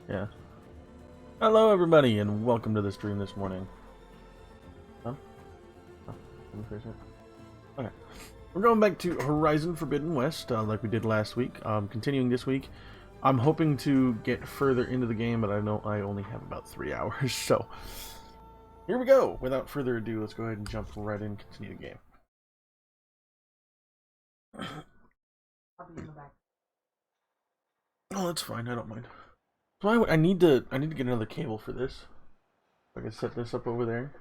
Yeah. Hello, everybody, and welcome to the stream this morning. Huh? Oh, let me fix it. Okay. We're going back to Horizon Forbidden West, like we did last week. Continuing this week. I'm hoping to get further into the game, but I know I only have about 3 hours, so... Here we go! Without further ado, let's go ahead and jump right in and continue the game. Oh, that's fine, I don't mind. So I need to get another cable for this. I can set this up over there.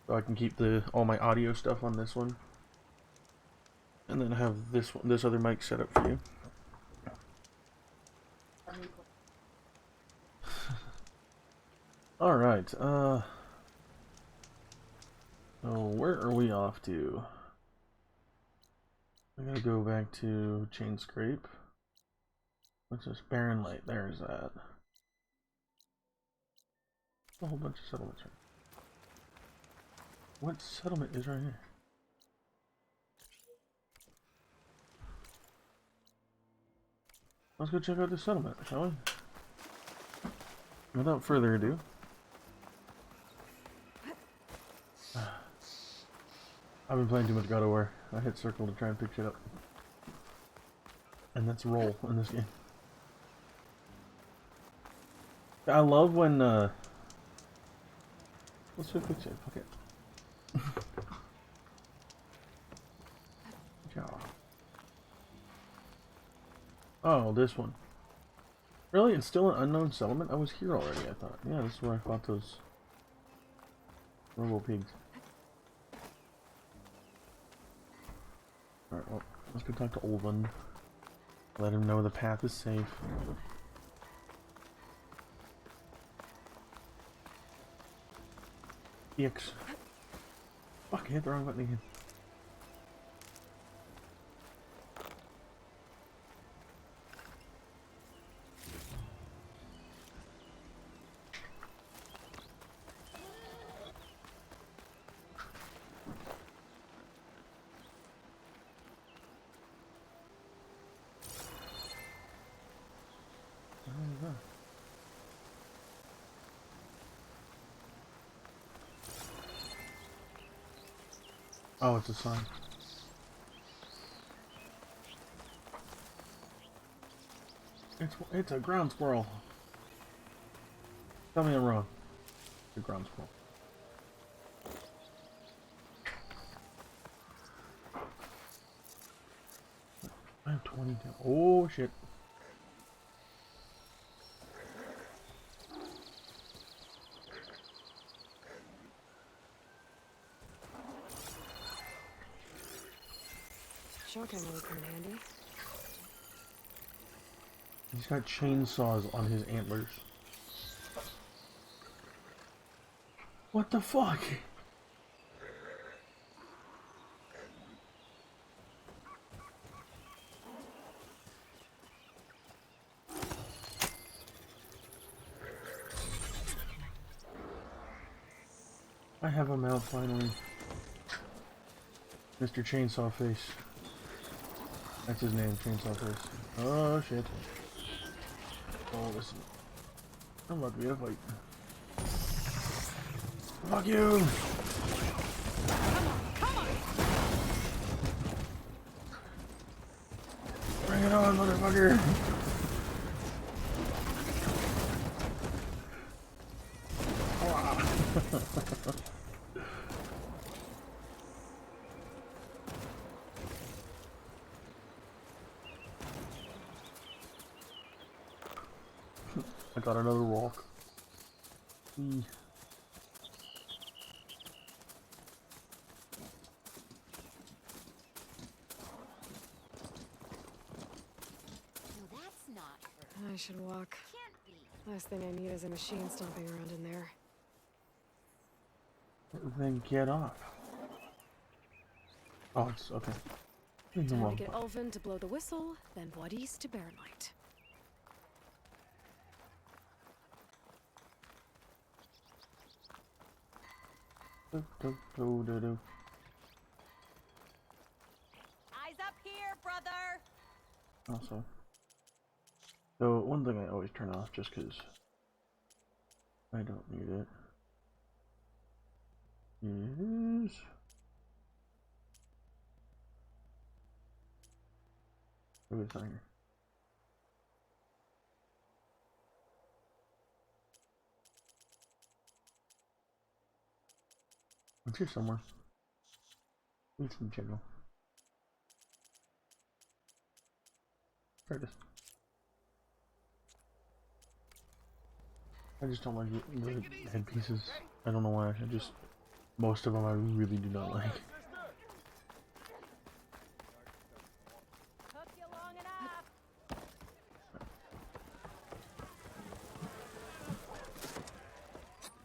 So I can keep all my audio stuff on this one. And then have this other mic set up for you. All right. So where are we off to? I gotta go back to Chain Scrape. What's this? Barren Light. There's that. A whole bunch of settlements. What settlement is right here? Let's go check out this settlement, shall we? Without further ado. I've been playing too much God of War. I hit circle to try and pick shit up. And that's roll in this game. I love when, let's just fix it. Fuck it. Oh, this one. Really? It's still an unknown settlement? I was here already, I thought. Yeah, this is where I fought those robo pigs. Alright, well, let's go talk to Olvund. Let him know the path is safe. EX. Fuck, I hit the wrong button again. Oh, it's a sign. It's a ground squirrel. Tell me I'm wrong. It's a ground squirrel. I have 20 down. Oh shit. Shotgun will come in handy. He's got chainsaws on his antlers. What the fuck? I have a mouth finally. Mr. Chainsaw Face. That's his name, Chainsaw Face. Oh shit. Oh, listen. I'm about to be in a fight. Fuck you! Bring it on, motherfucker! I got another rock. Well, that's not her. I should walk. Can't be. Last thing I need is a machine stomping around in there. Then get off. Oh, it's okay. Time to get Ulvund to blow the whistle, then Wadis to Barren Light. Eyes up here, brother. Also, So one thing I always turn off just because I don't need it is who is on here? It's here somewhere. It's in general. There it is. I just don't like the headpieces. I don't know why. I just most of them I really do not like.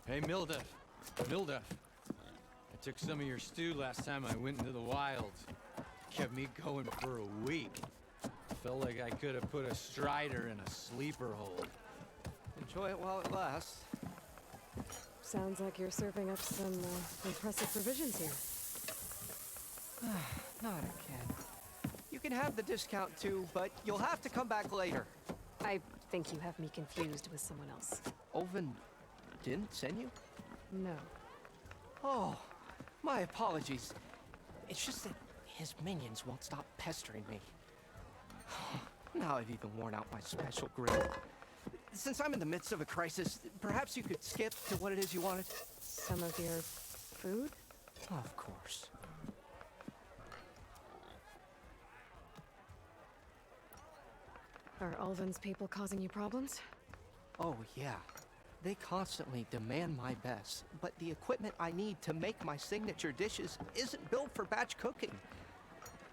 Hey, Mildef. Mildef. I took some of your stew last time I went into the wilds. Kept me going for a week. Felt like I could have put a strider in a sleeper hold. Enjoy it while it lasts. Sounds like you're serving up some impressive provisions here. Not again. You can have the discount too, but you'll have to come back later. I think you have me confused with someone else. Oven didn't send you? No. Oh, my apologies. It's just that his minions won't stop pestering me. Now I've even worn out my special grill. Since I'm in the midst of a crisis, perhaps you could skip to what it is you wanted? Some of your food? Of course. Are Ulvin's people causing you problems? Oh, yeah. They constantly demand my best, but the equipment I need to make my signature dishes isn't built for batch cooking.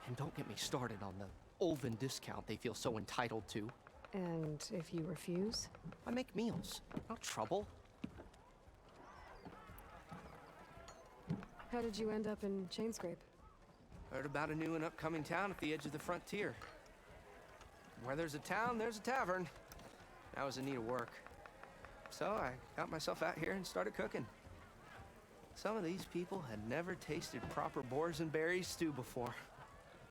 And don't get me started on the Ulvin discount they feel so entitled to. And if you refuse? I make meals, no trouble. How did you end up in Chainscrape? Heard about a new and upcoming town at the edge of the frontier. Where there's a town, there's a tavern. I was in need of work. So I got myself out here and started cooking. Some of these people had never tasted proper boars and berries stew before.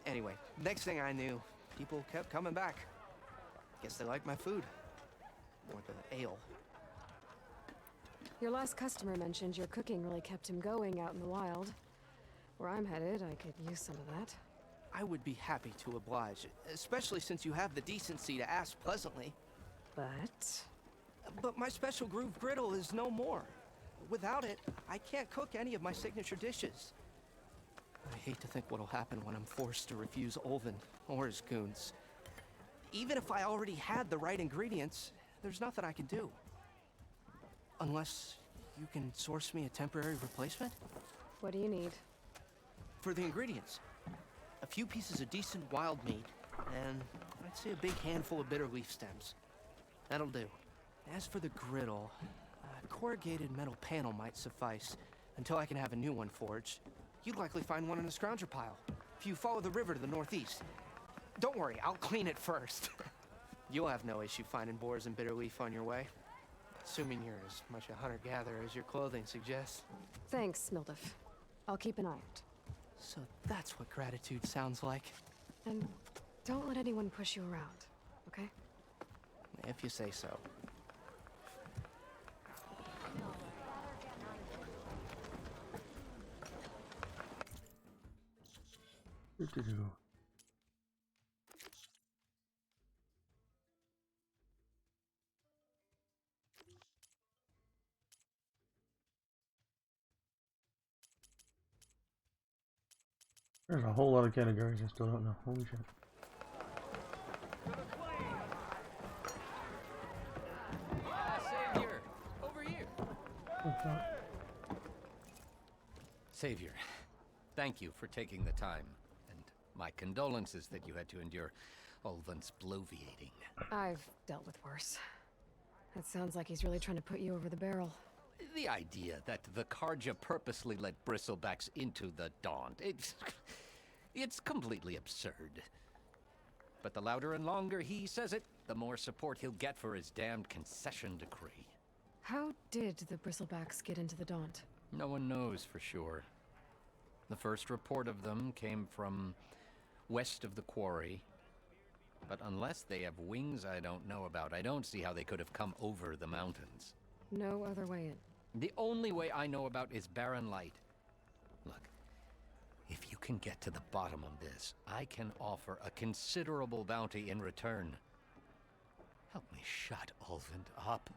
Anyway, next thing I knew, people kept coming back. Guess they liked my food. Or the ale. Your last customer mentioned your cooking really kept him going out in the wild. Where I'm headed, I could use some of that. I would be happy to oblige, especially since you have the decency to ask pleasantly. But my special groove griddle is no more. Without it, I can't cook any of my signature dishes. I hate to think what'll happen when I'm forced to refuse Ulvin or his goons. Even if I already had the right ingredients, there's nothing I can do. Unless you can source me a temporary replacement? What do you need? For the ingredients, a few pieces of decent wild meat, and I'd say a big handful of bitter leaf stems. That'll do. As for the griddle, a corrugated metal panel might suffice until I can have a new one forged. You'd likely find one in a scrounger pile, if you follow the river to the northeast. Don't worry, I'll clean it first. You'll have no issue finding boars and bitter leaf on your way. Assuming you're as much a hunter-gatherer as your clothing suggests. Thanks, Mildef. I'll keep an eye out. So that's what gratitude sounds like. And don't let anyone push you around, okay? If you say so. There's a whole lot of categories I still don't know. Holy shit. Savior! Over here! Savior, thank you for taking the time, and my condolences that you had to endure Ulvin's bloviating. I've dealt with worse. That sounds like he's really trying to put you over the barrel. The idea that the Carja purposely let bristlebacks into the Daunt, it's completely absurd. But the louder and longer he says it, the more support he'll get for his damned concession decree. How did the Bristlebacks get into the Daunt? No one knows for sure. The first report of them came from west of the quarry. But unless they have wings I don't know about, I don't see how they could have come over the mountains. No other way in. The only way I know about is Barren Light. Look, if you can get to the bottom of this, I can offer a considerable bounty in return. Help me shut Ulvund up.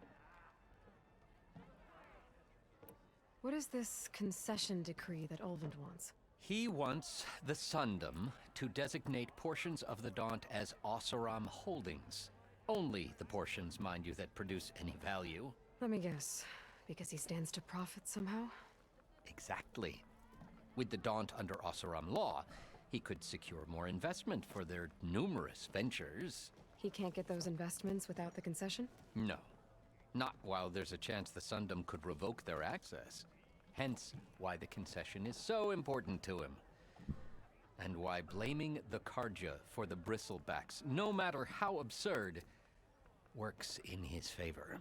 What is this concession decree that Ulvund wants? He wants the Sundom to designate portions of the Daunt as Oseram holdings. Only the portions, mind you, that produce any value. Let me guess. Because he stands to profit somehow? Exactly. With the Daunt under Oseram law, he could secure more investment for their numerous ventures. He can't get those investments without the concession? No. Not while there's a chance the Sundom could revoke their access. Hence, why the concession is so important to him. And why blaming the Karja for the Bristlebacks, no matter how absurd, works in his favor.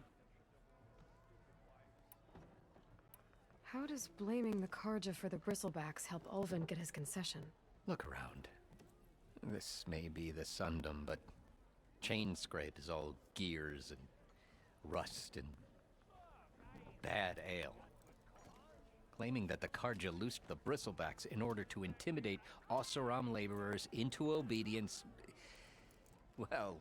How does blaming the Karja for the Bristlebacks help Ulvund get his concession? Look around. This may be the Sundom, but Chainscrape is all gears and rust and bad ale. Claiming that the Karja loosed the Bristlebacks in order to intimidate Oseram laborers into obedience. Well,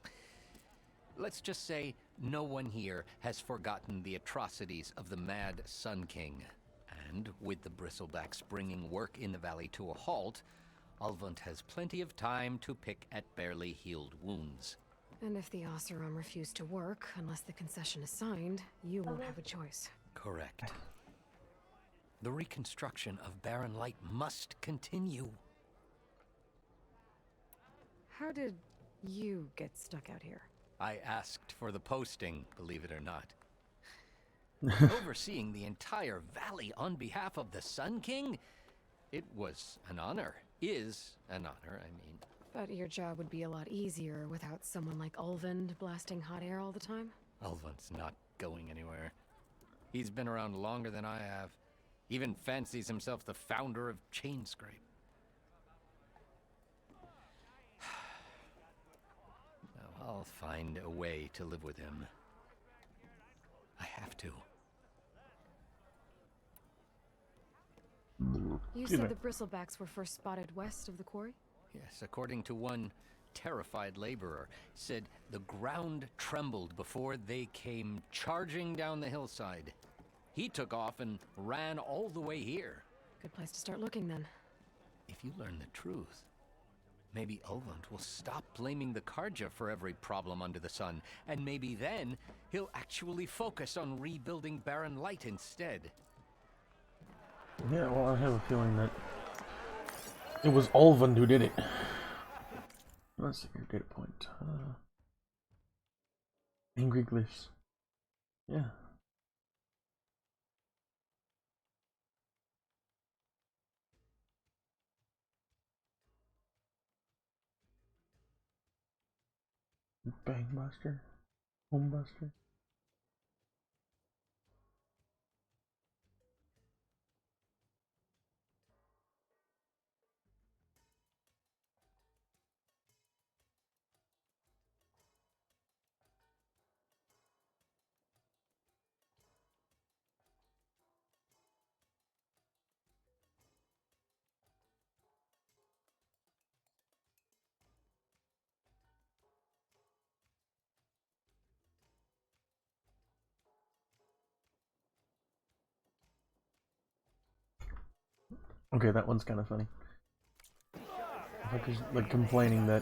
let's just say no one here has forgotten the atrocities of the Mad Sun King. And with the Bristlebacks bringing work in the valley to a halt, Ulvund has plenty of time to pick at barely healed wounds. And if the Oseram refuse to work, unless the concession is signed, you won't have a choice. Correct. The reconstruction of Barren Light must continue. How did you get stuck out here? I asked for the posting, believe it or not. Overseeing the entire valley on behalf of the Sun King? It was an honor. Is an honor, I mean. But your job would be a lot easier without someone like Ulvund blasting hot air all the time? Ulvund's not going anywhere. He's been around longer than I have. Even fancies himself the founder of Chainscrape. Now, I'll find a way to live with him. I have to. You Excuse said me. the Bristlebacks were first spotted west of the quarry? Yes, according to one terrified laborer, said the ground trembled before they came charging down the hillside. He took off and ran all the way here. Good place to start looking then. If you learn the truth, maybe Ulvund will stop blaming the Karja for every problem under the sun, and maybe then he'll actually focus on rebuilding Barren Light instead. Yeah, well, I have a feeling that it was Ulvund who did it. Let's see your data point. Angry glyphs. Yeah. Bangbuster? Homebuster? Okay, that one's kind of funny. Fucker's like complaining that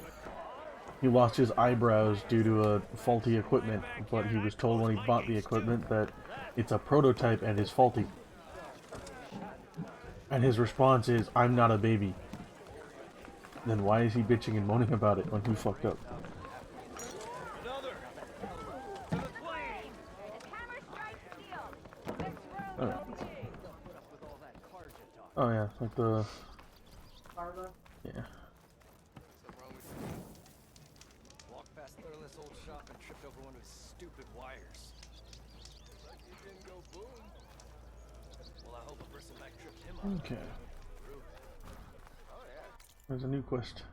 he lost his eyebrows due to a faulty equipment, but he was told when he bought the equipment that it's a prototype and is faulty. And his response is, "I'm not a baby." Then why is he bitching and moaning about it when he fucked up? Alright. Oh yeah, like the... Yeah. Walked past Thurless old shop and tripped over one of his stupid wires. Like it didn't go boom. Well, I hope a bristleback tripped him up. Okay. There's a new quest.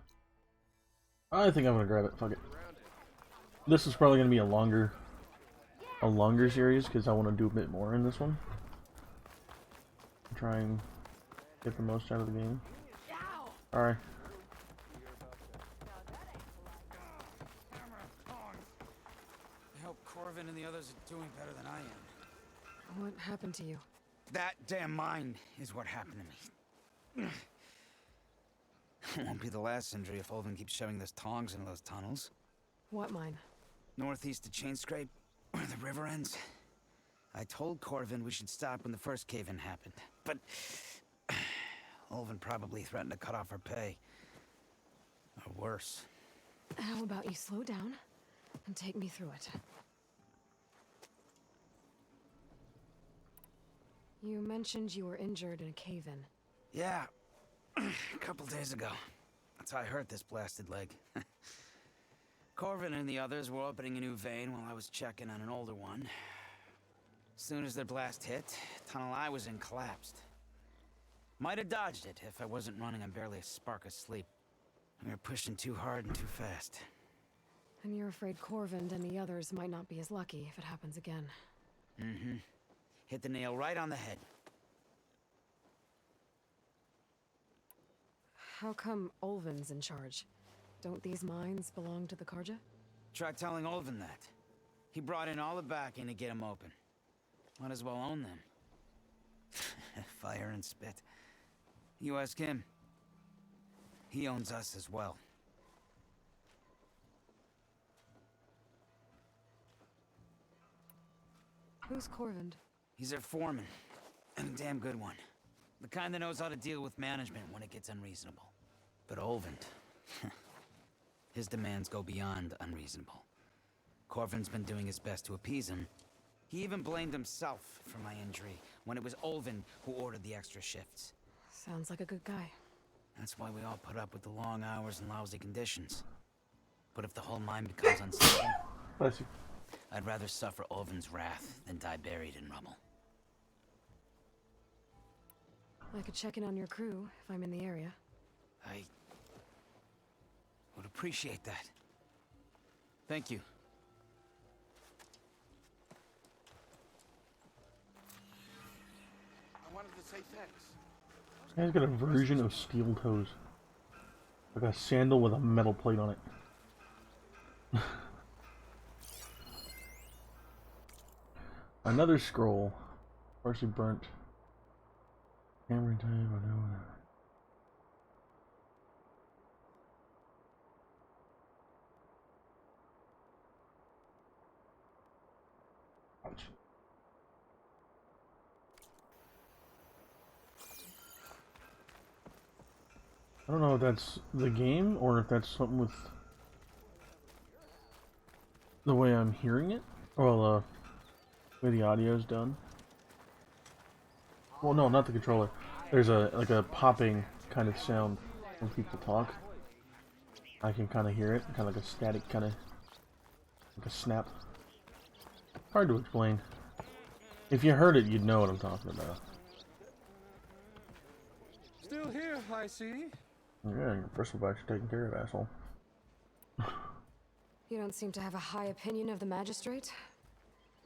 I think I'm gonna grab it, fuck it. this is probably going to be a longer series because I want to do a bit more in this one. Try and get the most out of the game. Alright. I hope Corvin and the others are doing better than I am. What happened to you? That damn mine is what happened to me. It won't be the last injury if Olvin keeps shoving those tongs into those tunnels. What mine? Northeast of Chain Scrape, where the river ends. I told Corvin we should stop when the first cave-in happened, but Olvin probably threatened to cut off our pay. Or worse. How about you slow down and take me through it? You mentioned you were injured in a cave-in. Yeah, a couple days ago. That's how I hurt this blasted leg. Corvin and the others were opening a new vein while I was checking on an older one. As soon as their blast hit, tunnel I was in collapsed. Might have dodged it if I wasn't running on barely a spark of sleep. We were pushing too hard and too fast. And you're afraid Corvin and the others might not be as lucky if it happens again. Mm-hmm. Hit the nail right on the head. How come Olvin's in charge? Don't these mines belong to the Karja? Try telling Olvin that. He brought in all the backing to get them open. Might as well own them. Fire and spit. You ask him. He owns us as well. Who's Corvin? He's their foreman. And a damn good one. The kind that knows how to deal with management when it gets unreasonable. But Olvin, his demands go beyond unreasonable. Corvin's been doing his best to appease him. He even blamed himself for my injury when it was Olvin who ordered the extra shifts. Sounds like a good guy. That's why we all put up with the long hours and lousy conditions. But if the whole mine becomes unstable, Bless you. I'd rather suffer Olvin's wrath than die buried in rubble. I could check in on your crew if I'm in the area. I would appreciate that. Thank you. I wanted to say thanks. This guy's got a version of steel toes. Like a sandal with a metal plate on it. Another scroll. Partially burnt. Hammer time, I know. Ouch. I don't know if that's the game or if that's something with the way I'm hearing it. Well, the way the audio's done. Well, no, not the controller. There's like a popping kind of sound when people talk. I can kind of hear it, kind of like a static, kind of like a snap. Hard to explain. If you heard it, you'd know what I'm talking about. Still here, I see. Yeah, your bristleback's taken care of, asshole. You don't seem to have a high opinion of the magistrate.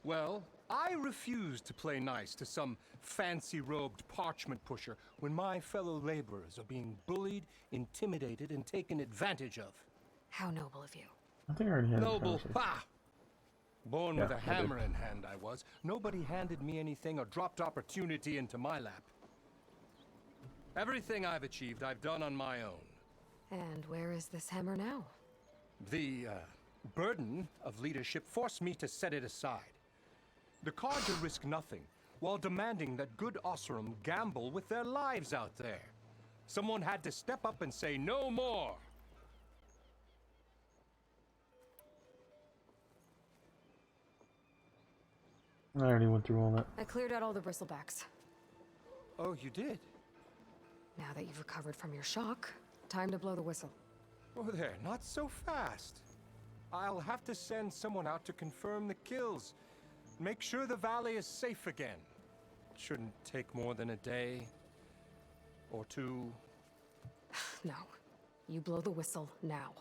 Well, I refuse to play nice to some fancy-robed parchment pusher when my fellow laborers are being bullied, intimidated, and taken advantage of. How noble of you. I think I already had this Noble, conversation. ha! Born Yeah, with a I did. hammer in hand I was. Nobody handed me anything or dropped opportunity into my lap. Everything I've achieved, I've done on my own. And where is this hammer now? The burden of leadership forced me to set it aside. The Karja risk nothing, while demanding that good Oseram gamble with their lives out there. Someone had to step up and say no more. I already went through all that. I cleared out all the bristlebacks. Oh, you did? Now that you've recovered from your shock, time to blow the whistle. Oh, there, not so fast. I'll have to send someone out to confirm the kills. Make sure the valley is safe again. Shouldn't take more than a day or two. No. You blow the whistle now.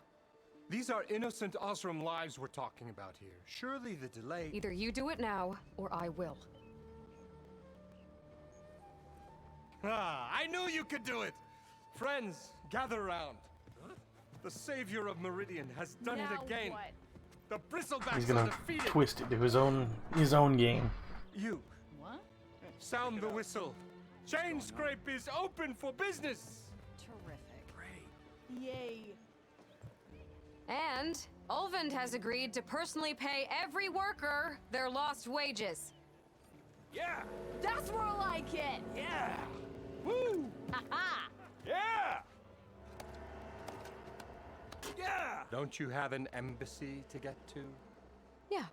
These are innocent Osram lives we're talking about here. Surely the delay... Either you do it now, or I will. Ah, I knew you could do it! Friends, gather around. The savior of Meridian has done it again. What? The Bristlebacks He's are gonna defeated. twist it to his own game. You, What? sound the whistle. Chainscrape is open for business. Terrific. Yay. And Ulvund has agreed to personally pay every worker their lost wages. Yeah, That's more like it. yeah. Woo! Ha Yeah! Yeah! Don't you have an embassy to get to? Yeah,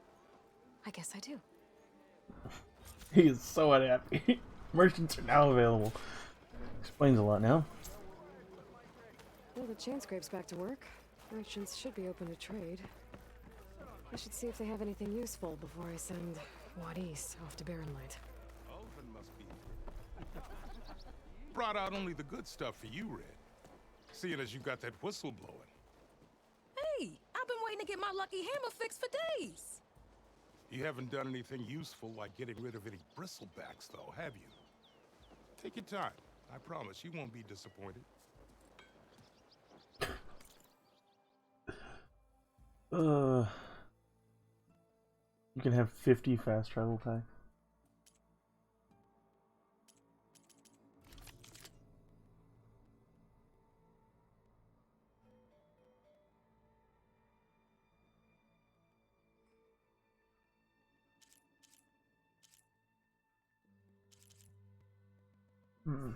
I guess I do. He is so unhappy. Merchants are now available. Explains a lot now. Well, the Chainscrape's back to work. Merchants should be open to trade. I should see if they have anything useful before I send Wadis off to Barrenlight. Ulvund must be. Brought out only the good stuff for you, Red. Seeing as you got that whistle blowing. Hey, I've been waiting to get my lucky hammer fixed for days. You haven't done anything useful like getting rid of any bristlebacks, though, have you? Take your time. I promise you won't be disappointed. You can have 50 fast travel packs. Hmm.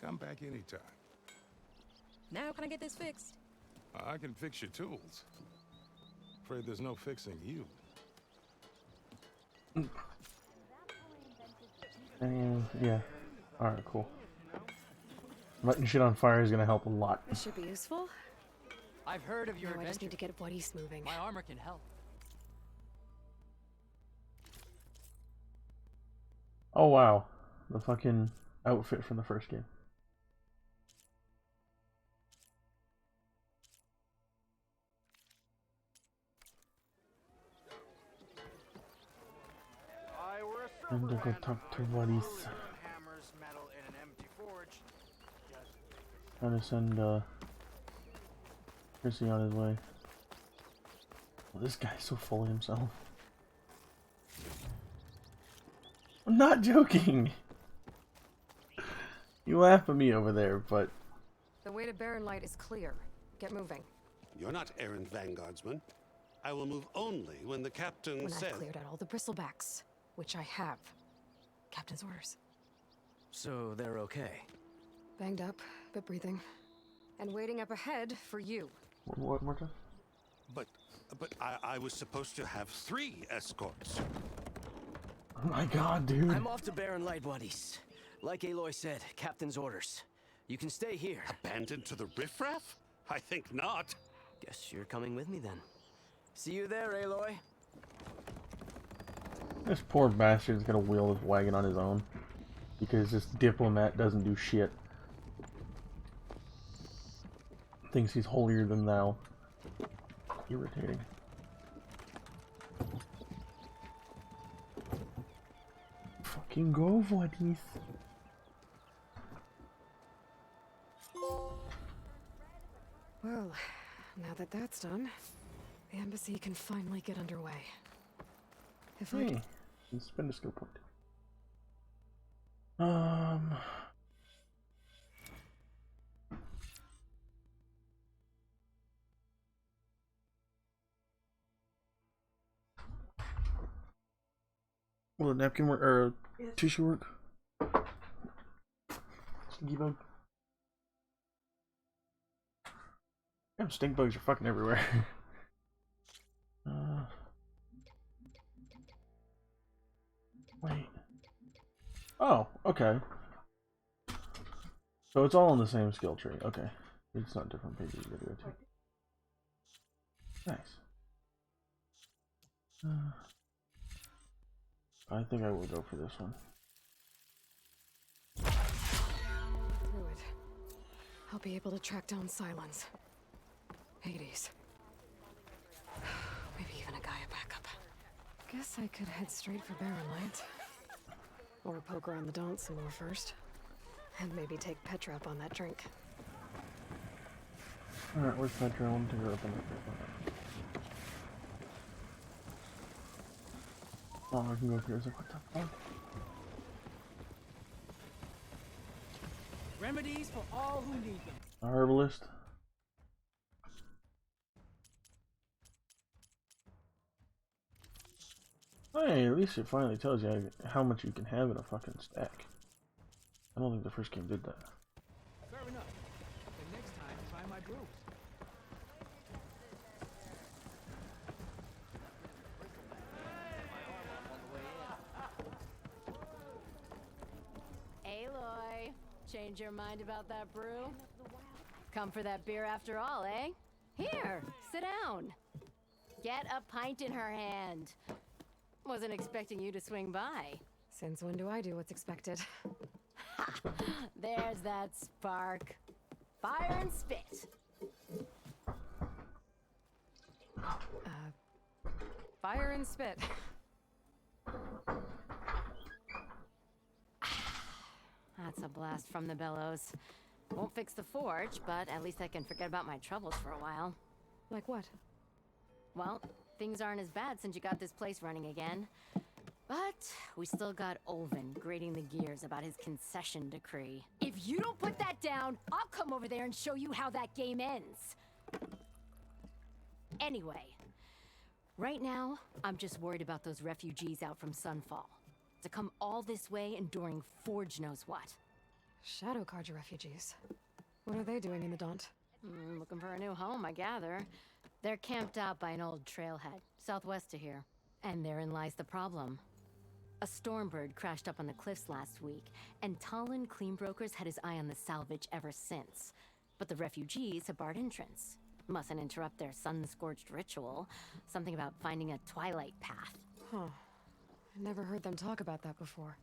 Come back anytime. Now can I get this fixed? I can fix your tools. Afraid there's no fixing you. Yeah. Alright, cool. Lighting shit on fire is gonna help a lot. This should be useful. I've heard of your Now I just adventure. need to get Wadis moving. My armor can help. Oh wow. The fucking outfit from the first game. I'm gonna go talk to Wadis. Trying to send Chrissy on his way. Well, this guy's so full of himself. I'm not joking. You laugh at me over there, but The way to Barrenlight is clear. Get moving. You're not errant vanguardsman. I will move only when the captain When says... I've cleared out all the bristlebacks, which I have. Captain's orders. So they're okay. Banged up, but breathing. And waiting up ahead for you. what more time? But I was supposed to have 3 escorts. Oh my god, dude. I'm off to Barrenlight, buddies. Like Aloy said, captain's orders. You can stay here. Abandoned to the riffraff? I think not. Guess you're coming with me then. See you there, Aloy. This poor bastard's gonna wheel his wagon on his own. Because this diplomat doesn't do shit. Thinks he's holier than thou. Irritating. Fucking go, Wadis. Well, now that that's done, the embassy can finally get underway. If I Hey, spend a skill point. Will a napkin work or tissue work? Stinky bug. Damn, stink bugs are fucking everywhere. Oh, okay. So it's all on the same skill tree. Okay. It's not different pages you gotta go to. Nice. I think I will go for this one. Through it. I'll be able to track down Silence. Hades. Maybe even a Gaia backup. Guess I could head straight for Barren Light. Or poke around the Daunt some more first. And maybe take Petra up on that drink. Alright, where's Petra? I want to take her up on that. Oh, I can go here. Is it what the fuck? Remedies for all who need them. A herbalist. Hey, at least it finally tells you how much you can have in a fucking stack. I don't think the first game did that. Fair enough. The next time, try my brew. Aloy, change your mind about that brew? Come for that beer after all, eh? Here, sit down. Get a pint in her hand. Wasn't expecting you to swing by. Since when do I do what's expected? There's that spark. Fire and spit. Fire and spit. That's a blast from the bellows. Won't fix the forge, but at least I can forget about my troubles for a while. Like what? Well, things aren't as bad since you got this place running again. But we still got Olvin grating the gears about his concession decree. If you don't put that down, I'll come over there and show you how that game ends. Anyway, right now, I'm just worried about those refugees out from Sunfall. To come all this way enduring Forge knows what. Shadow Carja refugees. What are they doing in the Daunt? Looking for a new home, I gather. They're camped out by an old trailhead, southwest of here. And therein lies the problem. A Stormbird crashed up on the cliffs last week, and Talon Cleanbrokers had his eye on the salvage ever since. But the refugees have barred entrance. Mustn't interrupt their sun-scorched ritual. Something about finding a twilight path. Huh. I never heard them talk about that before.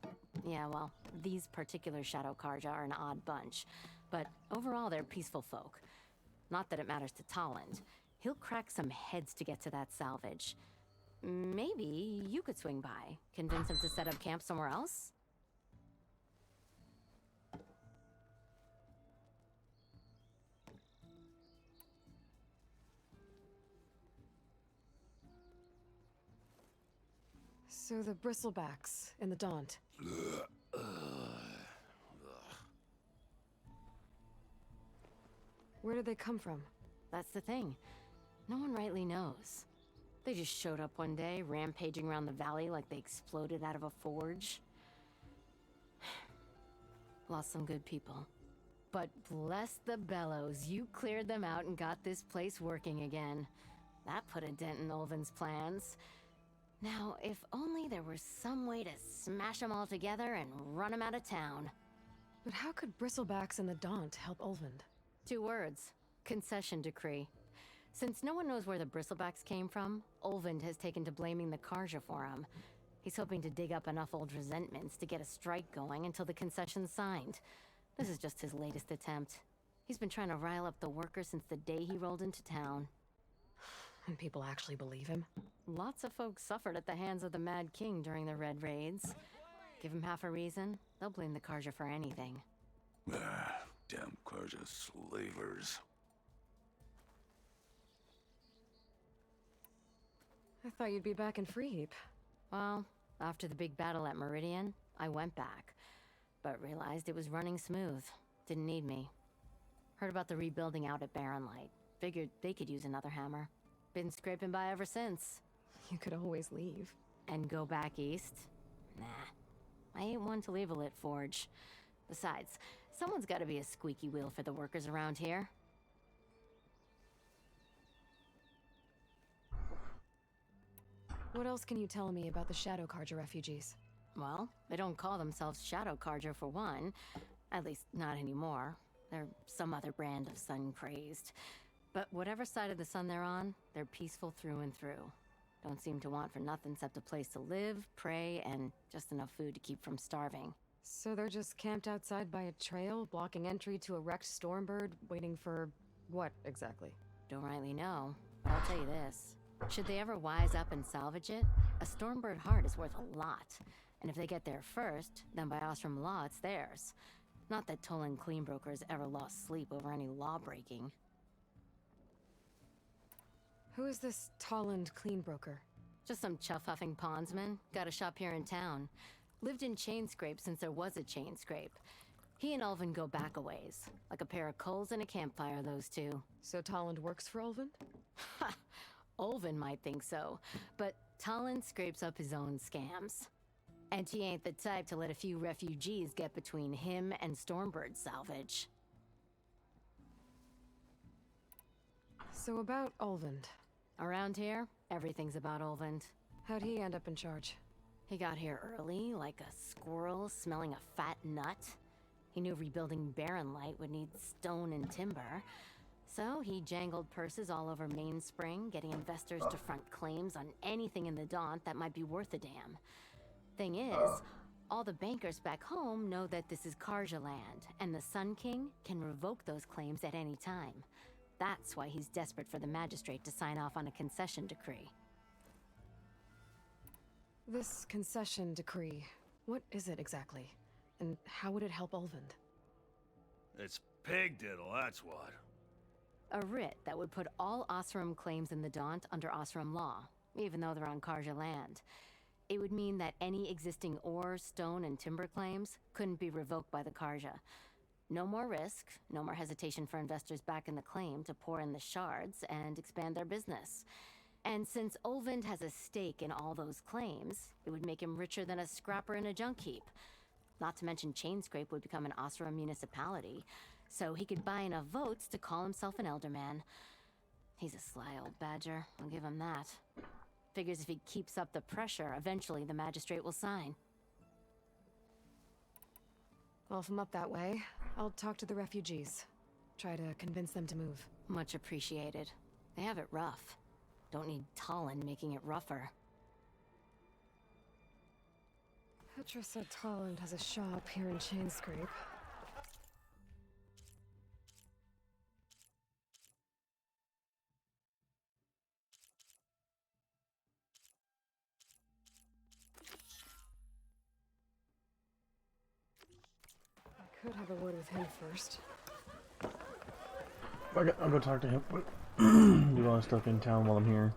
Yeah, well, these particular Shadow Carja are an odd bunch. But overall, they're peaceful folk. Not that it matters to Talon. He'll crack some heads to get to that salvage. Maybe you could swing by, convince him to set up camp somewhere else? So the Bristlebacks in the Daunt. Where did they come from? That's the thing. No one rightly knows. They just showed up one day, rampaging around the valley like they exploded out of a forge. Lost some good people. But bless the bellows, you cleared them out and got this place working again. That put a dent in Olvin's plans. Now, if only there were some way to smash them all together and run them out of town. But how could Bristlebacks in the Daunt help Olvind? 2 words. Concession decree. Since no one knows where the Bristlebacks came from, Olvind has taken to blaming the Carja for them. He's hoping to dig up enough old resentments to get a strike going until the concession's signed. This is just his latest attempt. He's been trying to rile up the workers since the day he rolled into town. And people actually believe him? Lots of folks suffered at the hands of the Mad King during the Red Raids. Give him half a reason, they'll blame the Carja for anything. Damn Carja slavers. I thought you'd be back in Freeheap. Well, after the big battle at Meridian, I went back. But realized it was running smooth. Didn't need me. Heard about the rebuilding out at Barren Light. Figured they could use another hammer. Been scraping by ever since. You could always leave. And go back east? Nah. I ain't one to leave a lit forge. Besides, someone's gotta be a squeaky wheel for the workers around here. What else can you tell me about the Shadow Carja refugees? Well, they don't call themselves Shadow Carja for one. At least, not anymore. They're some other brand of sun-crazed. But whatever side of the sun they're on, they're peaceful through and through. Don't seem to want for nothing except a place to live, pray, and just enough food to keep from starving. So they're just camped outside by a trail, blocking entry to a wrecked Stormbird, waiting for what exactly? Don't rightly know, but I'll tell you this. Should they ever wise up and salvage it, a Stormbird heart is worth a lot. And if they get there first, then by Ostrom law, it's theirs. Not that Toland Cleanbroker has ever lost sleep over any law breaking. Who is this Toland Cleanbroker? Just some chuff-huffing pondsman. Got a shop here in town. Lived in Chainscrape since there was a Chainscrape. He and Ulvin go back a ways. Like a pair of coals and a campfire, those two. So Toland works for Ulvin? Ha! Ulvin might think so, but Toland scrapes up his own scams. And he ain't the type to let a few refugees get between him and Stormbird salvage. So about Ulvin. Around here, everything's about Ulvin. How'd he end up in charge? He got here early, like a squirrel smelling a fat nut. He knew rebuilding Barren Light would need stone and timber. So he jangled purses all over Mainspring, getting investors to front claims on anything in the Daunt that might be worth a damn. Thing is, all the bankers back home know that this is Carja land, and the Sun King can revoke those claims at any time. That's why he's desperate for the magistrate to sign off on a concession decree. This concession decree, what is it exactly? And how would it help Ulvin? It's pig diddle, that's what. A writ that would put all Osram claims in the Daunt under Osram law, even though they're on Carja land. It would mean that any existing ore, stone, and timber claims couldn't be revoked by the Carja. No more risk, no more hesitation for investors back in the claim to pour in the shards and expand their business. And since Ulvin has a stake in all those claims, it would make him richer than a scrapper in a junk heap. Not to mention Chainscrape would become an Osram municipality, so he could buy enough votes to call himself an Elderman. He's a sly old badger, I'll give him that. Figures if he keeps up the pressure, eventually the magistrate will sign. Well, if I'm up that way, I'll talk to the refugees. Try to convince them to move. Much appreciated. They have it rough. Don't need Toland making it rougher. Petra said Toland has a shop here in Chainscrape. I could have a word with him first. Okay, I'll go talk to him. Do all this stuff in town while I'm here.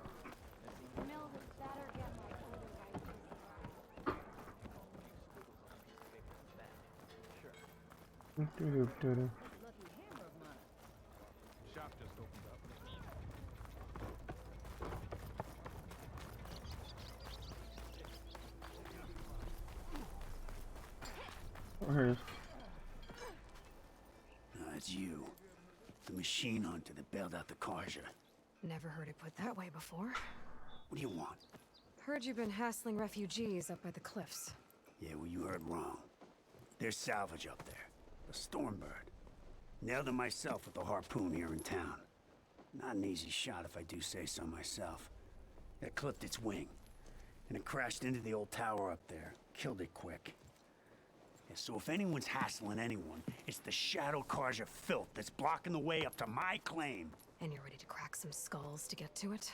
Doo-doo-doo-doo. Shop just opened up. Oh, here it is. It's you. The machine hunter that bailed out the Carja. Never heard it put that way before. What do you want? Heard you've been hassling refugees up by the cliffs. Yeah, well, you heard wrong. There's salvage up there. A Stormbird. Nailed it myself with a harpoon here in town. Not an easy shot if I do say so myself. It clipped its wing, and it crashed into the old tower up there. Killed it quick. Yeah, so if anyone's hassling anyone, it's the Shadow Carja filth that's blocking the way up to my claim. And you're ready to crack some skulls to get to it?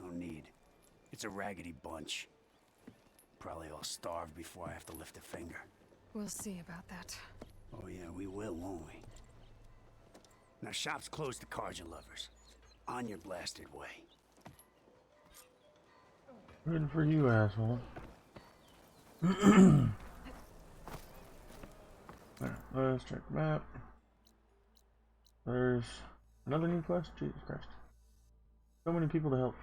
No need. It's a raggedy bunch. Probably all starved before I have to lift a finger. We'll see about that. Oh yeah, we will, won't we? Now shop's closed to Carja lovers. On your blasted way. Good for you, asshole. Alright, let's check the map. There's another new quest? Jesus Christ. So many people to help.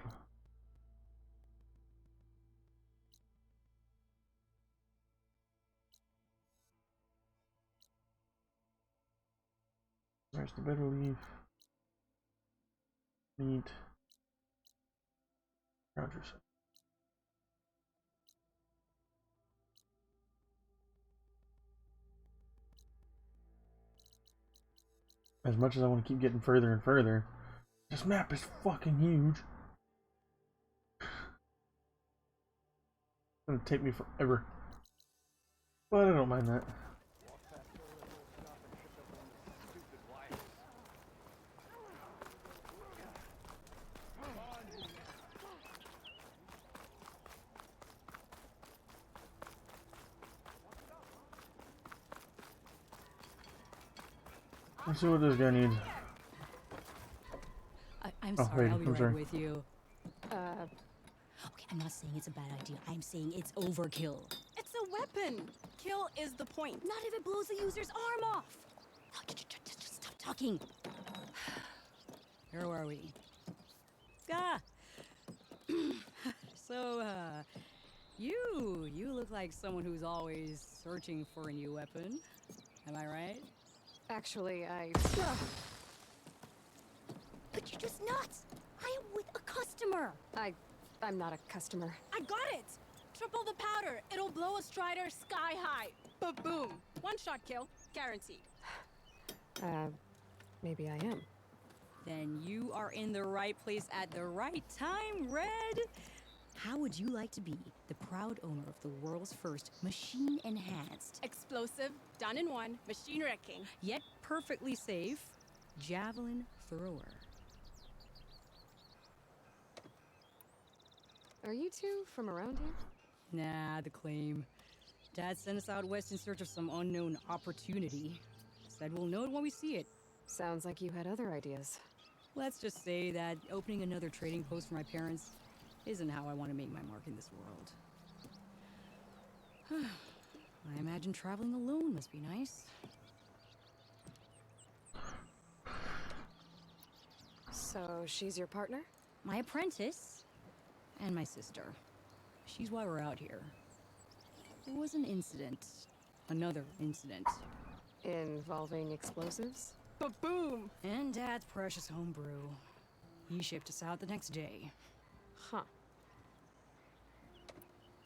There's the bitter leaf. Meat. Rogers. as much as I want to keep getting further and further, this map is fucking huge. It's gonna take me forever. But I don't mind that. Let's see what this guy needs. I'm Oh, sorry, wait, I'll be I'm right sorry. with you. Okay, I'm not saying it's a bad idea. I'm saying it's overkill. It's a weapon. Kill is the point. Not if it blows the user's arm off. Oh, just stop talking. Where are we? Ah. So, you look like someone who's always searching for a new weapon. Am I right? Actually, But you're just nuts. I am with a customer. I'm not a customer. I got it. Triple the powder. It'll blow a Strider sky high. Ba-boom. One shot kill. Guaranteed. Maybe I am. Then you are in the right place at the right time, Red. How would you like to be the proud owner of the world's first machine-enhanced, Explosive. Done in one. Machine wrecking. yet perfectly safe, javelin thrower? Are you two from around here? Nah, the claim. Dad sent us out west in search of some unknown opportunity. Said we'll know it when we see it. Sounds like you had other ideas. Let's just say that opening another trading post for my parents isn't how I want to make my mark in this world. I imagine traveling alone must be nice. So she's your partner? My apprentice and my sister. She's why we're out here. There was an incident. Another incident. Involving explosives? Ba-boom. And Dad's precious homebrew. He shipped us out the next day. Huh.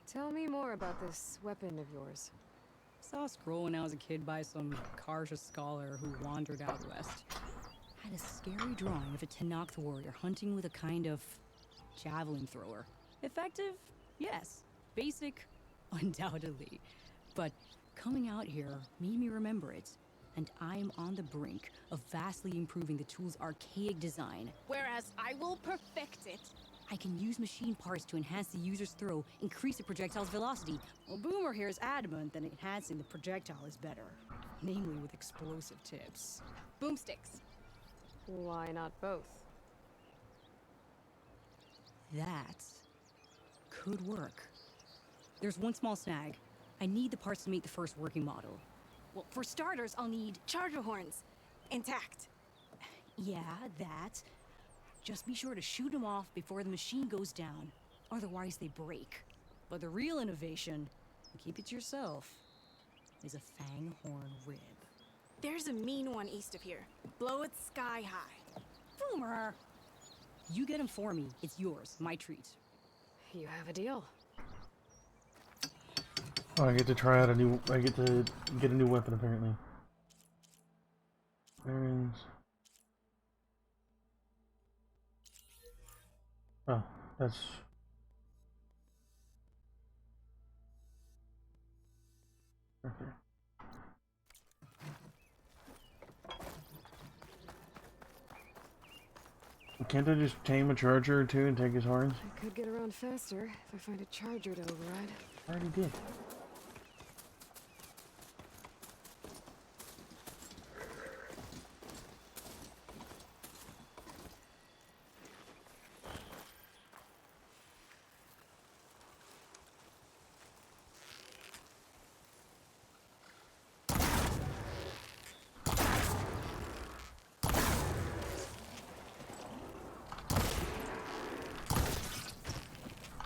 Tell me more about this weapon of yours. Saw a scroll when I was a kid by some Karja scholar who wandered out west. Had a scary drawing of a Tenakth warrior hunting with a kind of javelin thrower. Effective? Yes. Basic? Undoubtedly. But coming out here made me remember it. And I'm on the brink of vastly improving the tool's archaic design. Whereas I will perfect it. I can use machine parts to enhance the user's throw, increase the projectile's velocity. Well, Boomer here is adamant that enhancing the projectile is better. Namely with explosive tips. Boomsticks. Why not both? That could work. There's one small snag. I need the parts to make the first working model. Well, for starters, I'll need charger horns. Intact. Yeah, that. Just be sure to shoot them off before the machine goes down. Otherwise, they break. But the real innovation, and keep it to yourself, is a fang horn rib. There's a mean one east of here. Blow it sky high. Boomer! You get him for me. It's yours. My treat. You have a deal. Oh, I get to try out a new. I get to get a new weapon apparently. Bearings. Oh, that's. Okay. Can't I just tame a charger or two and take his horns? I could get around faster if I find a charger to override. I already did.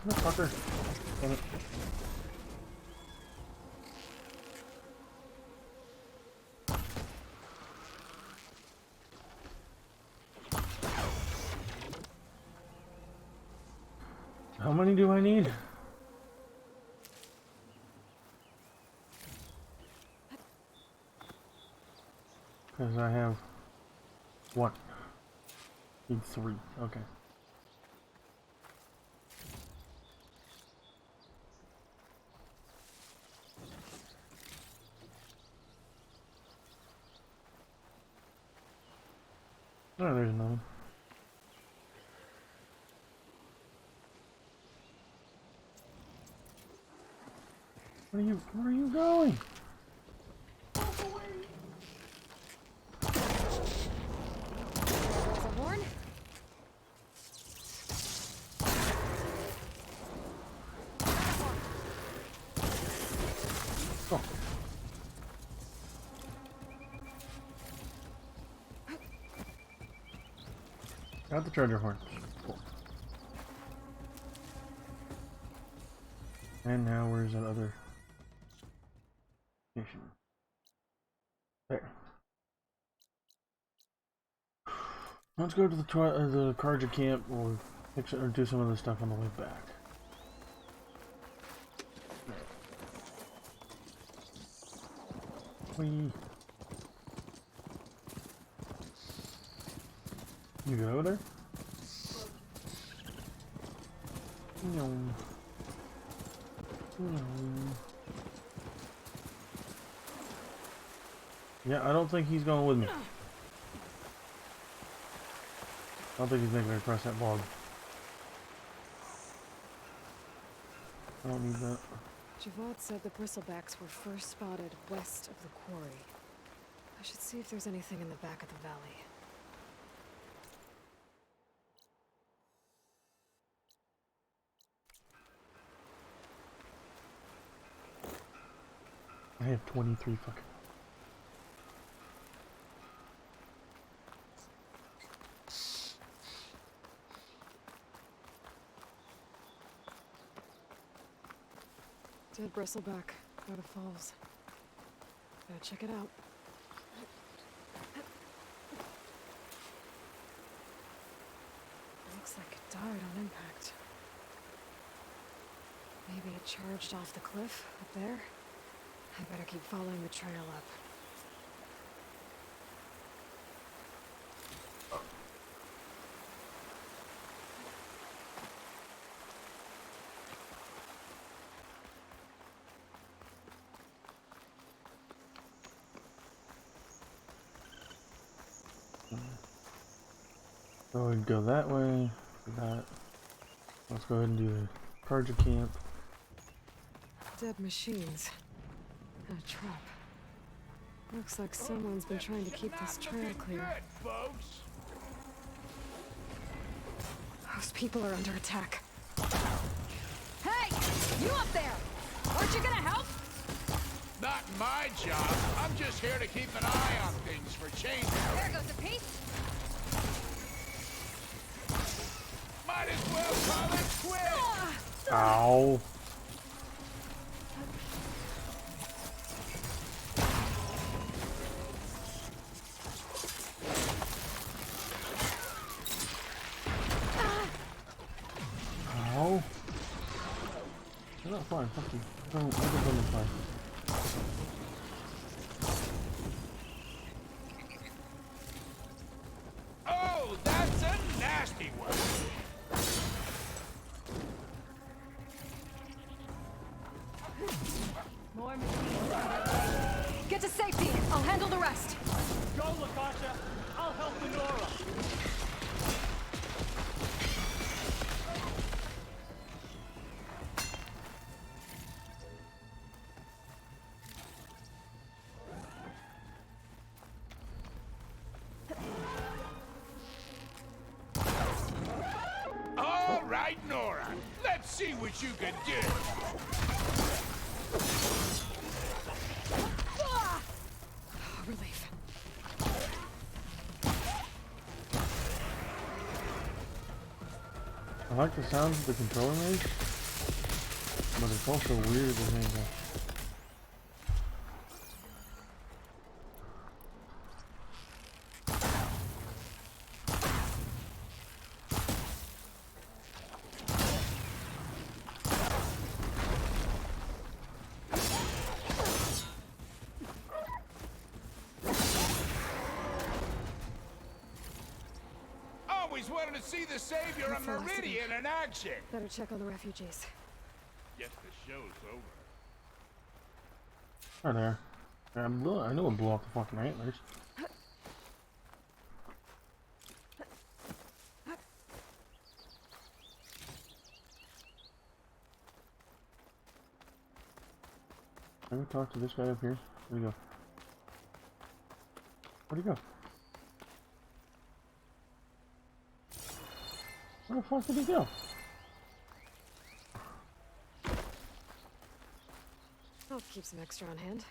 Motherfucker. Damn it. How many do I need? Because I have What? Need 3. Okay. Oh, there's another. Where are you going? There's a horn. Oh. Got the treasure horn. Cool. And now where's that other station? There. Let's go to the Karja camp or fix it or do some of the stuff on the way back. Whee. You go over there? No. No. Yeah, I don't think he's going with me. I don't think he's making it across that log. I don't need that. Javad said the bristlebacks were first spotted west of the quarry. I should see if there's anything in the back of the valley. I have 23 fucking. Dead bristleback, out of falls. Gotta check it out. Looks like it died on impact. Maybe it charged off the cliff up there. I better keep following the trail up. So we'd go that way for that. Let's go ahead and do the Karja camp. Dead machines. And a trap. Looks like someone's been trying to keep this trail clear. Those people are under attack. Hey! You up there! Aren't you gonna help? Not my job. I'm just here to keep an eye on things for change. There goes a piece. Might as well call it quits. Ow. Ow. You're not fine, fuck you. I don't fly. Oh, that's a nasty one. More machines. Get to safety. I'll handle the rest. Go, Lakasha. I'll help Lenora. All right, Nora. Let's see what you can do. Relief. I like the sounds the controller makes, but it's also weird at the same time. wanted to see the savior of Meridian in action. Better check on the refugees. Guess the show's over. Right there. I know it blew off the fucking antlers. Let me talk to this guy up here. Where'd he go? Where'd he go? Where the fuck did he go? I'll keep some extra on hand.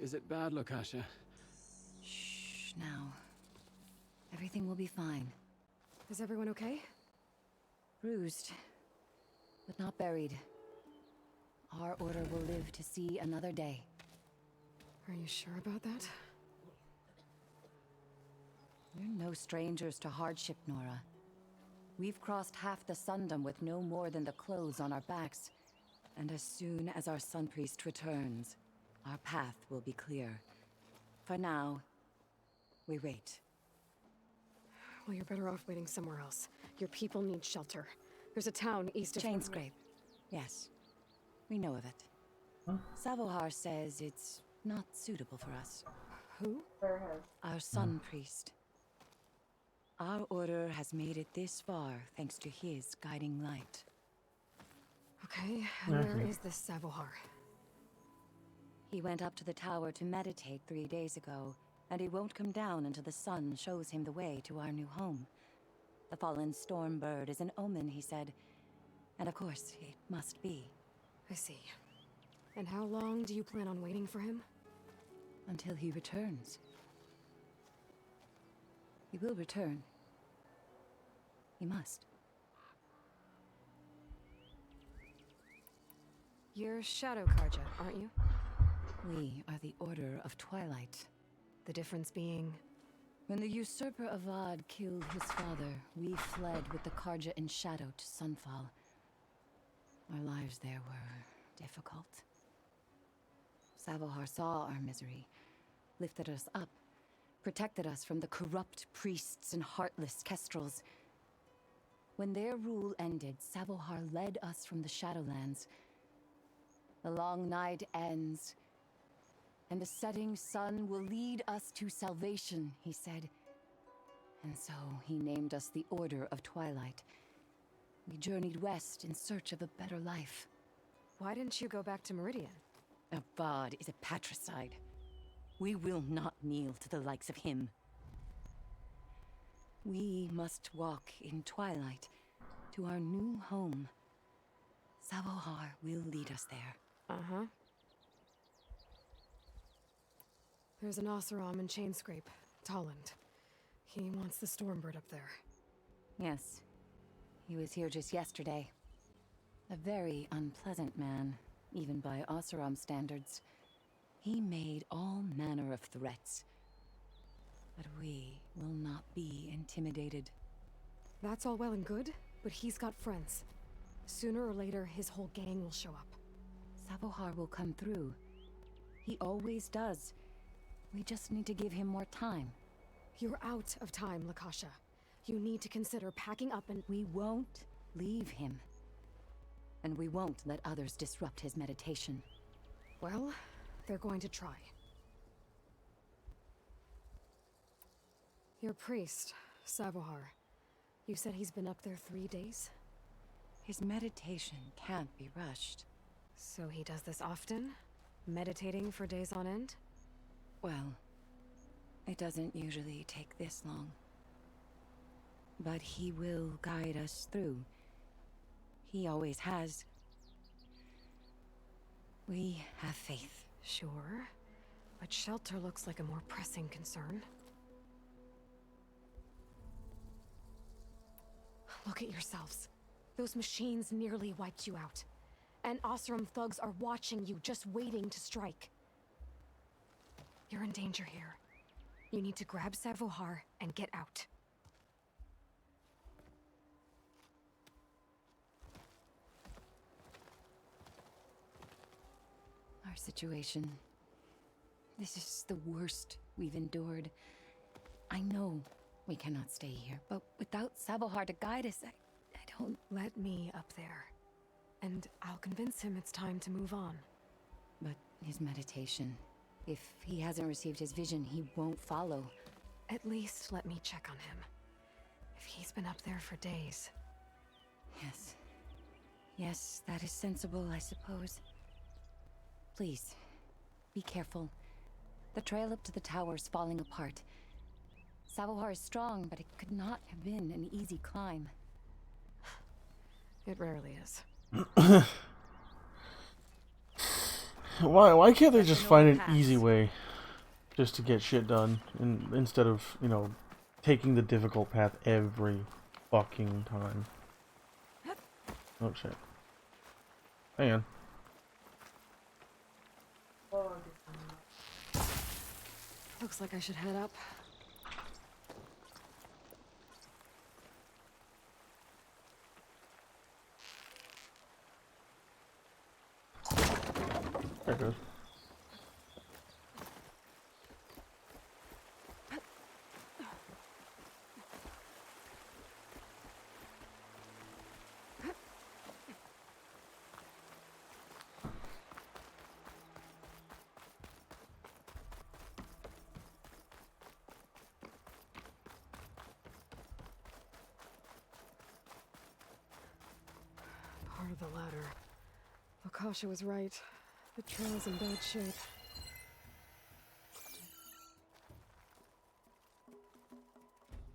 Is it bad, Lukasha? Shh, now. Everything will be fine. Is everyone okay? Bruised, but not buried. Our order will live to see another day. Are you sure about that? We're no strangers to hardship, Nora. We've crossed half the Sundom with no more than the clothes on our backs. And as soon as our Sun Priest returns, our path will be clear. For now, we wait. Well, you're better off waiting somewhere else. Your people need shelter. There's a town east of... Chainscrape. Yes. We know of it. Huh? Savohar says it's not suitable for us. Who? Our Sun Priest. Our order has made it this far thanks to his guiding light. Okay, and where is this Savohar? He went up to the tower to meditate 3 days ago, and he won't come down until the sun shows him the way to our new home. The fallen storm bird is an omen, he said. And of course, it must be. I see. And how long do you plan on waiting for him? Until he returns. He will return. He must. You're Shadow Karja, aren't you? We are the Order of Twilight. The difference being... When the usurper Avad killed his father, we fled with the Karja in shadow to Sunfall. Our lives there were difficult. Savohar saw our misery, lifted us up, protected us from the corrupt priests and heartless kestrels. When their rule ended, Savohar led us from the Shadowlands. The long night ends, and the setting sun will lead us to salvation, he said. And so he named us the Order of Twilight. We journeyed west in search of a better life. Why didn't you go back to Meridian? Avad is a patricide. We will not kneel to the likes of him. We must walk in twilight to our new home. Savohar will lead us there. Uh-huh. There's an Oseram in Chainscrape, Tolland. He wants the Stormbird up there. Yes. He was here just yesterday. A very unpleasant man, even by Oseram standards. He made all manner of threats. But we will not be intimidated. That's all well and good, but he's got friends. Sooner or later, his whole gang will show up. Savohar will come through. He always does. We just need to give him more time. You're out of time, Lukasha. You need to consider packing up and... We won't leave him. And we won't let others disrupt his meditation. Well, they're going to try. Your priest, Savohar. You said he's been up there 3 days? His meditation can't be rushed. So he does this often? Meditating for days on end? Well, it doesn't usually take this long. But he will guide us through. He always has. We have faith. Sure, but shelter looks like a more pressing concern. Look at yourselves. Those machines nearly wiped you out. And Oseram thugs are watching you, just waiting to strike. You're in danger here. You need to grab Savohar and get out. Our situation. This is the worst we've endured. I know we cannot stay here, but without Savohar to guide us, I don't... Let me up there. And I'll convince him it's time to move on. But his meditation... If he hasn't received his vision, he won't follow. At least let me check on him. If he's been up there for days. Yes. Yes, that is sensible, I suppose. Please, be careful. The trail up to the tower's falling apart. Savohar is strong, but it could not have been an easy climb. It rarely is. Why can't they just find an easy way just to get shit done instead of, you know, taking the difficult path every fucking time? Oh shit. Hang on. Looks like I should head up. There it goes. Part of the ladder. Lakasha was right. The trail's in bad shape.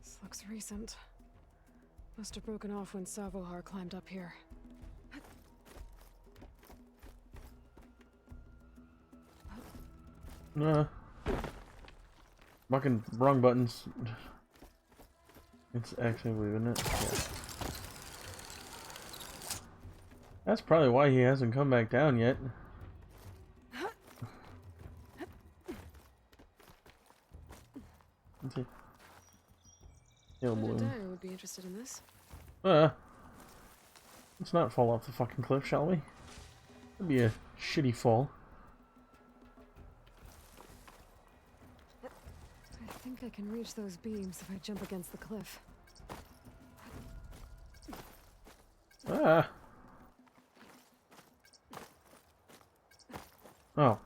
This looks recent. Must have broken off when Savohar climbed up here. Fucking wrong buttons. It's actually, isn't it? Yeah. That's probably why he hasn't come back down yet. Let's see. Hail balloon. Jedediah would be interested in this. Let's not fall off the fucking cliff, shall we? That'd be a shitty fall. I think I can reach those beams if I jump against the cliff. Oh.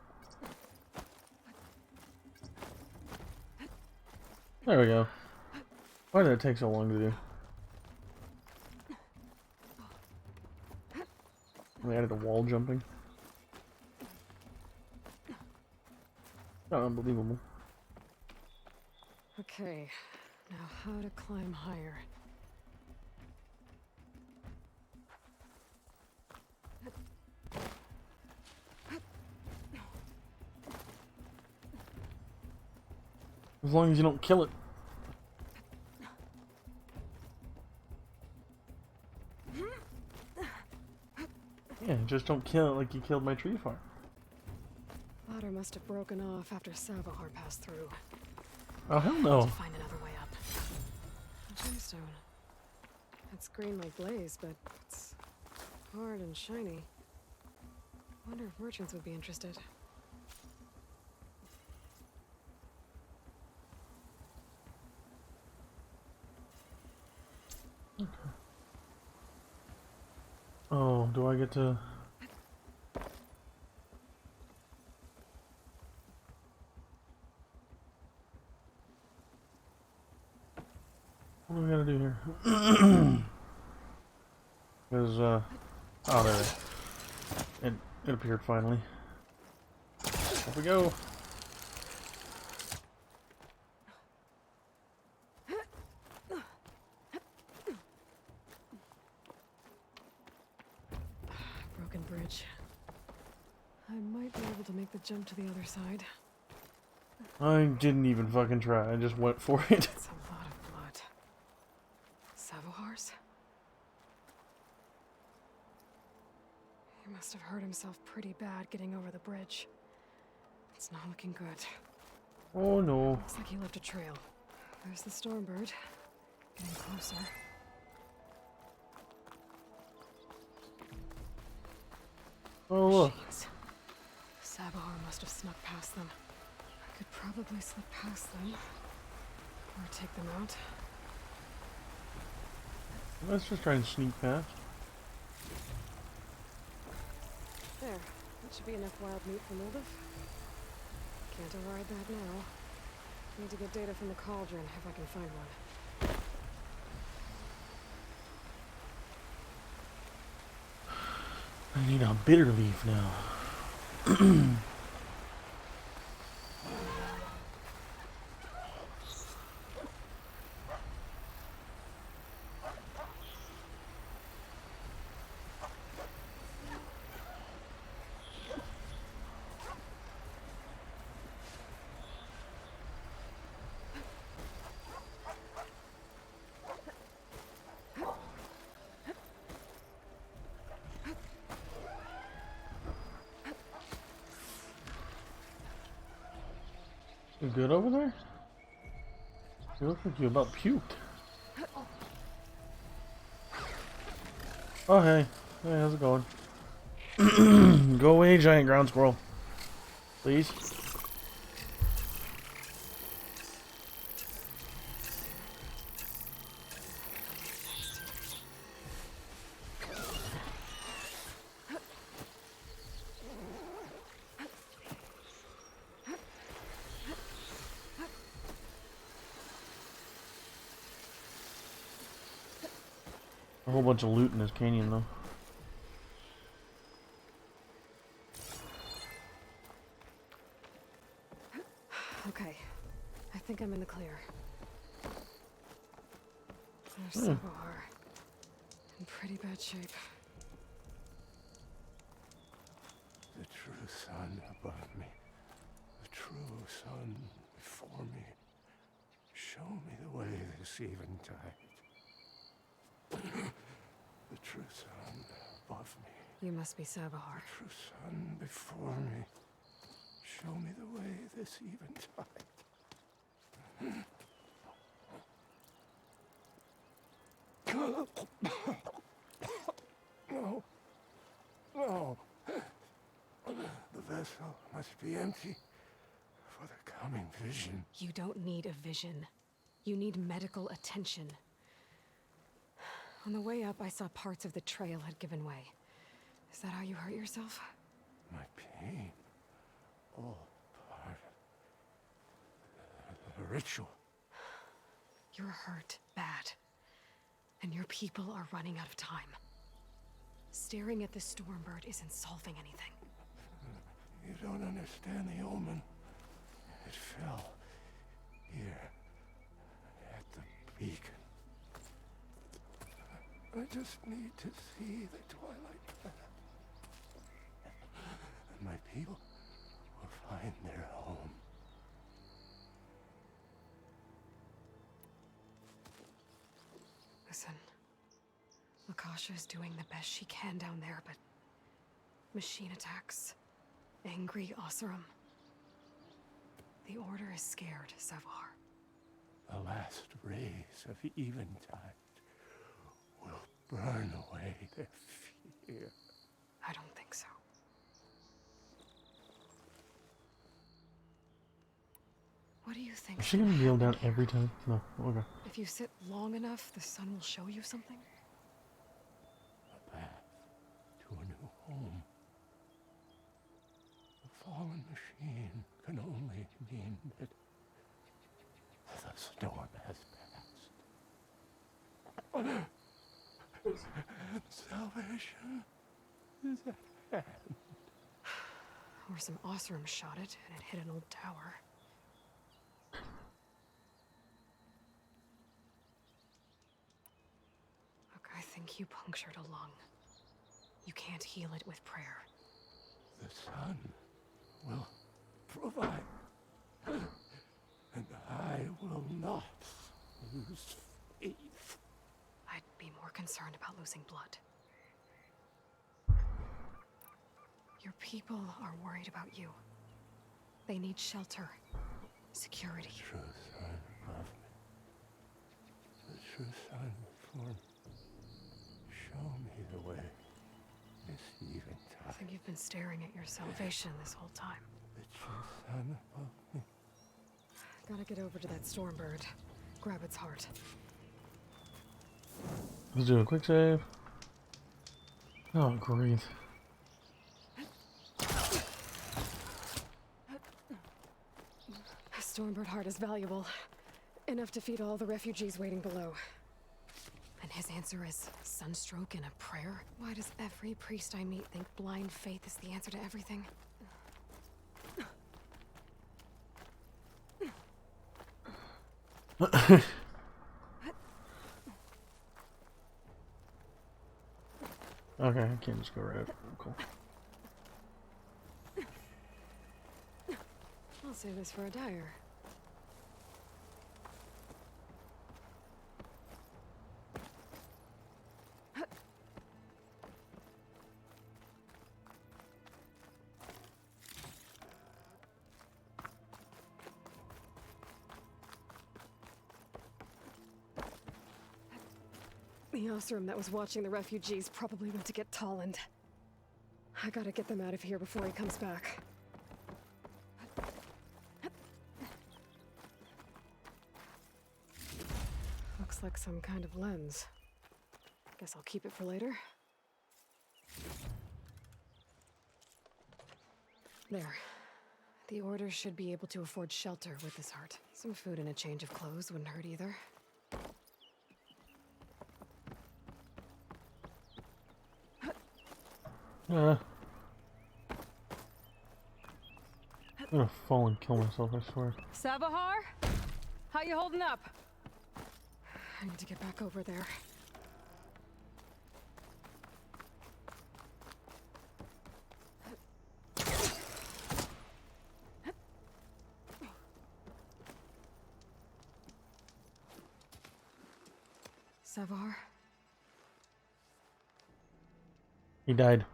There we go. Why did it take so long to do? We added a wall jumping. Oh, unbelievable. Okay, now how to climb higher. As long as you don't kill it. Yeah, just don't kill it like you killed my tree farm. Ladder must have broken off after Savohar passed through. Oh, hell no. To find another way up. A gemstone. It's green like glaze, but it's hard and shiny. Wonder if merchants would be interested. Okay. Oh, do I get to... What do we gotta do here? Because, oh, there. It appeared finally. Off we go. Broken bridge. I might be able to make the jump to the other side. I didn't even fucking try. I just went for it. That's a lot of blood. Savohar's? He must have hurt himself pretty bad getting over the bridge. It's not looking good. Oh no. Looks like he left a trail. There's the Stormbird. Getting closer. Oh look. Machines. Sabahar must have snuck past them. I could probably slip past them. Or take them out. Let's just try and sneak past. There. That should be enough wild meat for Mildef. Can't override that now. Need to get data from the cauldron if I can find one. I need a bitter leaf now. You good over there? You look like you about puked. Oh hey. Hey, how's it going? Go away, giant ground squirrel. Please. A whole bunch of loot in this canyon, though. Okay. I think I'm in the clear. There's Sabahar. In pretty bad shape. The true sun above me. The true sun before me. Show me the way this eventide. The true sun above me. You must be Sabahar. The true sun before me. Show me the way this eventide. No. No. The vessel must be empty for the coming vision. You don't need a vision. You need medical attention. On the way up, I saw parts of the trail had given way. Is that how you hurt yourself? My pain. All part of the ritual. You're hurt bad. And your people are running out of time. Staring at the Stormbird isn't solving anything. You don't understand the omen. It fell here at the beacon. I just need to see the Twilight Planet. And my people will find their home. Listen. Lakasha is doing the best she can down there, but... machine attacks. Angry Oseram. The Order is scared, Sabahar. The last rays of Eventide will burn away their fear. I don't think so. What do you think? Is she gonna kneel down every time? No. Okay. If you sit long enough, the sun will show you something? A path to a new home. The fallen machine can only mean that the storm has passed. Salvation is at hand. Or some Oseram shot it, and it hit an old tower. Look, I think you punctured a lung. You can't heal it with prayer. The sun will provide. And I will not lose faith. I'd be more concerned about losing blood. Your people are worried about you. They need shelter. Security. True son of me. The true son before me. Show me the way. This eventide. I think you've been staring at your salvation this whole time. The true son of me. Gotta get over to that Stormbird. Grab its heart. Let's do a quick save. Oh, great. A Stormbird heart is valuable. Enough to feed all the refugees waiting below. And his answer is sunstroke and a prayer? Why does every priest I meet think blind faith is the answer to everything? Okay, I can't just go right up. Cool. I'll save this for a dyer. The Osram that was watching the refugees probably went to get Tolland. I gotta get them out of here before he comes back. Looks like some kind of lens. Guess I'll keep it for later. There. The Order should be able to afford shelter with this heart. Some food and a change of clothes wouldn't hurt either. I'm gonna fall and kill myself, I swear. Savahar? How you holding up? I need to get back over there. Savahar? He died.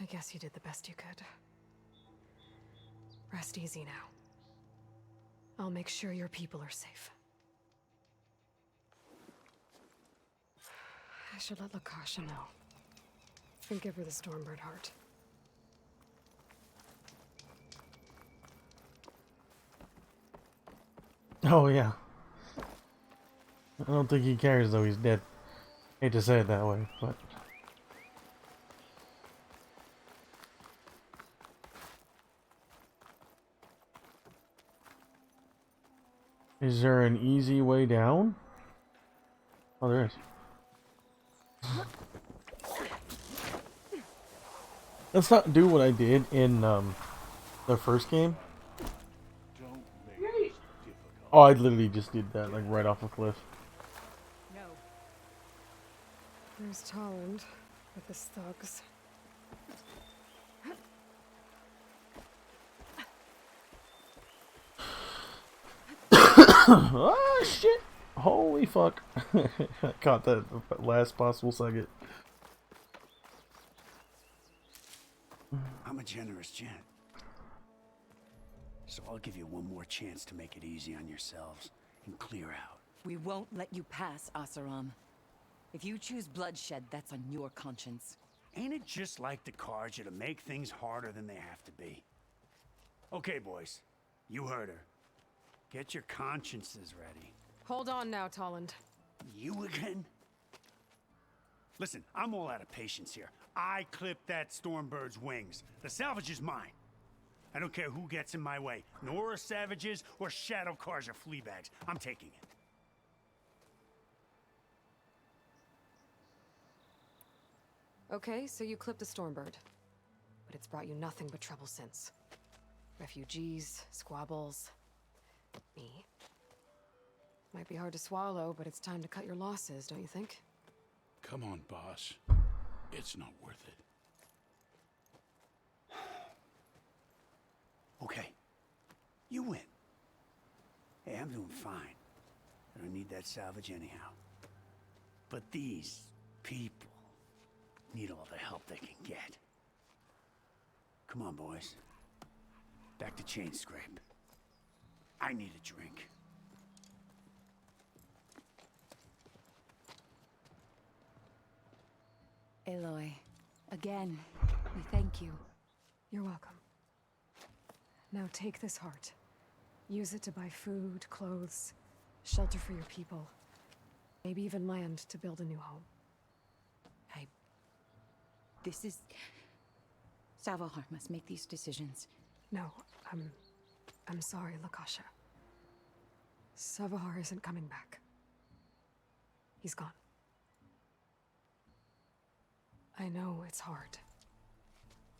I guess you did the best you could. Rest easy now. I'll make sure your people are safe. I should let Lakasha know. And give her the Stormbird heart. Oh, yeah. I don't think he cares though he's dead. Hate to say it that way, but... Is there an easy way down? Oh, there is. Let's not do what I did in the first game. Oh, I literally just did that, like right off a cliff. No. There's Tolland with his thugs. Oh shit! Holy fuck! I caught that last possible second. I'm a generous gent. So I'll give you one more chance to make it easy on yourselves and clear out. We won't let you pass, Oseram. If you choose bloodshed, that's on your conscience. Ain't it just like the Carja to make things harder than they have to be? Okay, boys. You heard her. Get your consciences ready. Hold on now, Tolland. You again? Listen, I'm all out of patience here. I clipped that Stormbird's wings. The salvage is mine. I don't care who gets in my way. Nora savages or Shadow Carja fleabags. I'm taking it. Okay, so you clipped the Stormbird. But it's brought you nothing but trouble since. Refugees, squabbles, me. Might be hard to swallow, but it's time to cut your losses, don't you think? Come on, boss. It's not worth it. Okay. You win. Hey, I'm doing fine. I don't need that salvage anyhow. But these people, need all the help they can get. Come on, boys. Back to Chainscrape. I need a drink. Aloy, again, we thank you. You're welcome. Now take this heart. Use it to buy food, clothes, shelter for your people. Maybe even land to build a new home. This is... Savohar must make these decisions. No, I'm sorry, Lakasha. Savohar isn't coming back. He's gone. I know it's hard,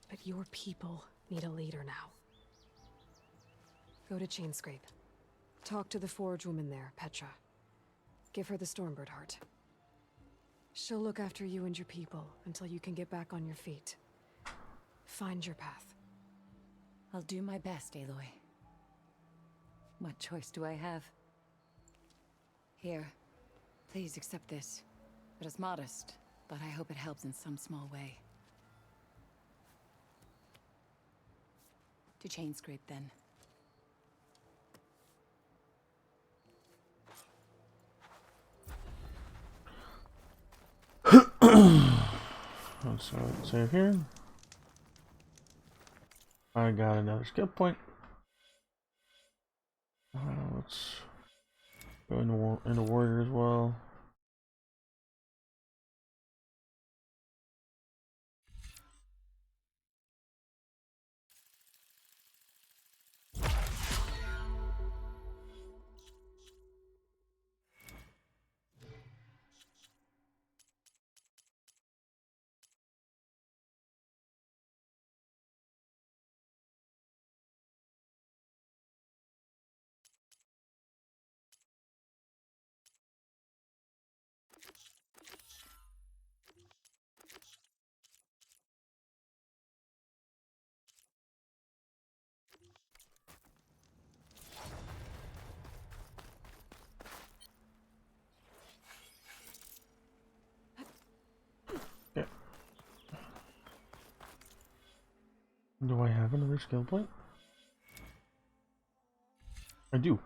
but your people need a leader now. Go to Chainscrape. Talk to the Forge woman there, Petra. Give her the Stormbird heart. She'll look after you and your people until you can get back on your feet. Find your path. I'll do my best, Aloy. What choice do I have? Here, please accept this. It is modest, but I hope it helps in some small way. To Chainscrape, then. Let's save here. I got another skill point. Let's go into warrior as well. Yeah. Do I have another skill point? I do.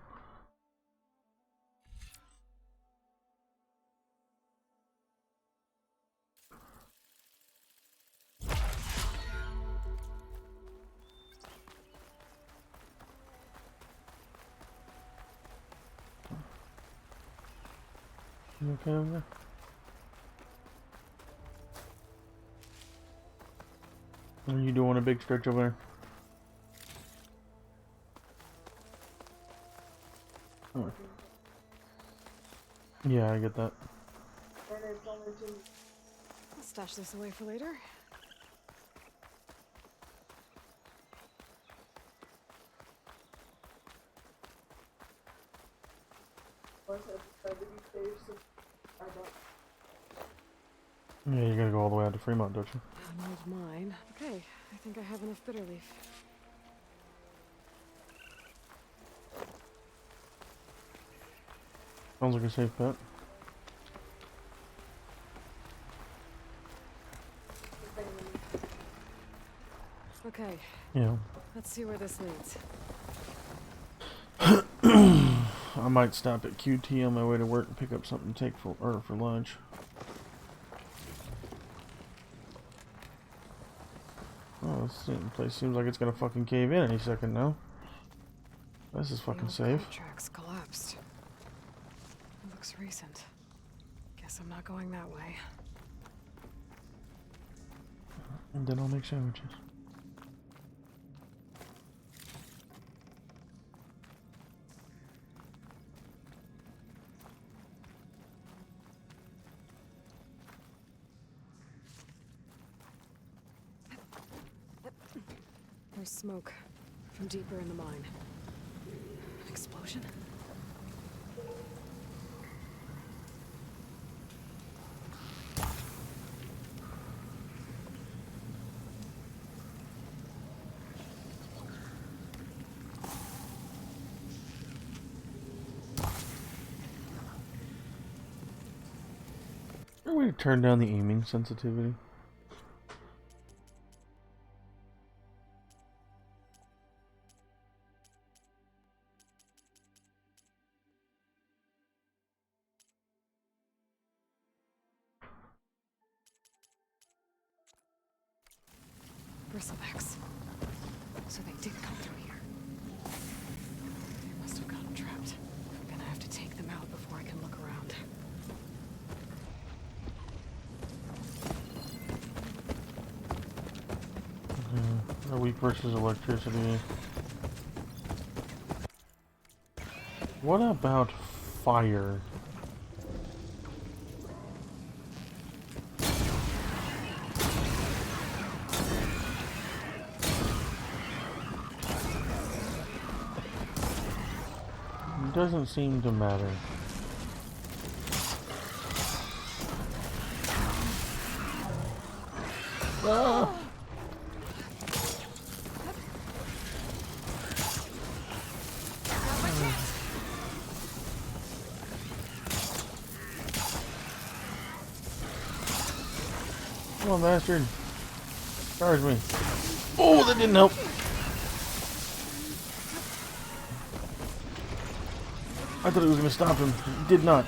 You okay over there? Are you doing a big stretch over there? Oh. Yeah, I get that. I'll stash this away for later. Yeah, you gotta go all the way out to Fremont, don't you? An old mine. Okay, I think I have enough bitter leaf. Sounds like a safe bet. Okay. Yeah. Let's see where this leads. I might stop at QT on my way to work and pick up something to take for lunch. Oh, this place seems like it's gonna fucking cave in any second now. This is fucking safe. The tracks collapsed. It looks recent. Guess I'm not going that way. And then I'll make sandwiches. There's smoke from deeper in the mine. An explosion? Is there a way to turn down the aiming sensitivity? Bristlebacks. So they did come through here. They must have gotten trapped. I'm gonna have to take them out before I can look around. Are weak versus electricity? What about fire? Doesn't seem to matter. Ah! Come on, bastard. Charge me. Oh, that didn't help. I thought it was going to stop him. It did not.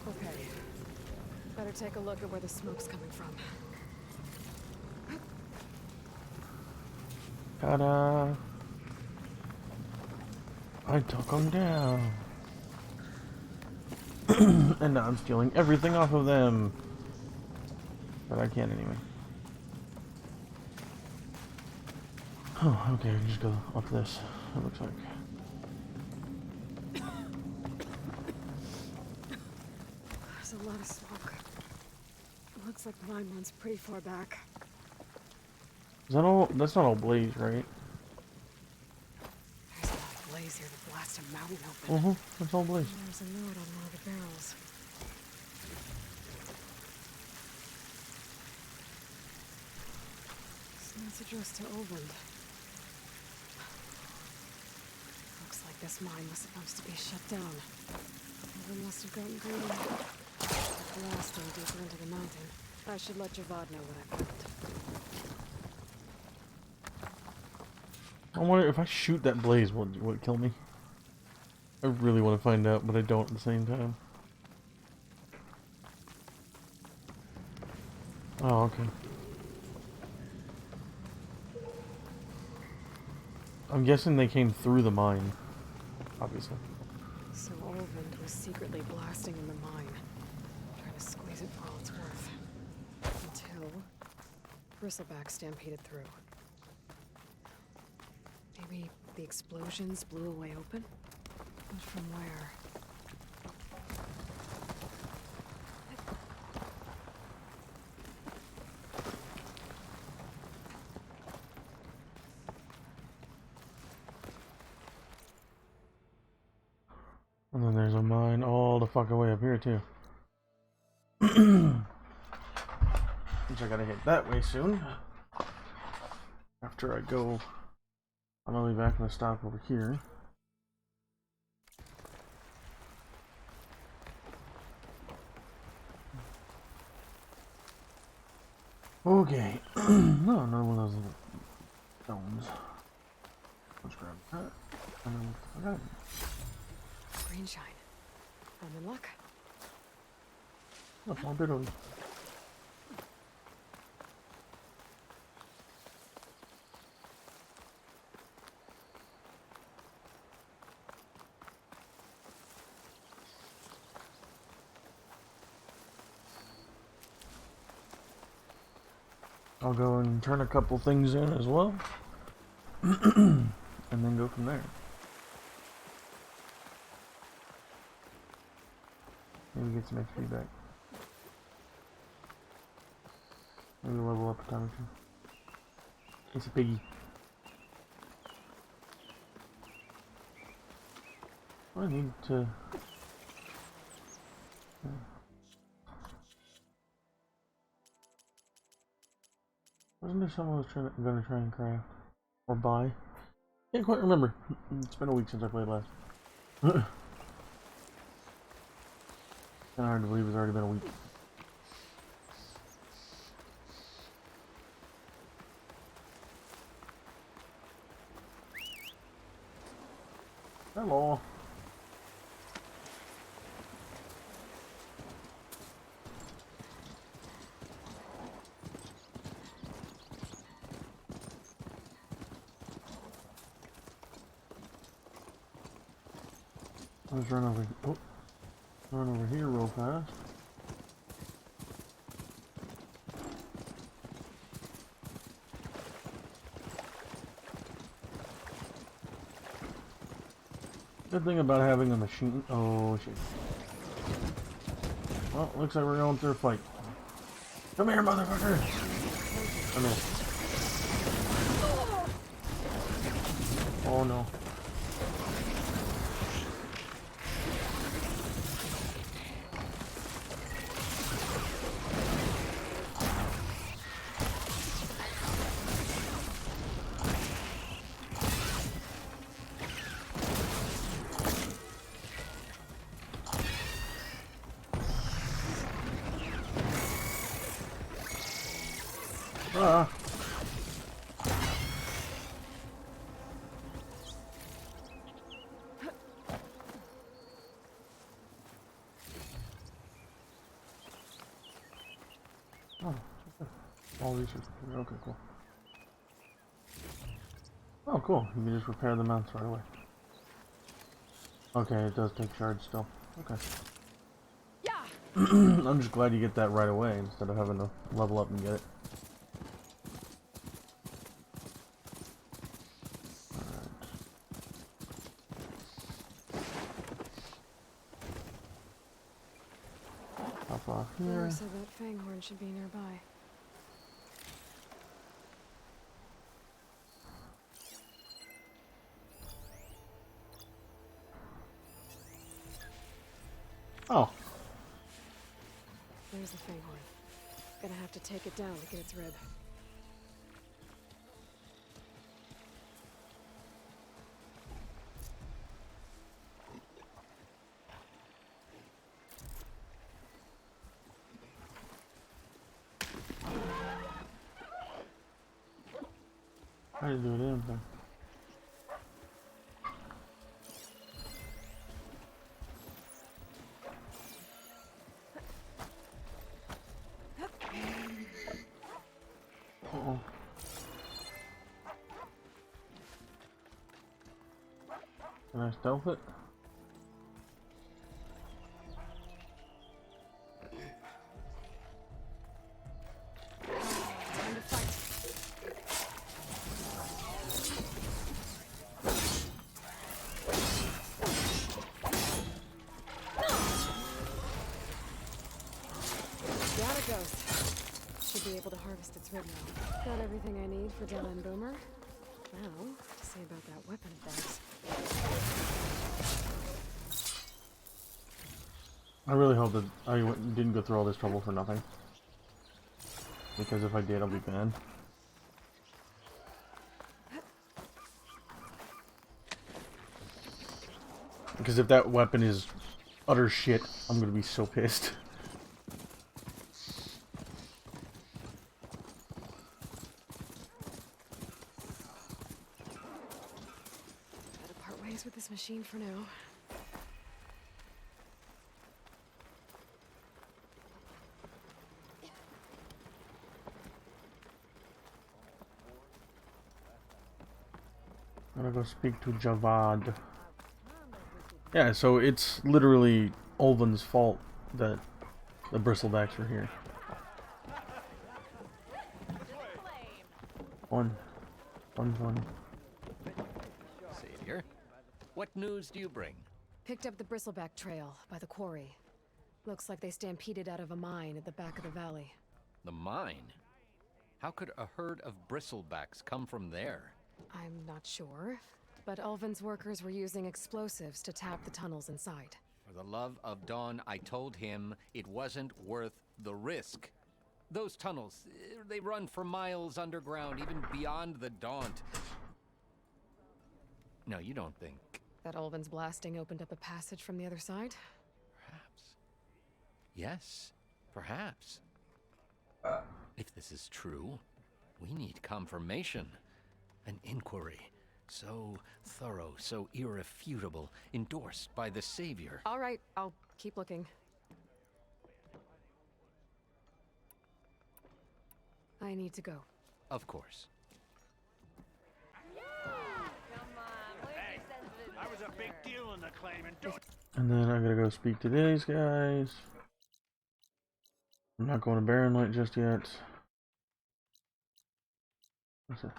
Okay. Better take a look at where the smoke's coming from. Ta-da! I took him down. And now I'm stealing everything off of them. But I can't anyway. Oh, okay, I can just go up this, it looks like. There's a lot of smoke. It looks like the mine runs pretty far back. Is that all? That's not all blaze, right? There's enough blaze here to blast a mountain open. That's all blaze. And there's a note on one of the barrels. This note's addressed to Oland. Looks like this mine was supposed to be shut down. Oland must have gotten greedy. Blasting deeper into the mountain. I should let Javad know what I found. I wonder if I shoot that blaze, will it kill me? I really want to find out, but I don't at the same time. Oh, okay. I'm guessing they came through the mine, obviously. So Olvend was secretly blasting in the mine, trying to squeeze it for all it's worth. Until Bristleback stampeded through. Maybe the explosions blew a way open? But from where? And then there's a mine all the fucking way up here, too. Which I gotta hit that way soon. After I go on the way back, I'm gonna stop over here. Okay. No, another one of those little stones. Let's grab that. And then I got it. Green shine. I'm in luck. Oh, more bitterly. I'll go and turn a couple things in as well. And then go from there. Maybe get some XP back. Maybe level up a time or two. It's a piggy. I need to Wasn't there someone I was gonna try and craft or buy? Can't quite remember. It's been a week since I played last. Kinda hard to believe it's already been a week. Hello. Let's run over. Oh, run over here real fast. Good thing about having a machine. Oh shit. Well, looks like we're going through a fight. Come here, motherfucker! Come here. Oh no. Ah. Oh, all these are okay, cool. Oh, cool. You can just repair the mounts right away. Okay, it does take shards still. Okay. Yeah. I'm just glad you get that right away instead of having to level up and get it. Hop off here. Laura said that Fanghorn should be nearby. Oh. There's the Fanghorn. Gonna have to take it down to get its rib. I didn't do anything. Uh-oh. Can I stealth it? Time to fight. Down it goes. Should be able to harvest its rib now. Got everything I need for Della and Boomer. Now, see about that weapon of theirs. I really hope that I didn't go through all this trouble for nothing. Because if I did, I'll be banned. Because if that weapon is utter shit, I'm gonna be so pissed. Gotta part ways with this machine for now. I'm gonna go speak to Javad. Yeah, so it's literally Ulvin's fault that the Bristlebacks were here. One. Savior, what news do you bring? Picked up the Bristleback trail by the quarry. Looks like they stampeded out of a mine at the back of the valley. The mine? How could a herd of bristlebacks come from there? I'm not sure, but Ulvin's workers were using explosives to tap the tunnels inside. For the love of Dawn, I told him it wasn't worth the risk. Those tunnels, they run for miles underground, even beyond the Daunt. No, you don't think. That Ulvin's blasting opened up a passage from the other side? Perhaps. Yes, perhaps. If this is true, we need confirmation. An inquiry. So thorough, so irrefutable, endorsed by the Savior. All right, I'll keep looking. I need to go. Of course. Hey, I was a big deal in the claim and And then I gotta go speak to these guys. I'm not going to Barren Light just yet. What's that?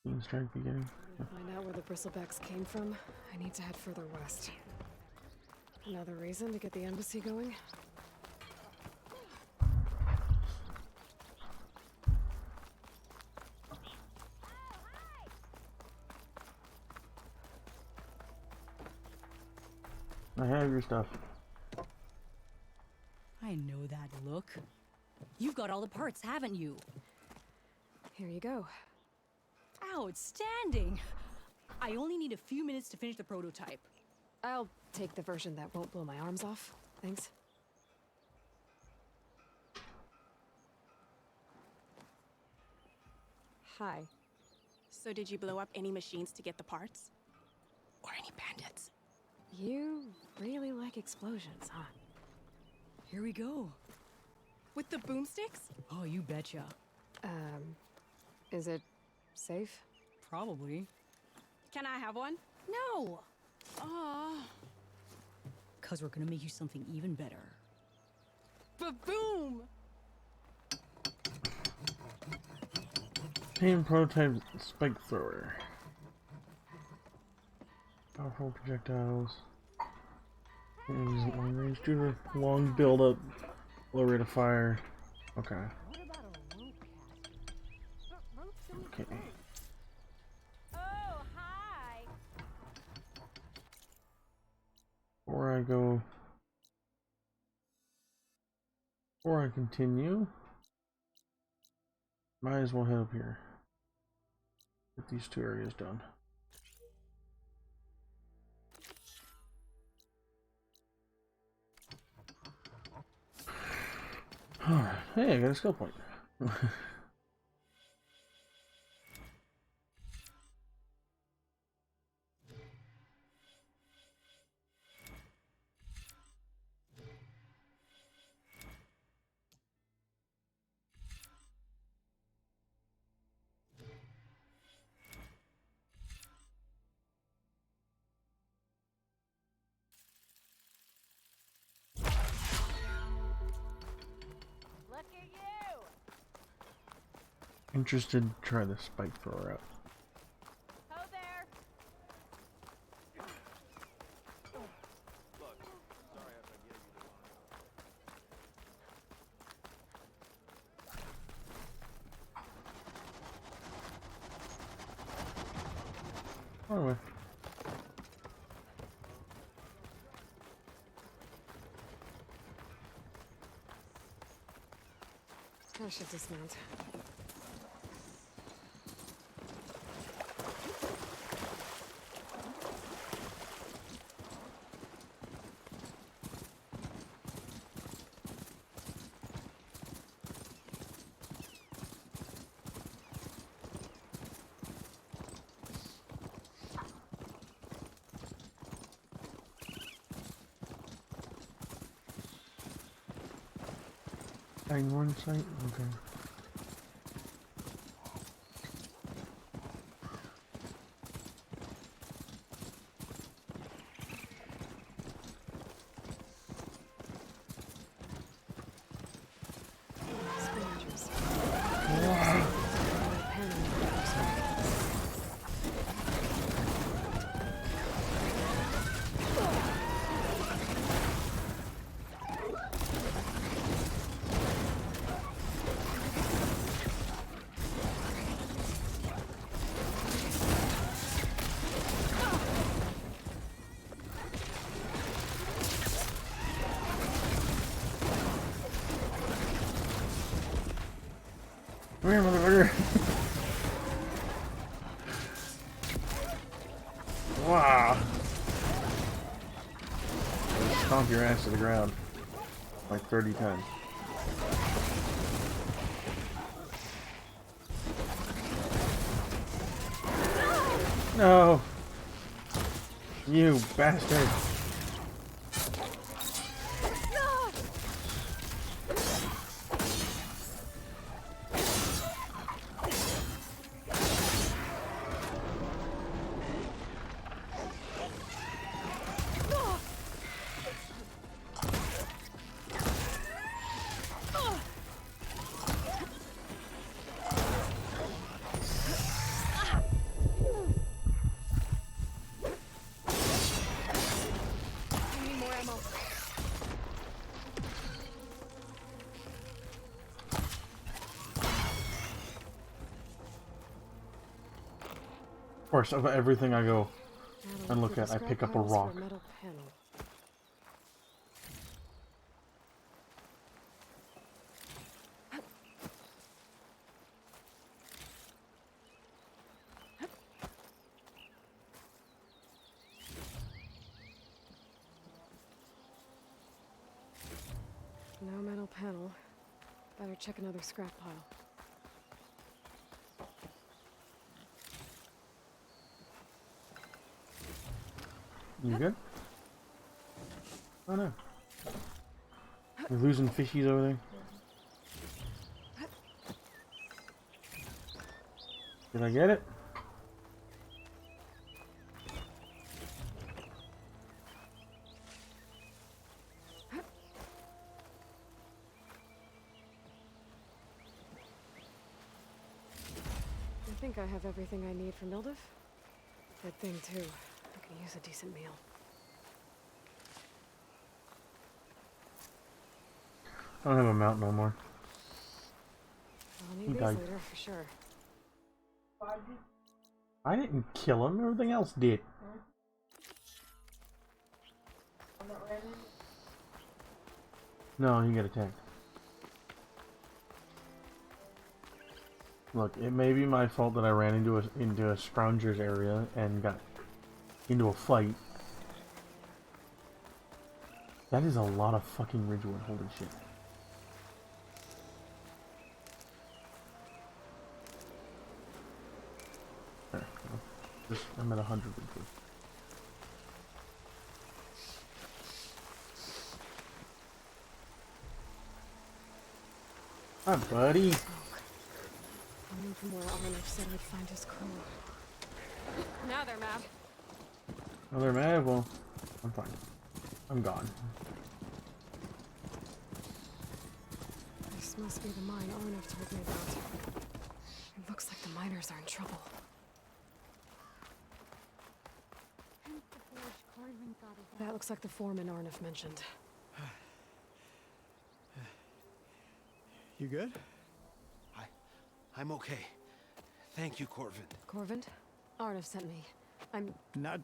Keen strike beginning. To find out where the bristlebacks came from, I need to head further west. Another reason to get the embassy going? I have your stuff. I know that look. You've got all the parts, haven't you? Here you go. Outstanding! I only need a few minutes to finish the prototype. I'll take the version that won't blow my arms off. Thanks. Hi. So did you blow up any machines to get the parts? Or any bandits? You really like explosions, huh? Here we go. With the boomsticks? Oh, you betcha. Is it safe? Probably. Can I have one? No! Aw. 'Cause we're gonna make you something even better. Ba-boom! Team prototype spike thrower. Powerful projectiles. Enemies at long range due to long build up, low rate of fire. Okay. Okay. Oh, hi. Before I continue, might as well head up here. Get these two areas done. Alright, hey, I got a skill point. Look at you! Interested to try the spike thrower out. Ho there! Anyway. I should dismount. One site? Okay. Come here, motherfucker. Wow. Stomp your ass to the ground like 30 times. No! You bastard! Of course, of everything I go and look at, I pick up a rock. No metal panel. Better check another scrap pile. You good? Oh no. You're losing fishies over there. Did I get it? I think I have everything I need for Mildev. Good thing, too. I can use a decent meal. I don't have a mount no more. I'll He need these died. later, for sure. I didn't kill him, everything else did. No, he got attacked. Look, it may be my fault that I ran into a Scrounger's area and got into a fight. That is a lot of fucking Ridgewood, holy shit. There, I'm at 100 Ridgewood. Hi, buddy. Coming from where Arnold said I'd find his crew. Now they're mad. Oh, they're mad? Well, I'm fine. I'm gone. This must be the mine Arnav told me about. It looks like the miners are in trouble. That looks like the foreman Arnav mentioned. You good? I'm okay. Thank you, Corvin. Corvin? Arnav sent me. I'm... Not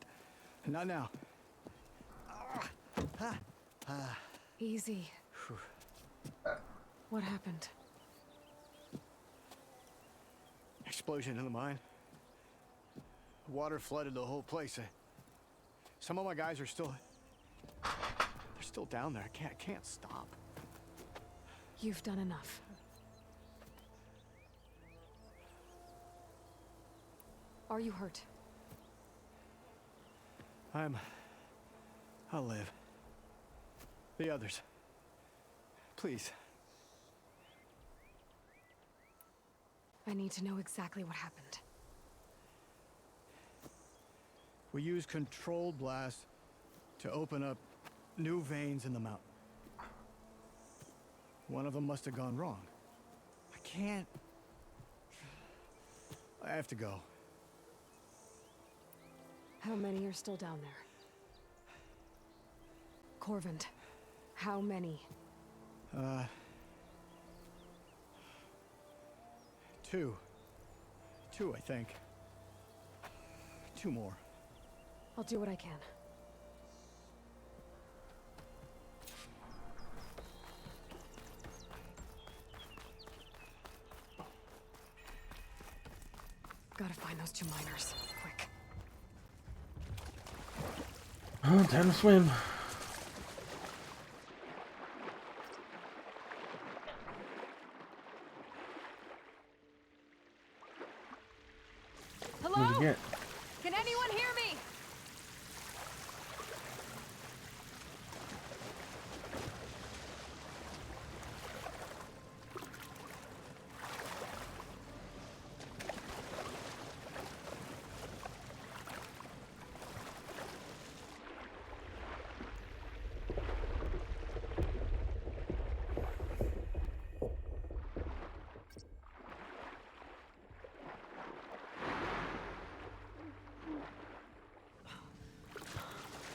now. Easy. What happened? Explosion in the mine. Water flooded the whole place. Some of my guys are still... They're still down there. I can't stop. You've done enough. Are you hurt? I'll live. The others. Please. I need to know exactly what happened. We used controlled blast to open up new veins in the mountain. One of them must have gone wrong. I have to go. How many are still down there? Corvin, how many? Two, I think. 2 more. I'll do what I can. find those two miners. Quick. Oh, time to swim. Hello? What'd you get? Can anyone hear me?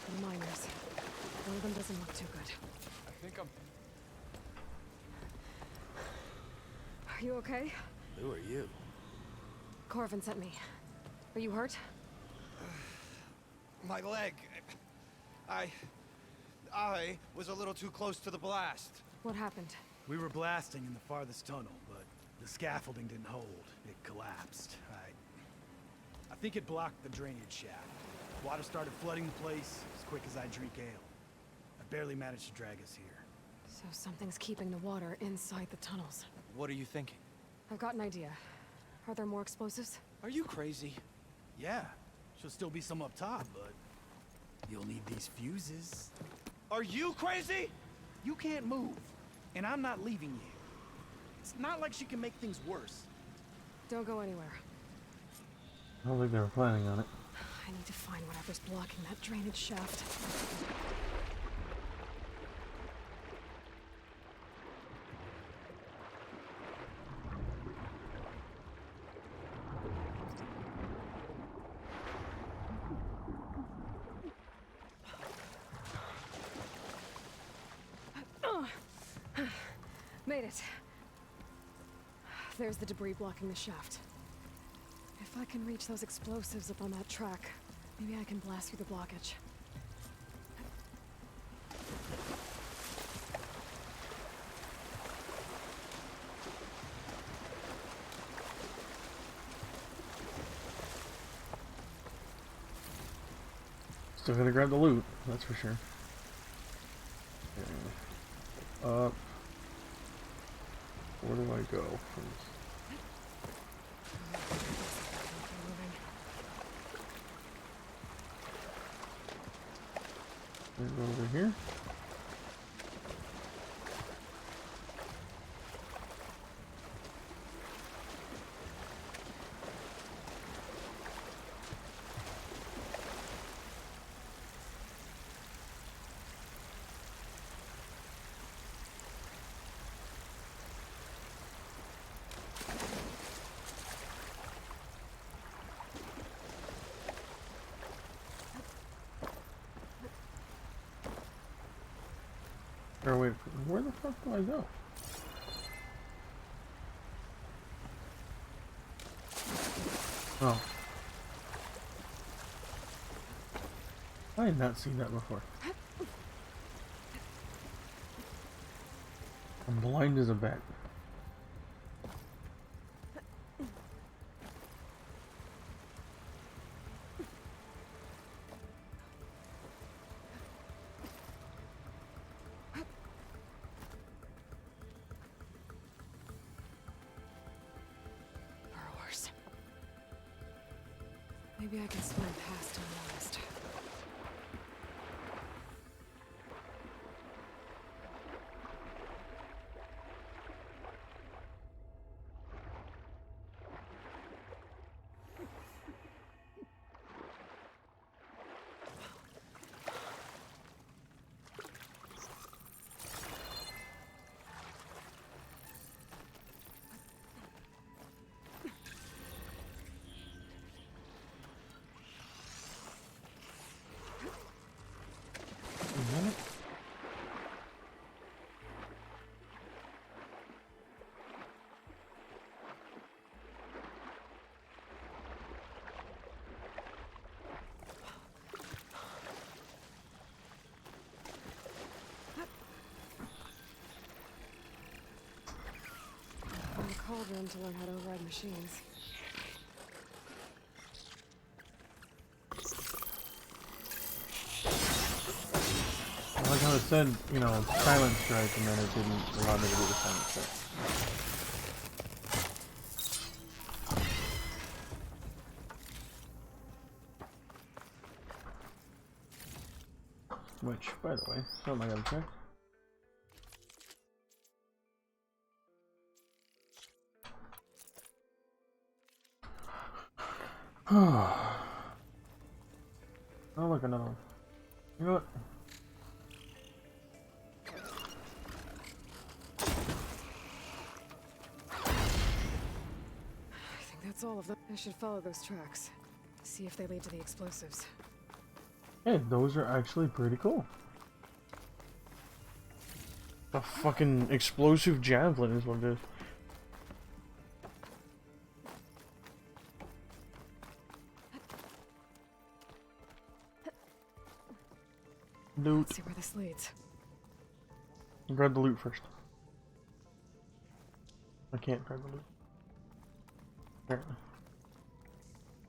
The miners. One of them doesn't look too good. I think I'm... Are you okay? Who are you? Corvin sent me. Are you hurt? My leg. I was a little too close to the blast. What happened? We were blasting in the farthest tunnel, but the scaffolding didn't hold. It collapsed. I think it blocked the drainage shaft. Water started flooding the place as quick as I drink ale. I barely managed to drag us here. So something's keeping the water inside the tunnels. What are you thinking? I've got an idea. Are there more explosives? Are you crazy? Yeah, should still be some up top, but you'll need these fuses. Are you crazy? You can't move, and I'm not leaving you. It's not like she can make things worse. Don't go anywhere. I don't think they were planning on it. I need to find whatever's blocking that drainage shaft. Made it. There's the debris blocking the shaft. If I can reach those explosives up on that track, maybe I can blast through the blockage. Still gonna grab the loot, that's for sure. Okay. Up. Where do I go from this? Over here. Or wait, where the fuck do I go? Oh. I had not seen that before. I'm blind as a bat. Maybe I can swim past unnoticed. I'm in the cold room to learn how to override machines. Well, it said, you know, silent strike, and then it didn't allow me to do the silent strike. Which, by the way, something I gotta check. Oh, look, another one. You know what? I think that's all of them. I should follow those tracks. See if they lead to the explosives. Hey, those are actually pretty cool. A fucking explosive javelin is what it is. Loot. Let's see where this leads. Grab the loot first. I can't grab the loot. Apparently.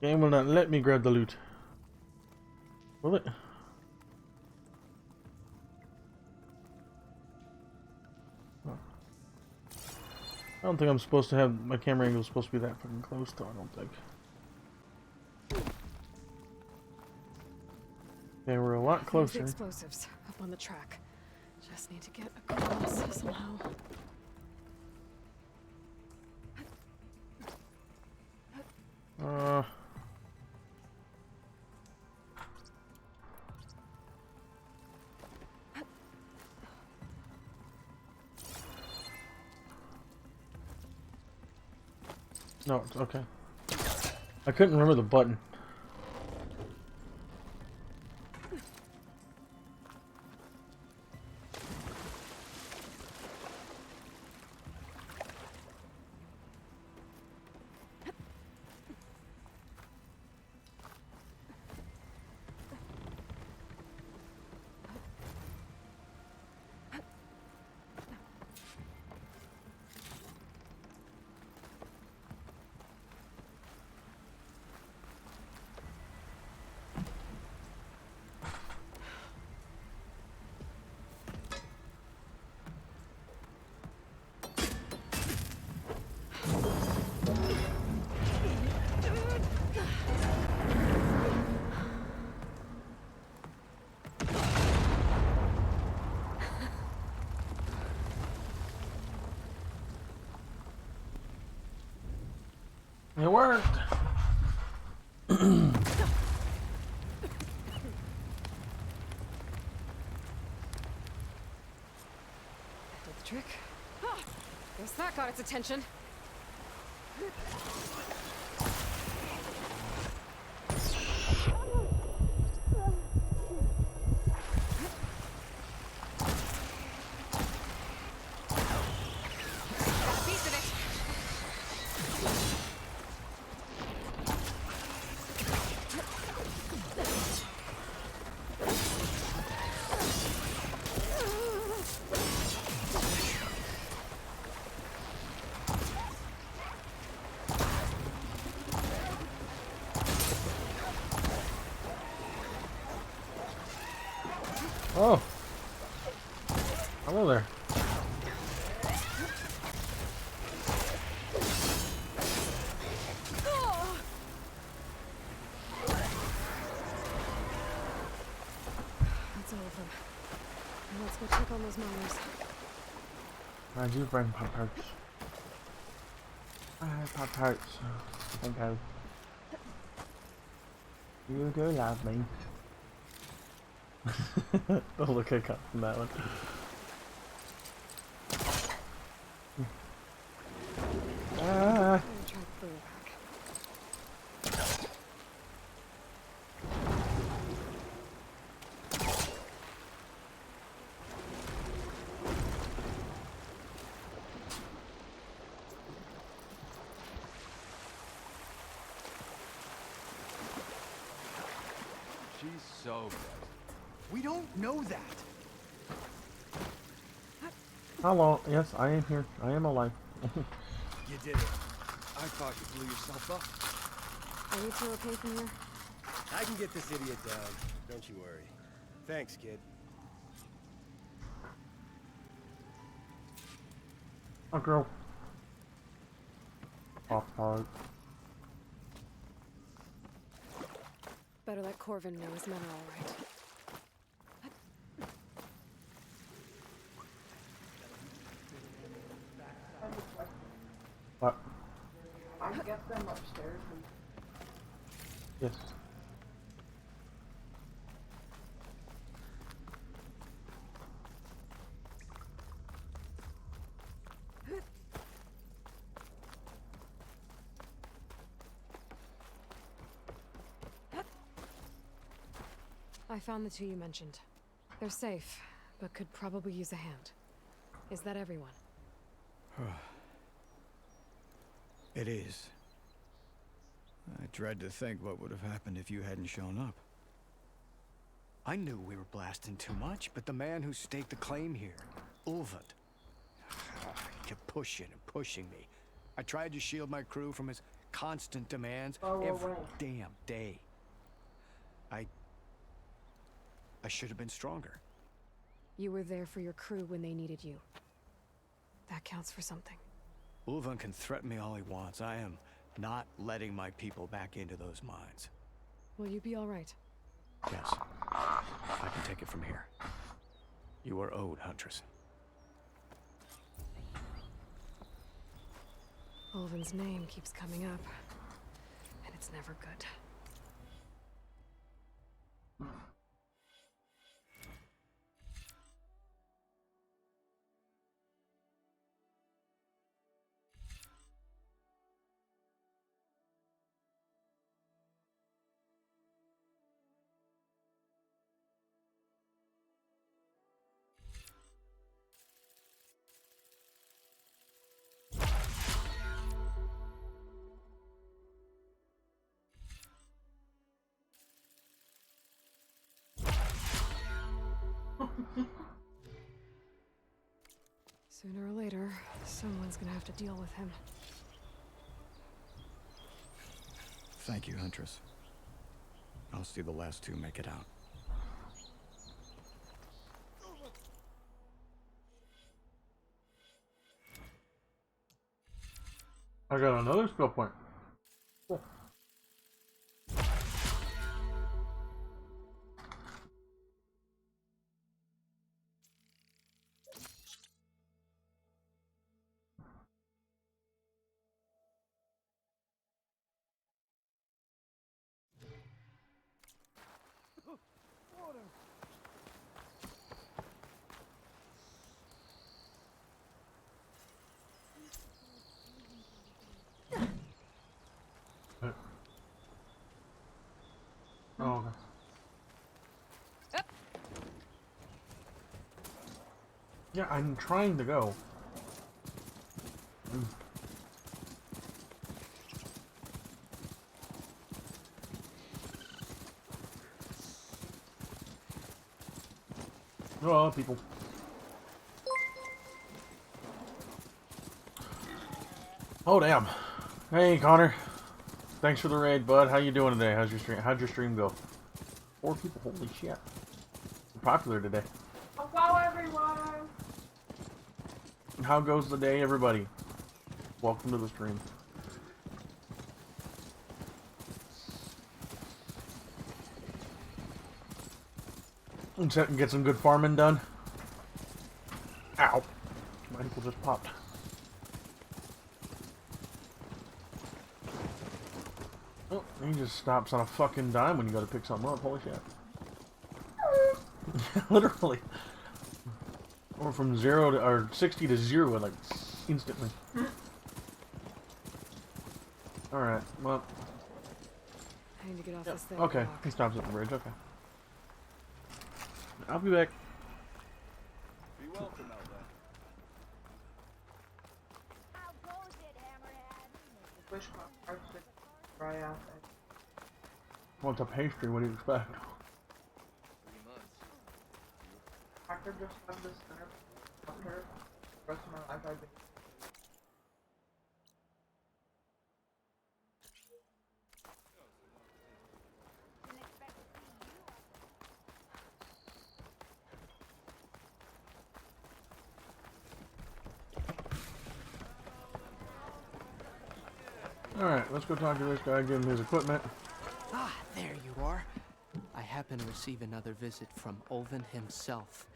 Game will not let me grab the loot. Will it? Oh. I don't think I'm supposed to have my camera angle supposed to be that fucking close though, I don't think. They were a lot There's closer. the explosives up on the track. Just need to get across somehow. No, it's okay. I couldn't remember the button. It worked. Did the trick. Ah, guess that got its attention. Oh. Hello there. That's all of them. Now let's go check on those miners. I do bring Pop-Tarts. I have Pop-Tarts. Thank you. You do love me. The look I got from that one. Ah. She's so good. We don't know that. Hello. Yes, I am here. I am alive. You did it. I thought you blew yourself up. Are you two okay from here? I can get this idiot down. Don't you worry. Thanks, kid. Oh, girl. Off hard. Better let Corvin know his men are all right. What? I get them upstairs. Yes. I found the two you mentioned. They're safe, but could probably use a hand. Is that everyone? It is. I dread to think what would have happened if you hadn't shown up. I knew we were blasting too much, but the man who staked the claim here, Ulvund, he kept pushing and pushing me. I tried to shield my crew from his constant demands every damn day. I should have been stronger. You were there for your crew when they needed you. That counts for something. Ulvund can threaten me all he wants. I am not letting my people back into those mines. Will you be all right? Yes. I can take it from here. You are owed, Huntress. Ulvund's name keeps coming up, and it's never good. Sooner or later, someone's gonna have to deal with him. Thank you, Huntress. I'll see the last two make it out. I got another skill point. Cool. Oh, okay. Yeah, I'm trying to go. Oh, people. Oh, damn. Hey, Connor. Thanks for the raid, bud. How you doing today? How'd your stream go? 4 people. Holy shit. You're popular today. Hello, everyone. How goes the day, everybody? Welcome to the stream. And get some good farming done. Ow. My ankle just popped. Oh, he just stops on a fucking dime when you go to pick something up. Holy shit. Literally. Or from 0 to, or 60 to 0, like, instantly. Alright, well. I need to get off this thing. Okay, he stops at the bridge, okay. I'll be back. Be welcome out there. How goes it, Hammerhead? Wish my heart would dry out. Well, it's a pastry, what do you expect? 3 months. I could just have this dinner after the rest of my life. I've been. Alright, let's go talk to this guy, give him his equipment. Ah, there you are. I happen to receive another visit from Ulvin himself.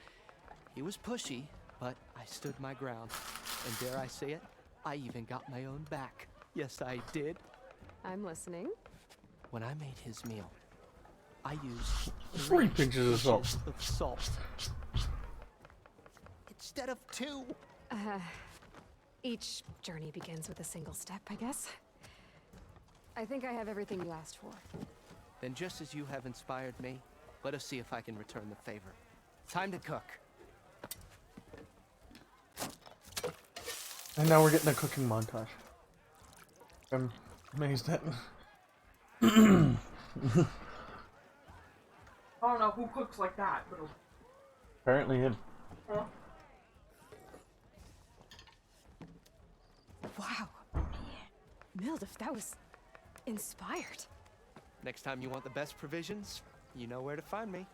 He was pushy, but I stood my ground. And dare I say it, I even got my own back. Yes, I did. I'm listening. When I made his meal, I used 3 pinches of salt. pinches of salt. Instead of 2. Each journey begins with a single step, I guess. I think I have everything you asked for. Then just as you have inspired me, let us see if I can return the favor. Time to cook. And now we're getting a cooking montage. I'm amazed at I don't know who cooks like that, but apparently him. huh? Wow. Mildef, that was inspired. Next time you want the best provisions, you know where to find me.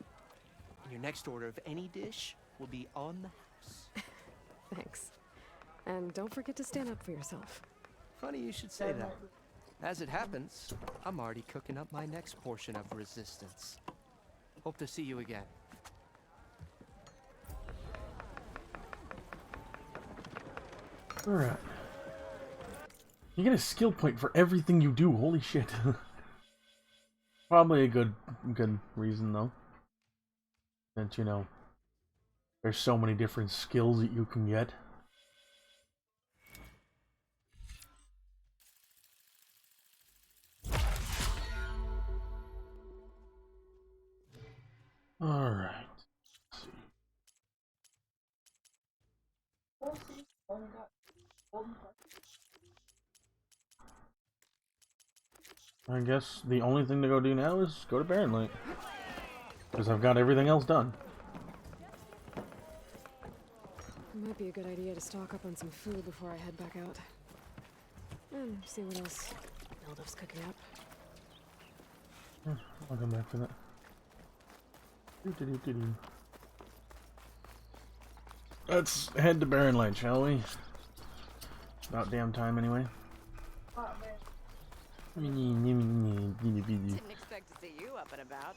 And your next order of any dish will be on the house. Thanks. And don't forget to stand up for yourself. Funny you should say that. As it happens, I'm already cooking up my next portion of resistance. Hope to see you again. Alright. You get a skill point for everything you do, holy shit. Probably a good reason though. That, you know, there's so many different skills that you can get. Alright. I guess the only thing to go do now is go to Barren Light. Because I've got everything else done. It might be a good idea to stock up on some food before I head back out. And see what else Mildef's cooking up. I'll come back for that. Let's head to Barren Light, shall we? About damn time anyway. Didn't expect to see you up and about.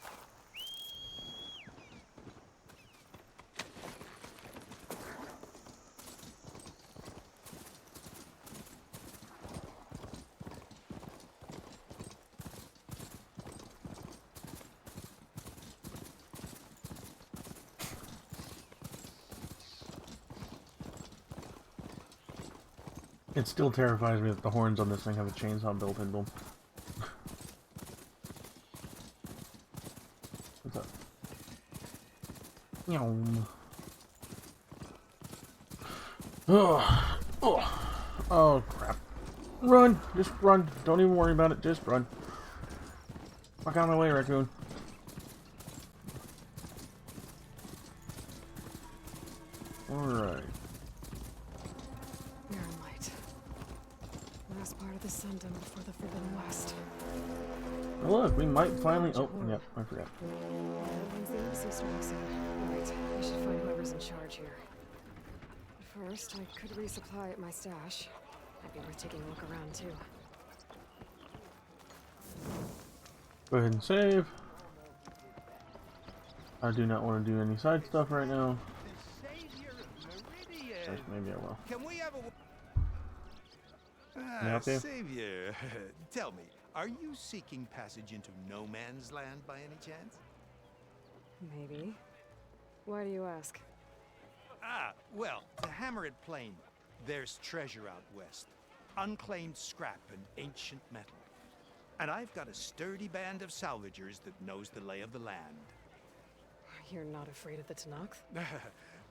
It still terrifies me that the horns on this thing have a chainsaw built into them. What's up? Oh crap. Run! Just run. Don't even worry about it. Just run. Fuck out of my way, raccoon. Alright. Barren Light. Last part of the Sundom before the Forbidden West. Look, we might finally. Oh, yep, I forgot. When's the embassy starting soon? Alright, I should find whoever's in charge here. But first, I could resupply at my stash. Might be worth taking a look around too. Go ahead and save. I do not want to do any side stuff right now. Yes, maybe I will. Can we have a... Can I help you? Savior, tell me, are you seeking passage into no man's land by any chance? Maybe. Why do you ask? Ah, well, to hammer it plain, there's treasure out west. Unclaimed scrap and ancient metal. And I've got a sturdy band of salvagers that knows the lay of the land. You're not afraid of the Tenakth?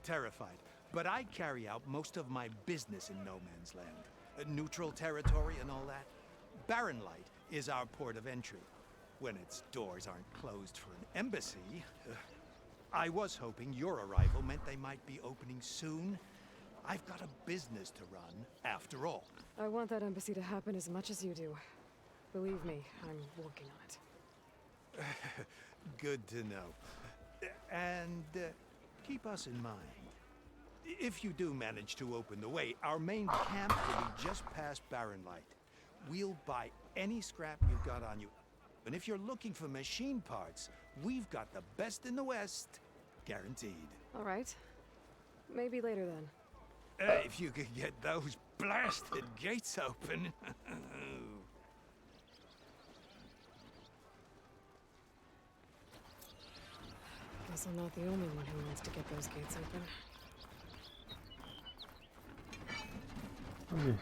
Terrified. But I carry out most of my business in no man's land. Neutral territory and all that. Barren Light is our port of entry. When its doors aren't closed for an embassy. I was hoping your arrival meant they might be opening soon. I've got a business to run, after all. I want that embassy to happen as much as you do. Believe me, I'm working on it. Good to know. And keep us in mind. If you do manage to open the way, our main camp will be just past Barren Light. We'll buy any scrap you've got on you. And if you're looking for machine parts, we've got the best in the West. Guaranteed. All right. Maybe later then. If you could get those blasted gates open. Guess I'm not the only one who wants to get those gates open. Okay.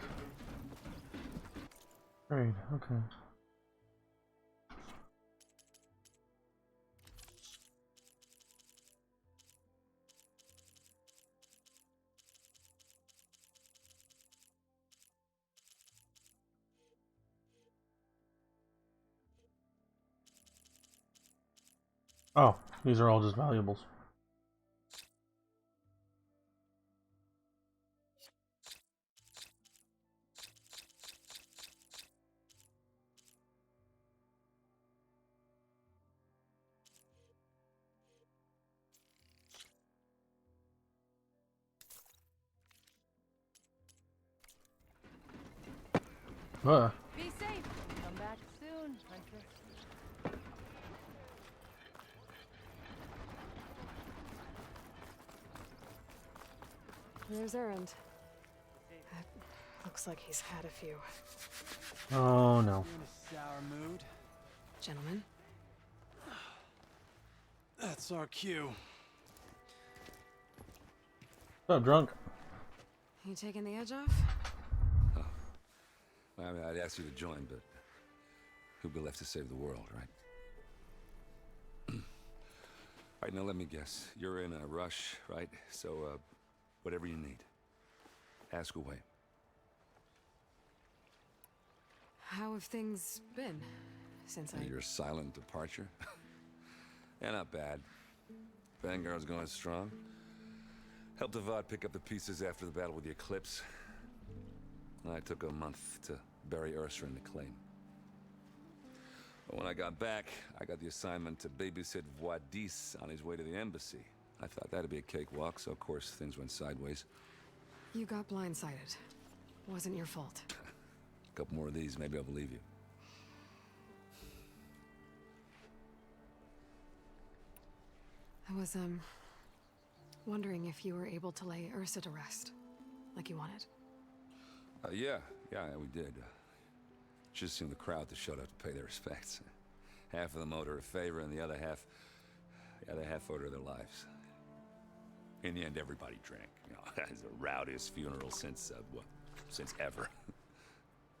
Right, okay. Oh, these are all just valuables. Be safe. Come back soon, Huntress. There's Erend. Looks like he's had a few. Oh no. In a sour mood. Gentlemen? That's our cue. What's up, drunk? You taking the edge off? I mean, I'd ask you to join, but who'd be left to save the world, right? All right, now let me guess. You're in a rush, right? So, whatever you need, ask away. How have things been since Your silent departure? Yeah, not bad. Vanguard's going strong. Helped Avad pick up the pieces after the battle with the Eclipse. I took a month to bury Ursa in the claim. But when I got back, I got the assignment to babysit Voidis on his way to the embassy. I thought that'd be a cakewalk, so of course things went sideways. You got blindsided. Wasn't your fault. A couple more of these, maybe I'll believe you. I was, wondering if you were able to lay Ursa to rest, like you wanted. Yeah, we did. Just seemed the crowd that showed up to pay their respects. Half of them owed her a favor, and the other half owed her their lives. In the end, everybody drank. You know, it's the rowdiest funeral since ever.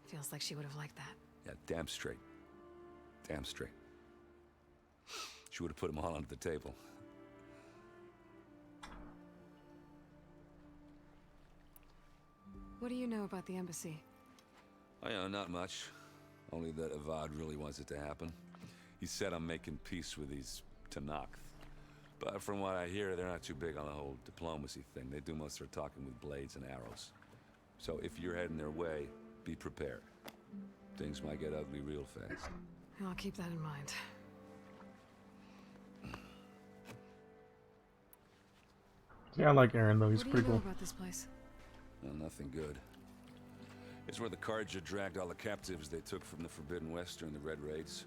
Feels like she would have liked that. Yeah, damn straight. Damn straight. She would have put them all under the table. What do you know about the embassy? Oh, yeah, not much. Only that Avad really wants it to happen. He said I'm making peace with these Tenakth. But from what I hear, they're not too big on the whole diplomacy thing. They do most of their talking with blades and arrows. So if you're heading their way, be prepared. Things might get ugly real fast. I'll keep that in mind. Yeah, I like Aaron though. He's What do pretty you know cool. about this place? Well, nothing good. It's where the Carja dragged all the captives they took from the Forbidden West during the Red Raids.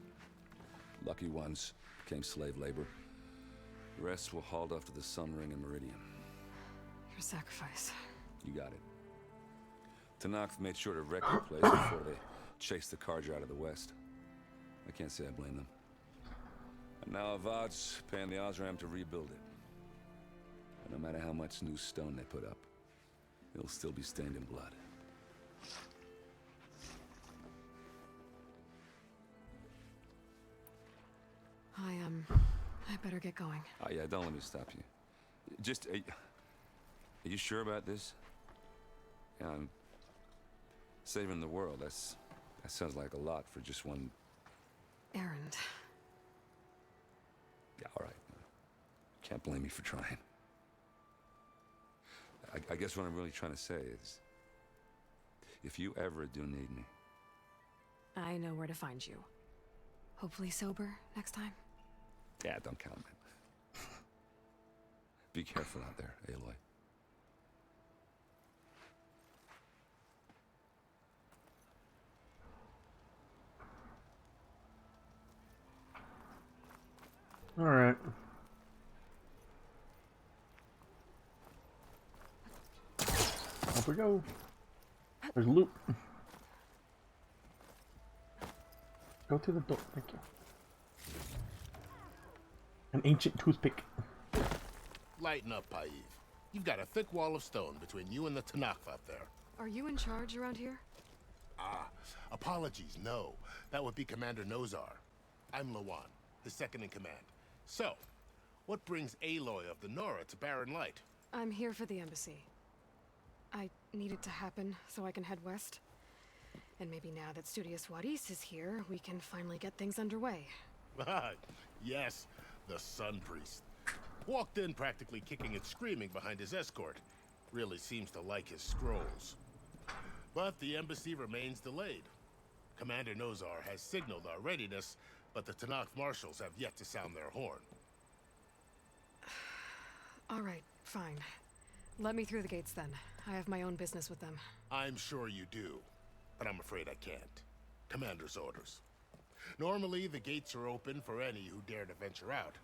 Lucky ones became slave labor. The rest were hauled off to the Sun Ring and Meridian. Your sacrifice. You got it. Tenakth made sure to wreck the place before they chased the Carja out of the West. I can't say I blame them. And now Avad's paying the Osram to rebuild it. And no matter how much new stone they put up, it'll still be stained in blood. I better get going. Oh yeah, don't let me stop you. Just, are you sure about this? Yeah, I'm saving the world. That sounds like a lot for just one. Erend. Yeah, all right. Can't blame me for trying. I guess what I'm really trying to say is, if you ever do need me. I know where to find you. Hopefully sober next time. Yeah, don't count on it. Be careful out there, Aloy. Alright. Up we go. There's loot. Go through the door, thank you. An ancient toothpick. Lighten up, Paiv. You've got a thick wall of stone between you and the Tanakh up there. Are you in charge around here? Ah, apologies, no. That would be Commander Nozar. I'm Lawan, his second in command. So, what brings Aloy of the Nora to Barren Light? I'm here for the embassy. I need it to happen so I can head west. And maybe now that Studious Wadis is here, we can finally get things underway. Yes, the Sun Priest. Walked in practically kicking and screaming behind his escort. Really seems to like his scrolls. But the embassy remains delayed. Commander Nozar has signaled our readiness, but the Tanakh marshals have yet to sound their horn. All right, fine. Let me through the gates then. I have my own business with them. I'm sure you do, but I'm afraid I can't. Commander's orders. Normally, the gates are open for any who dare to venture out.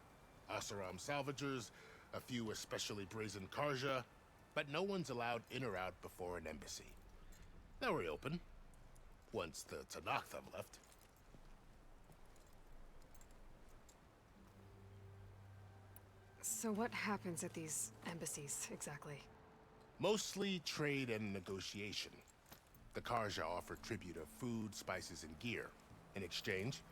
Oseram salvagers, a few especially brazen Karja, but no one's allowed in or out before an embassy. Now we're open, once the Tanakh have left. So what happens at these embassies, exactly? Mostly trade and negotiation. The Karja offer tribute of food, spices, and gear. In exchange,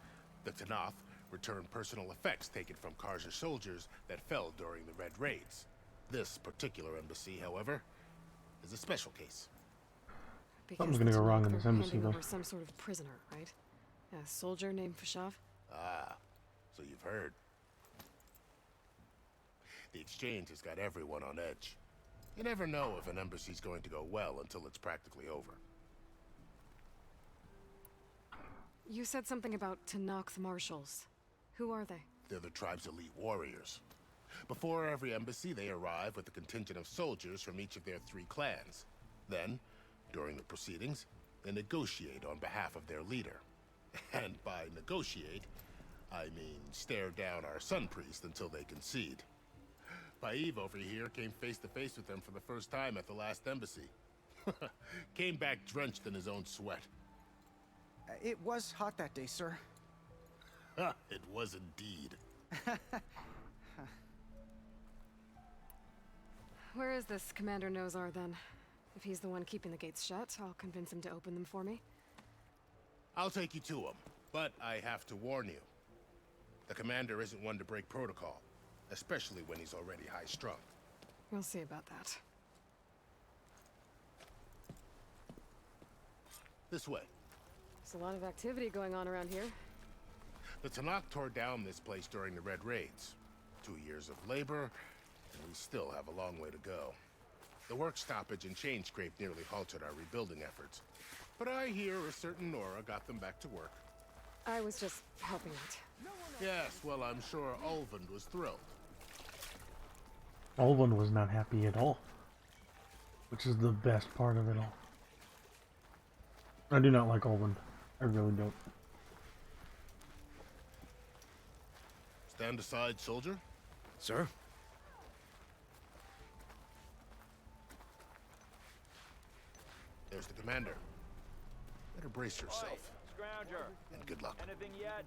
the Tanakh return personal effects taken from Karja soldiers that fell during the Red Raids. This particular embassy, however, is a special case. Something's gonna go wrong in this embassy, though. Over some sort of prisoner, right? A soldier named Fashav? Ah, so you've heard. The exchange has got everyone on edge. You never know if an embassy's going to go well until it's practically over. You said something about Tanakh marshals. Who are they? They're the tribe's elite warriors. Before every embassy, they arrive with a contingent of soldiers from each of their 3 clans. Then, during the proceedings, they negotiate on behalf of their leader. And by negotiate, I mean stare down our Sun Priest until they concede. Paiv over here came face to face with them for the first time at the last embassy. Came back drenched in his own sweat. It was hot that day, sir. It was indeed. Where is this Commander Nozar, then? If he's the one keeping the gates shut, I'll convince him to open them for me. I'll take you to him, but I have to warn you. The commander isn't one to break protocol, especially when he's already high-strung. We'll see about that. This way. There's a lot of activity going on around here. The Tanakh tore down this place during the Red Raids. 2 years of labor, and we still have a long way to go. The work stoppage and chain scrape nearly halted our rebuilding efforts. But I hear a certain Nora got them back to work. I was just helping out. Yes, well, I'm sure Ulvund was thrilled. Ulvund was not happy at all. Which is the best part of it all. I do not like Ulvund. I really don't. Stand aside, soldier. Sir? There's the commander. Better brace yourself. Scrounger. And good luck. Anything yet?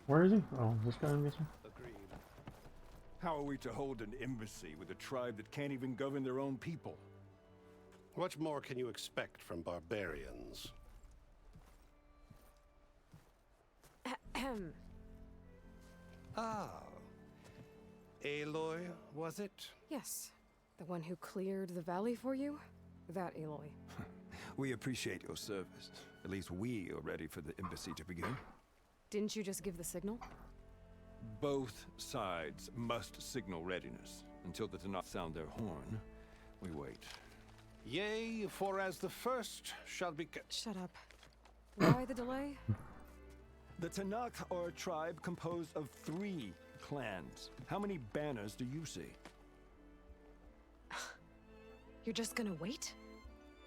Where is he? Oh, this guy, I'm guessing. Agreed. How are we to hold an embassy with a tribe that can't even govern their own people? What more can you expect from barbarians? Ahem. Ah. Aloy, was it? Yes. The one who cleared the valley for you? That Aloy. We appreciate your service. At least we are ready for the embassy to begin. Didn't you just give the signal? Both sides must signal readiness. Until the Tanakh sound their horn, we wait. Yea, for as the first shall be... Shut up. Why the delay? The Tanakh are a tribe composed of 3 clans. How many banners do you see? You're just gonna wait?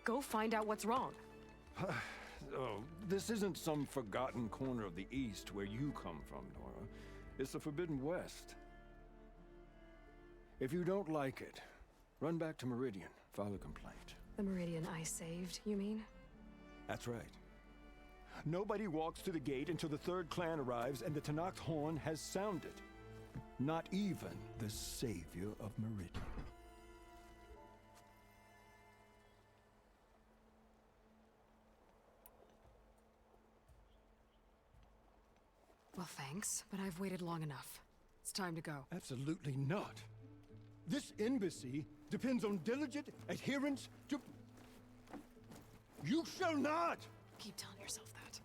Go find out what's wrong. Oh, this isn't some forgotten corner of the East where you come from, Nora. It's the Forbidden West. If you don't like it, run back to Meridian, file a complaint. The Meridian I saved, you mean? That's right. Nobody walks to the gate until the third clan arrives and the Tenakth horn has sounded. Not even the savior of Meridian. Well, thanks, but I've waited long enough. It's time to go. Absolutely not. This embassy depends on diligent adherence to... You shall not! Keep telling yourself that.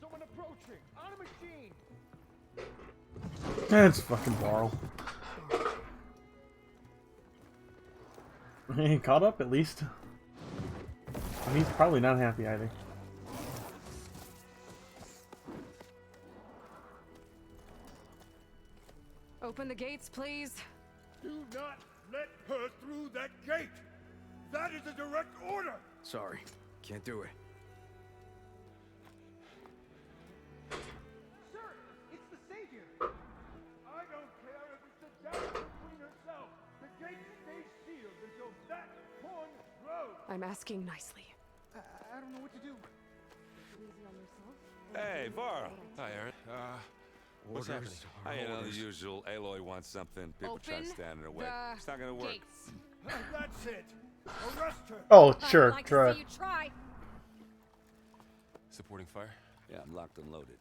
Someone approaching! On a machine! That's fucking Varl. He caught up at least. And he's probably not happy either. Open the gates, please. Do not let her through that gate! That is a direct order! Sorry, can't do it. Sir, it's the Savior! I don't care if it's the Devil Queen herself! The gate stays sealed until that horn blows! I'm asking nicely. I don't know what to do. Hey, Varl. Hi, Aaron. What's Orders. happening? I know the usual. Aloy wants something. People try to stand in her way. It's not gonna work. That's it! Arrest her! Oh, sure, I'd like try. to see you try. Supporting fire? Yeah, I'm locked and loaded.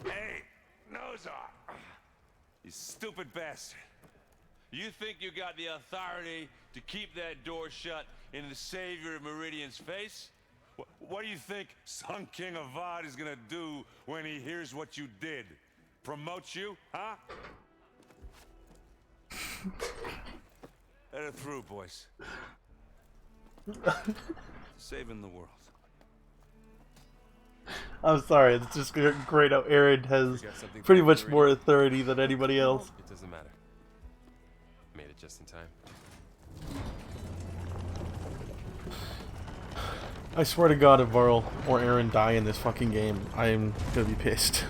Hey, Nozar! You stupid bastard. You think you got the authority to keep that door shut in the savior of Meridian's face? What do you think Sun King Avad is gonna do when he hears what you did? Promote you, huh? Let her through, boys. Saving the world. I'm sorry, it's just great how Aaron has pretty much more authority than anybody else. It doesn't matter. Made it just in time. I swear to God, if Varl or Aaron die in this fucking game, I am gonna be pissed.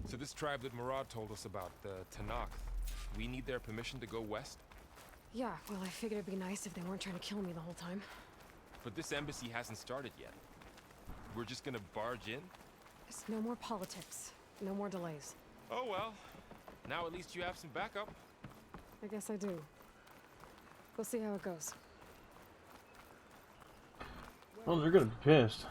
So this tribe that Murad told us about, the Tenakth, we need their permission to go west? Yeah, well, I figured it'd be nice if they weren't trying to kill me the whole time. But this embassy hasn't started yet. We're just gonna barge in? There's no more politics. No more delays. Oh well. Now at least you have some backup. I guess I do. We'll see how it goes. Well, they're gonna be pissed.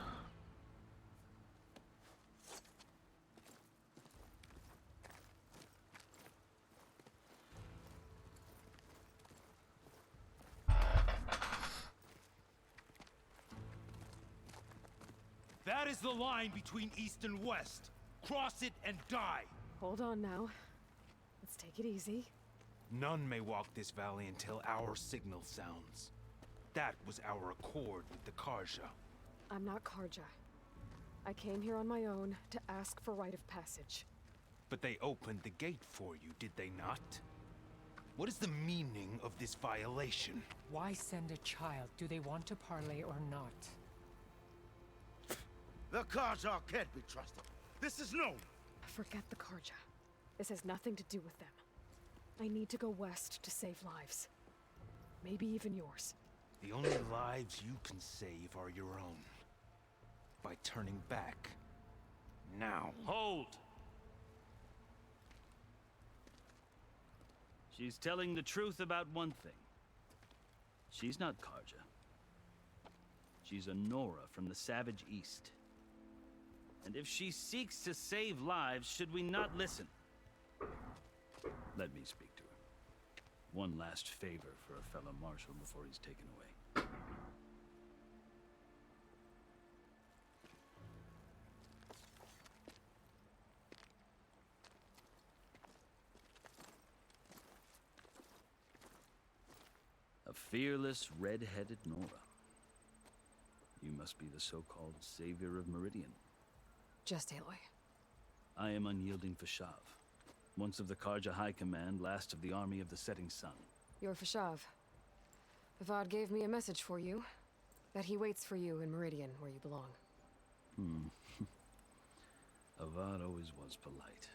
That is the line between East and West. Cross it and die. Hold on now. Let's take it easy. None may walk this valley until our signal sounds. That was our accord with the Karja. I'm not Karja. I came here on my own to ask for rite of passage. But they opened the gate for you, did they not? What is the meaning of this violation? Why send a child? Do they want to parley or not? The Karja can't be trusted. This is known. Forget the Karja. This has nothing to do with them. I need to go west to save lives. Maybe even yours. The only lives you can save are your own. By turning back. Now. Hold! She's telling the truth about one thing. She's not Karja. She's a Nora from the Savage East. And if she seeks to save lives, should we not listen? Let me speak to her. One last favor for a fellow marshal before he's taken away. A fearless, red-headed Nora. You must be the so-called savior of Meridian. Just Aloy. I am unyielding Fashav. Once of the Karja High Command, last of the army of the setting sun. You're Fashav. Avad gave me a message for you. That he waits for you in Meridian, where you belong. Avad always was polite.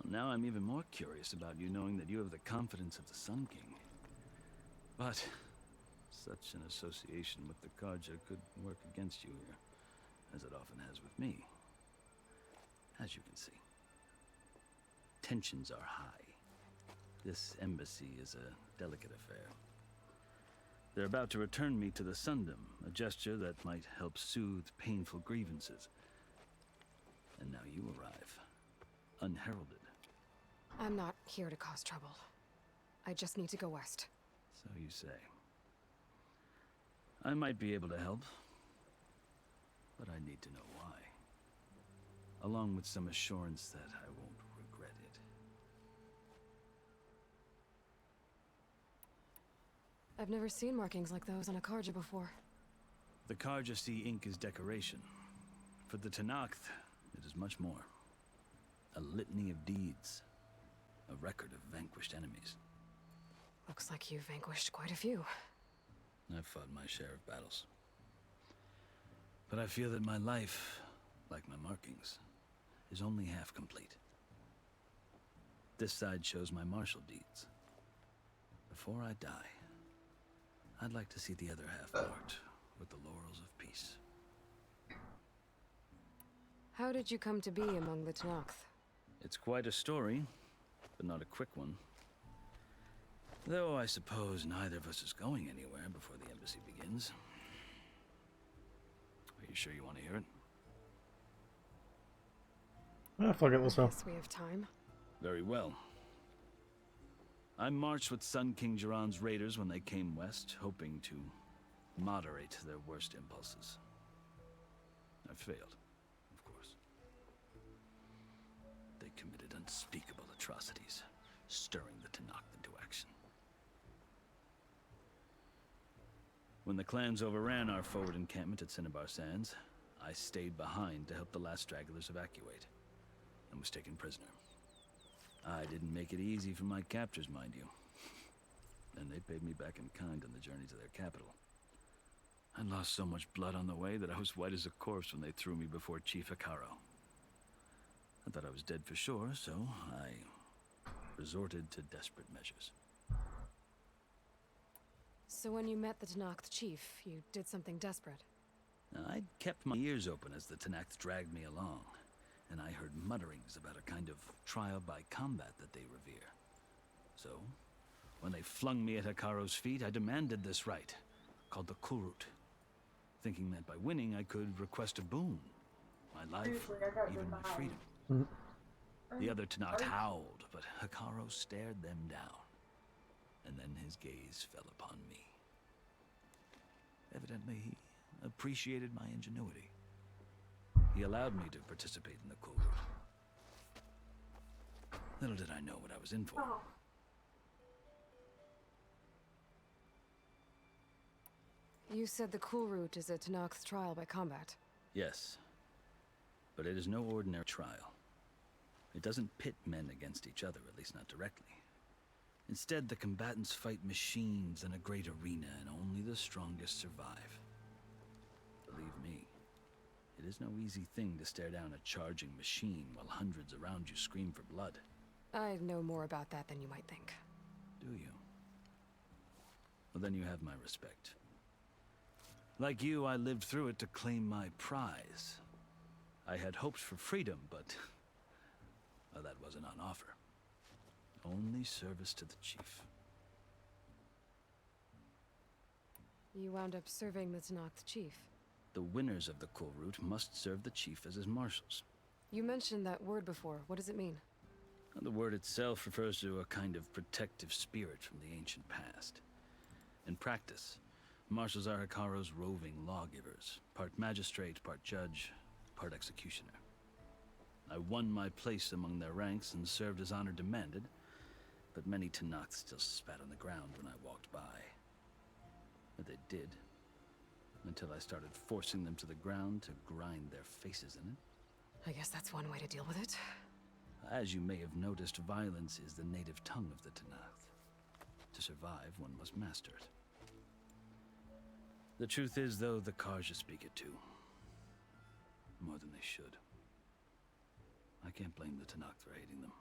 Well, now I'm even more curious about you knowing that you have the confidence of the Sun King. But such an association with the Carja could work against you here, as it often has with me. As you can see, tensions are high. This embassy is a delicate affair. They're about to return me to the Sundom, a gesture that might help soothe painful grievances. And now you arrive, unheralded. I'm not here to cause trouble. I just need to go west. So you say. I might be able to help, but I need to know why. Along with some assurance that I won't regret it. I've never seen markings like those on a Carja before. The Carja see ink as decoration. For the Tenakth, it is much more. A litany of deeds. A record of vanquished enemies. Looks like you've vanquished quite a few. I've fought my share of battles. But I feel that my life, like my markings, is only half complete. This side shows my martial deeds. Before I die, I'd like to see the other half marked with the laurels of peace. How did you come to be among the Tenakth? It's quite a story, but not a quick one. Though I suppose neither of us is going anywhere before the embassy begins. Are you sure you want to hear it? Ah, fuck it, let's go. Guess we have time. Very well. I marched with Sun King Jiran's raiders when they came west, hoping to moderate their worst impulses. I failed, of course. They committed unspeakable atrocities, stirring the Tenakth into action. When the clans overran our forward encampment at Cinnabar Sands, I stayed behind to help the last stragglers evacuate, and was taken prisoner. I didn't make it easy for my captors, mind you. And they paid me back in kind on the journey to their capital. I lost so much blood on the way that I was white as a corpse when they threw me before Chief Hekarro. I thought I was dead for sure, so I resorted to desperate measures. So when you met the Tenakth chief, you did something desperate? I'd kept my ears open as the Tenakth dragged me along, and I heard mutterings about a kind of trial by combat that they revere. So, when they flung me at Hekarro's feet, I demanded this right, called the Kulrut, thinking that by winning I could request a boon, my life, even my freedom. The other Tenakth howled, but Hekarro stared them down, and then his gaze fell upon me. Evidently, he appreciated my ingenuity. He allowed me to participate in the Kulrut. Little did I know what I was in for. You said the Kulrut is a Tenakth trial by combat. Yes, but it is no ordinary trial. It doesn't pit men against each other, at least not directly. Instead, the combatants fight machines in a great arena, and only the strongest survive. Believe me, it is no easy thing to stare down a charging machine while hundreds around you scream for blood. I know more about that than you might think. Do you? Well, then you have my respect. Like you, I lived through it to claim my prize. I had hoped for freedom, but well, that wasn't on offer. Only service to the chief. You wound up serving the Tenakth chief. The winners of the Kulrut must serve the chief as his marshals. You mentioned that word before. What does it mean? The word itself refers to a kind of protective spirit from the ancient past. In practice, marshals are Hekarro's roving lawgivers, part magistrate, part judge, part executioner. I won my place among their ranks and served as honor demanded, but many Tenakth still spat on the ground when I walked by. But they did, until I started forcing them to the ground to grind their faces in it. I guess that's one way to deal with it. As you may have noticed, violence is the native tongue of the Tenakth. To survive, one must master it. The truth is, though, the Karja speak it too. More than they should. I can't blame the Tenakth for hating them.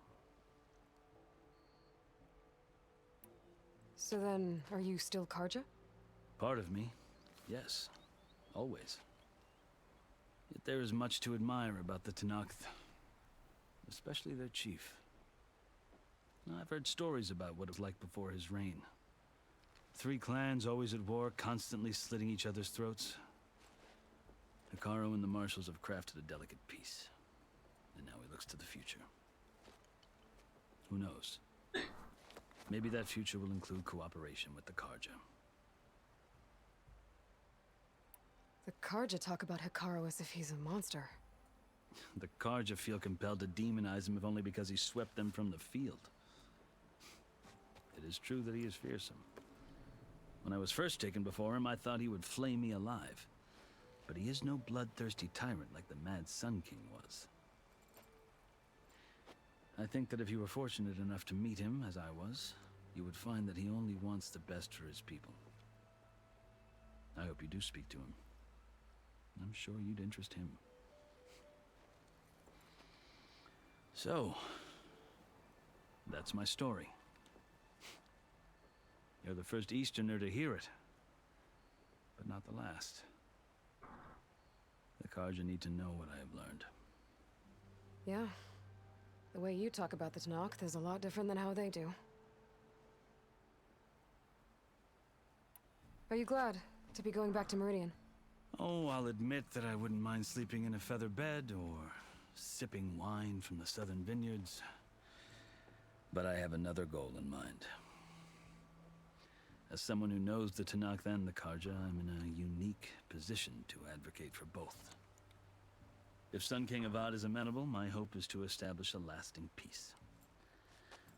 So then, are you still Karja? Part of me, yes. Always. Yet there is much to admire about the Tenakth. Especially their chief. I've heard stories about what it was like before his reign. 3 clans always at war, constantly slitting each other's throats. Hekarro and the Marshals have crafted a delicate peace. And now he looks to the future. Who knows? Maybe that future will include cooperation with the Karja. The Karja talk about Hekarro as if he's a monster. The Karja feel compelled to demonize him if only because he swept them from the field. It is true that he is fearsome. When I was first taken before him, I thought he would flay me alive. But he is no bloodthirsty tyrant like the Mad Sun King was. I think that if you were fortunate enough to meet him, as I was, you would find that he only wants the best for his people. I hope you do speak to him. I'm sure you'd interest him. So, that's my story. You're the first Easterner to hear it, but not the last. The Karja need to know what I have learned. Yeah. The way you talk about the Tenakth is a lot different than how they do. Are you glad to be going back to Meridian? Oh, I'll admit that I wouldn't mind sleeping in a feather bed or sipping wine from the southern vineyards. But I have another goal in mind. As someone who knows the Tenakth and the Karja, I'm in a unique position to advocate for both. If Sun King Avad is amenable, my hope is to establish a lasting peace.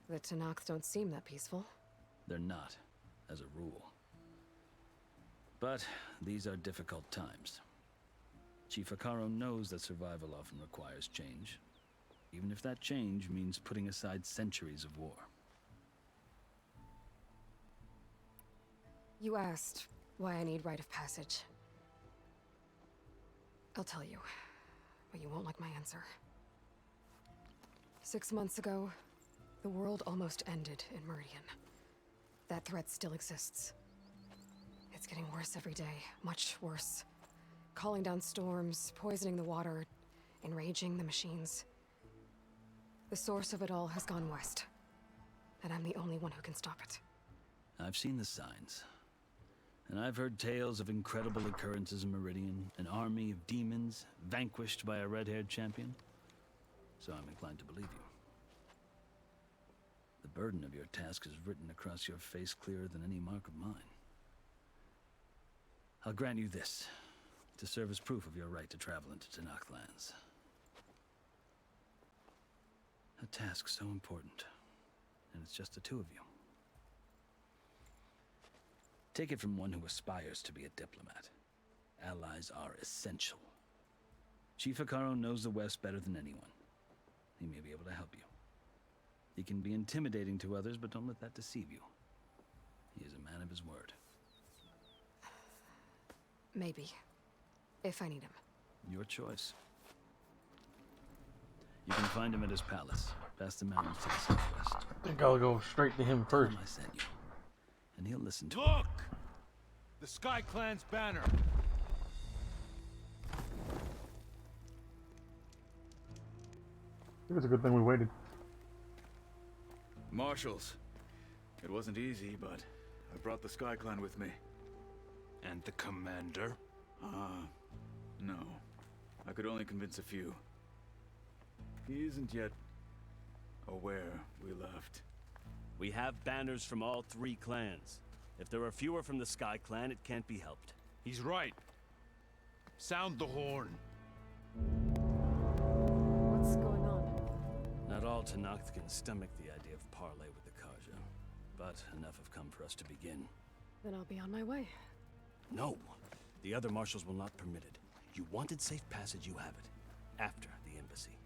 The Tenakth don't seem that peaceful. They're not, as a rule. But these are difficult times. Chief Hekarro knows that survival often requires change, even if that change means putting aside centuries of war. You asked why I need rite of passage. I'll tell you, but you won't like my answer. 6 months ago, the world almost ended in Meridian. That threat still exists. It's getting worse every day, much worse. Calling down storms, poisoning the water, enraging the machines. The source of it all has gone west, and I'm the only one who can stop it. I've seen the signs. And I've heard tales of incredible occurrences in Meridian, an army of demons vanquished by a red-haired champion. So I'm inclined to believe you. The burden of your task is written across your face clearer than any mark of mine. I'll grant you this, to serve as proof of your right to travel into Tenakth lands. A task so important, and it's just the 2 of you. Take it from one who aspires to be a diplomat. Allies are essential. Chief Hekarro knows the West better than anyone. He may be able to help you. He can be intimidating to others, but don't let that deceive you. He is a man of his word. Maybe. If I need him. Your choice. You can find him at his palace, past the mountains to the southwest. I think I'll go straight to him first. I sent you. And he'll listen to Look! The Sky Clan's banner. I think it's a good thing we waited. Marshals. It wasn't easy, but I brought the Sky Clan with me. And the commander? No. I could only convince a few. He isn't yet aware we left. We have banners from all 3 clans. If there are fewer from the Sky Clan, it can't be helped. He's right. Sound the horn. What's going on? Not all Tenakth can stomach the idea of parley with the Karja, but enough have come for us to begin. Then I'll be on my way. No! The other marshals will not permit it. You wanted safe passage, you have it. After the embassy.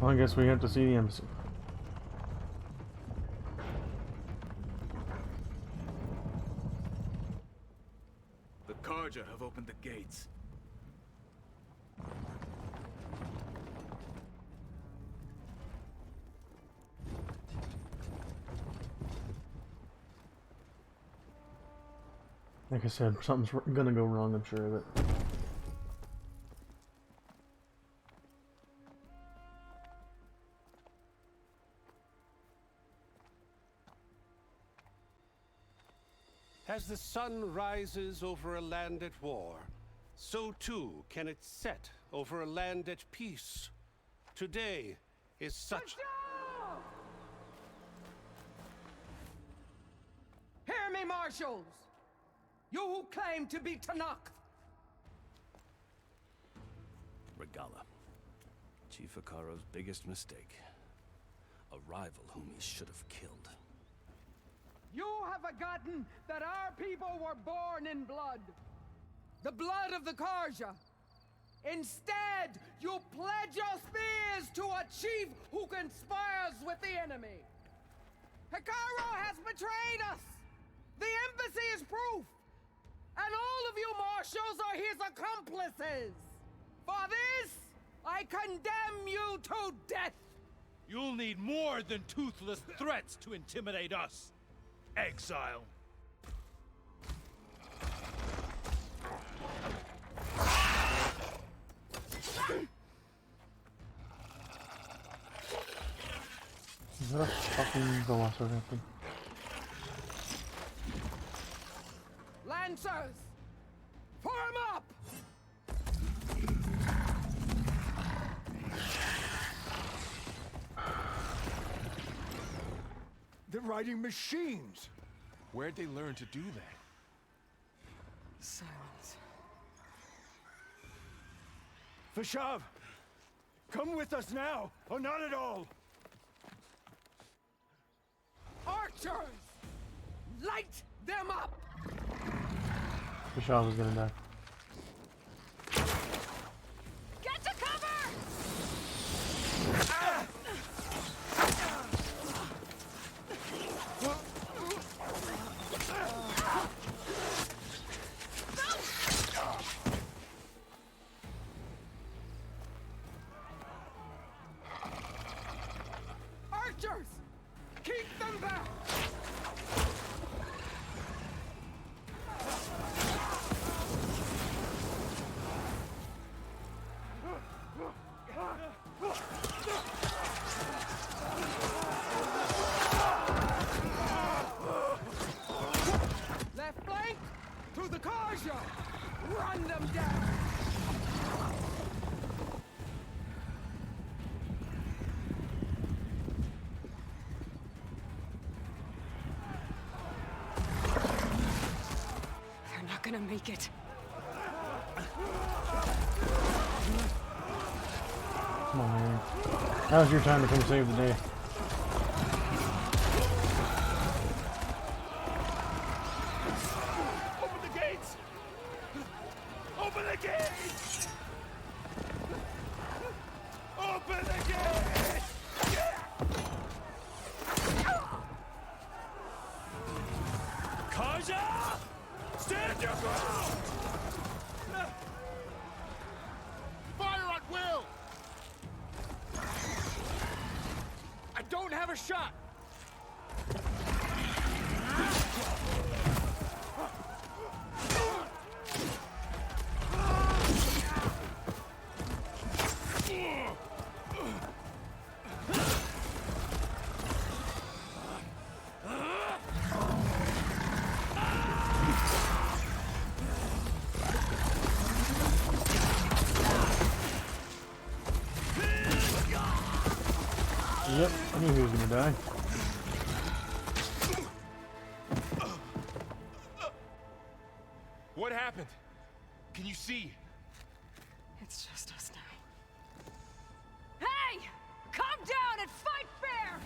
Well, I guess we have to see the embassy. open the gates. Like I said, something's gonna go wrong, I'm sure of it. As the sun rises over a land at war, so too can it set over a land at peace. Today is such... Hear me, marshals! You who claim to be Tanakh! Regalla. Chief Hikaro's biggest mistake. A rival whom he should have killed. You have forgotten that our people were born in blood. The blood of the Karja. Instead, you pledge your spears to a chief who conspires with the enemy. Hikaro has betrayed us! The embassy is proof! And all of you marshals are his accomplices! For this, I condemn you to death! You'll need more than toothless threats to intimidate us. Exile. Is that a fucking velociraptor? Lancers! Form up! They're riding machines! Where'd they learn to do that? Silence. Vashav! Come with us now, or not at all! Archers! Light them up! Vashav is gonna die. Get to cover! Archers! Keep them back! Left flank to the Karja! Run them down! They're not gonna make it. Come on, man. Now's your time to come save the day. Open the gates! Open the gates! Open the gates! Karja! Stand your ground! Fire at will! I don't have a shot! Yep, I knew he was gonna die. What happened? Can you see? It's just us now. Hey! Come down and fight fair!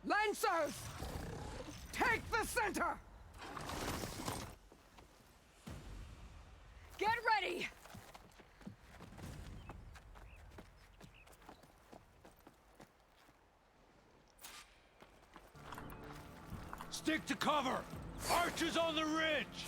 Lancers! Take the center! Get ready! Stick to cover! Archers on the ridge!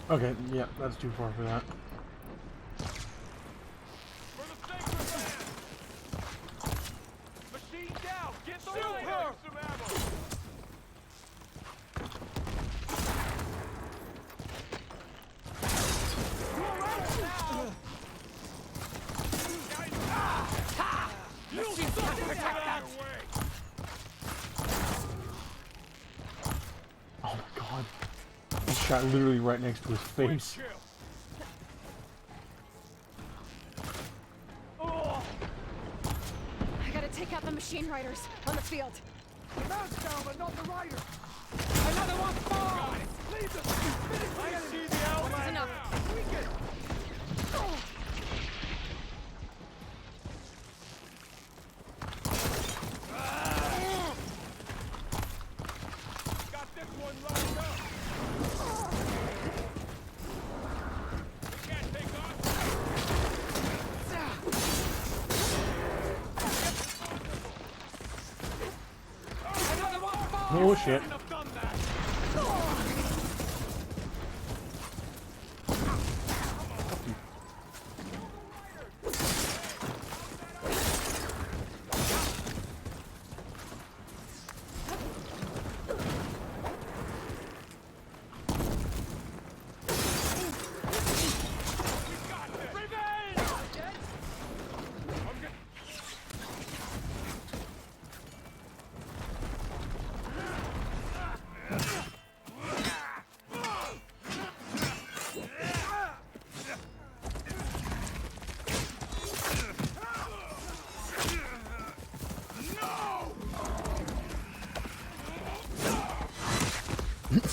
Okay, yeah, that's too far for that. Machine down! Get the her! Some ammo! Oh my god. I shot literally right next to his face. I gotta take out the machine riders on the field. The man's down, but not the rider. Another one falls. Leave them. I see the outline. Enough. Got this one lined up. We can't take Another one falls. Oh shit. I've done that.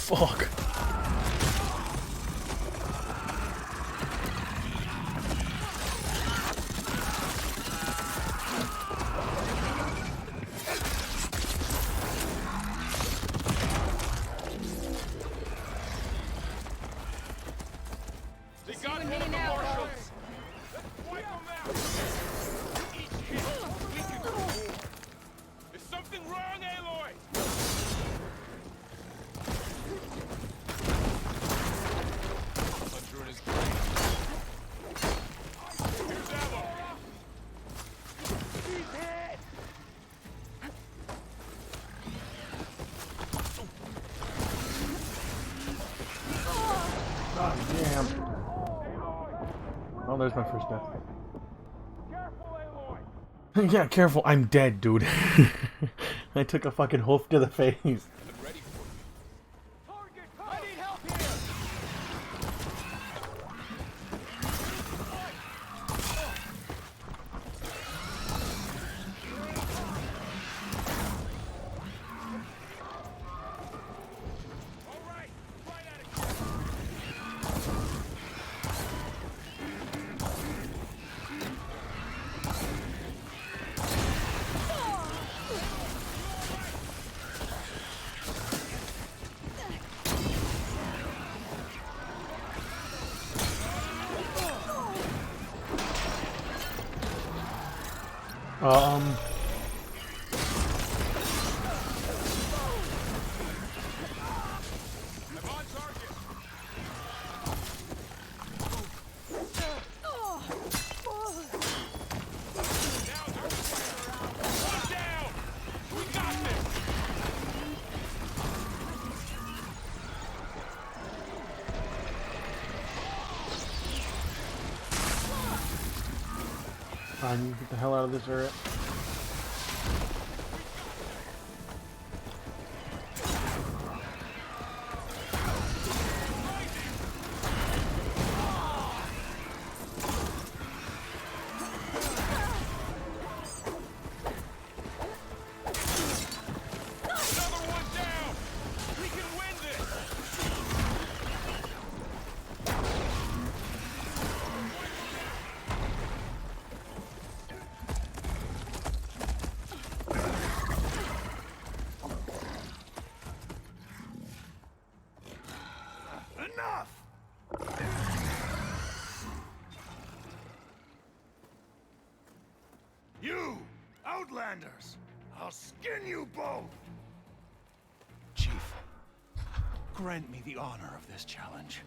Fuck. They got one of the marshals. Let's wipe them out. Each hit weakens the war. Is something wrong, Aloy? Hunter and his blade. Here's ammo. He's hit. God damn. Oh, there's my first death. Yeah, careful. I'm dead, dude. I took a fucking hoof to the face. I need help here. I need to get the hell out of this area. You, Outlanders! I'll skin you both! Chief, grant me the honor of this challenge.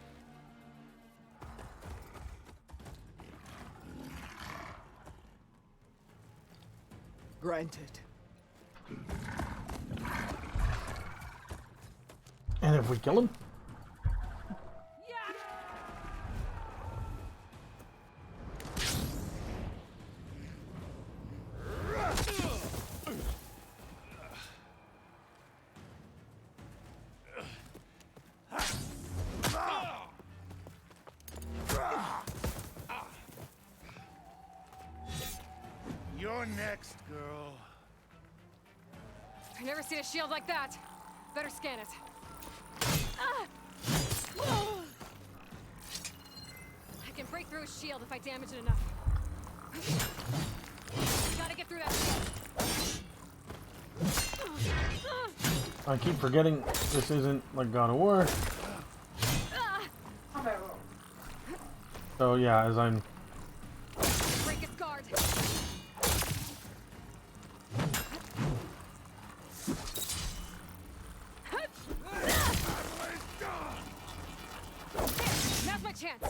Granted. And if we kill him? You're next, girl. I've never seen a shield like that. Better scan it. I can break through his shield if I damage it enough. Gotta get through that shield. I keep forgetting this isn't like God of War. So yeah, as I'm... Break his guard. Now's my chance.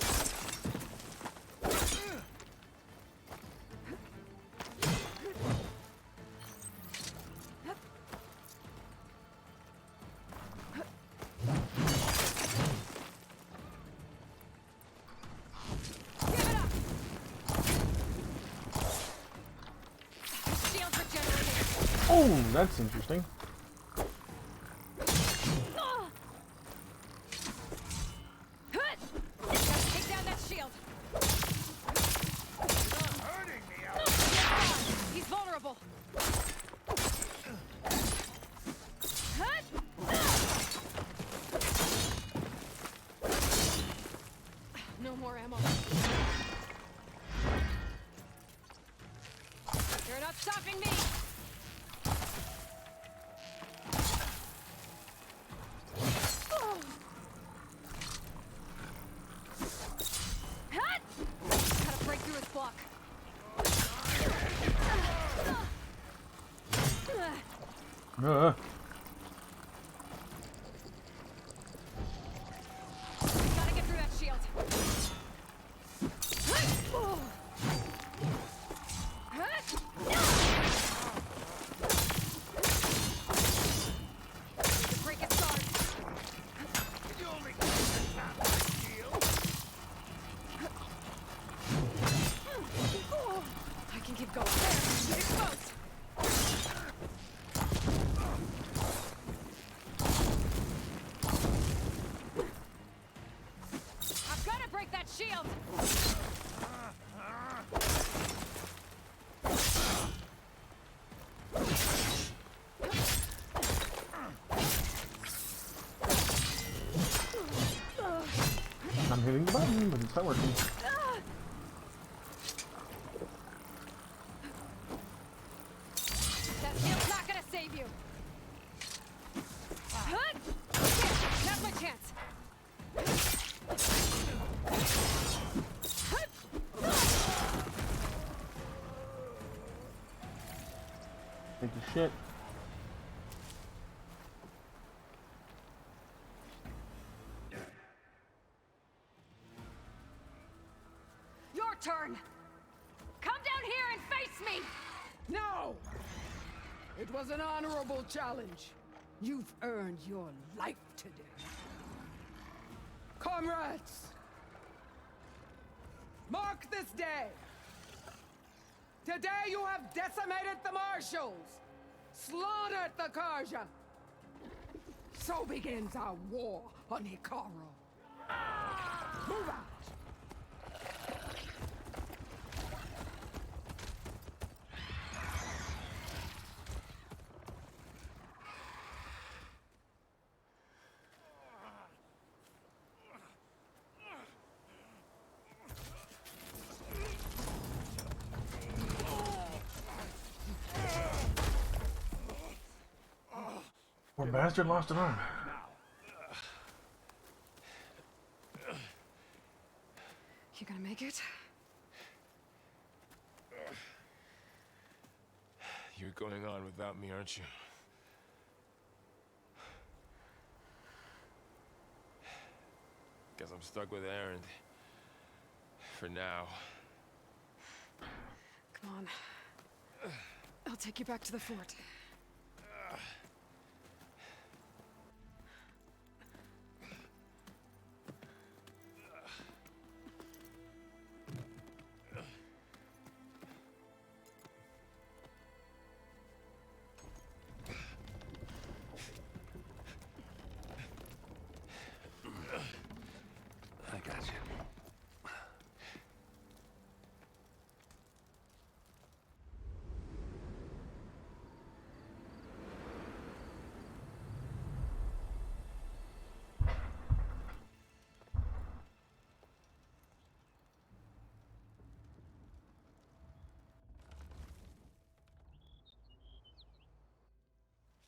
Oh, that's interesting. Take down that shield. Hurting me out. He's vulnerable. No more ammo. You're not stopping me. Gotta break through his block. Gotta get through that shield. To break its guard. You only get half the shield. I can keep going. There, exposed. I've got to break that shield. I'm hitting the button, but it's not working. That shield's not gonna save you. That's my chance. Take the shit. Your turn. Come down here and face me. No! It was an honorable challenge. You've earned your life today. Comrades! Mark this day! Today you have decimated the Marshals! Slaughtered the Karja! So begins our war on Hikaru. Move out! Poor bastard lost an arm. You gonna make it? You're going on without me, aren't you? Guess I'm stuck with Erend. For now. Come on. I'll take you back to the fort. I got you.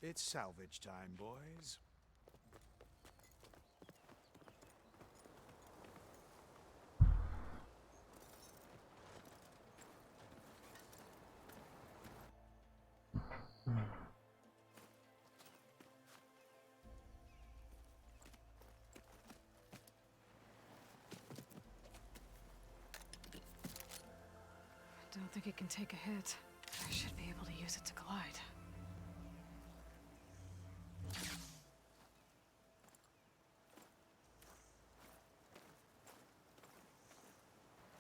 It's salvage time, boys. I don't think it can take a hit. I should be able to use it to glide.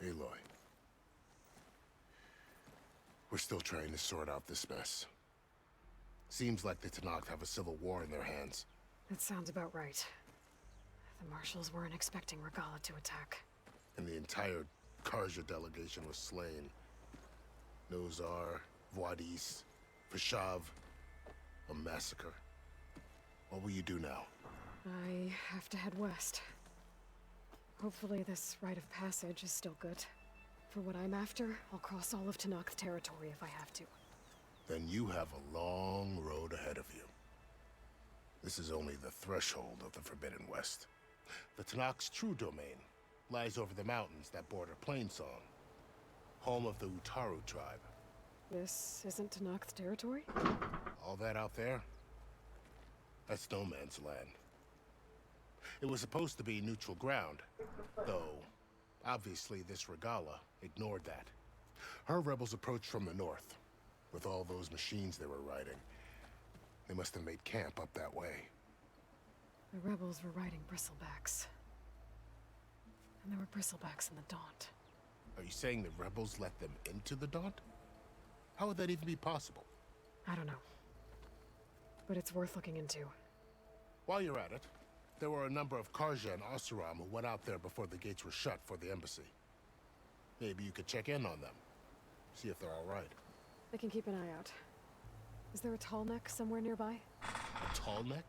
Aloy. We're still trying to sort out this mess. Seems like the Tenakth have a civil war in their hands. That sounds about right. The marshals weren't expecting Regalla to attack. And the entire Karja delegation was slain. Nozar, Vuadis, Fashav. A massacre. What will you do now? I have to head west. Hopefully this rite of passage is still good. For what I'm after, I'll cross all of Tenakth territory if I have to. Then you have a long road ahead of you. This is only the threshold of the Forbidden West. The Tenakth's true domain lies over the mountains that border Plainsong, home of the Utaru tribe. This isn't Tenakth territory? All that out there? That's no man's land. It was supposed to be neutral ground, though obviously this Regalla ignored that. Her rebels approached from the north, with all those machines they were riding. They must have made camp up that way. The rebels were riding bristlebacks. And there were bristlebacks in the Daunt. Are you saying the rebels let them into the Daunt? How would that even be possible? I don't know. But it's worth looking into. While you're at it, there were a number of Karja and Oseram who went out there before the gates were shut for the embassy. Maybe you could check in on them. See if they're all right. I can keep an eye out. Is there a tall neck somewhere nearby? A tall neck?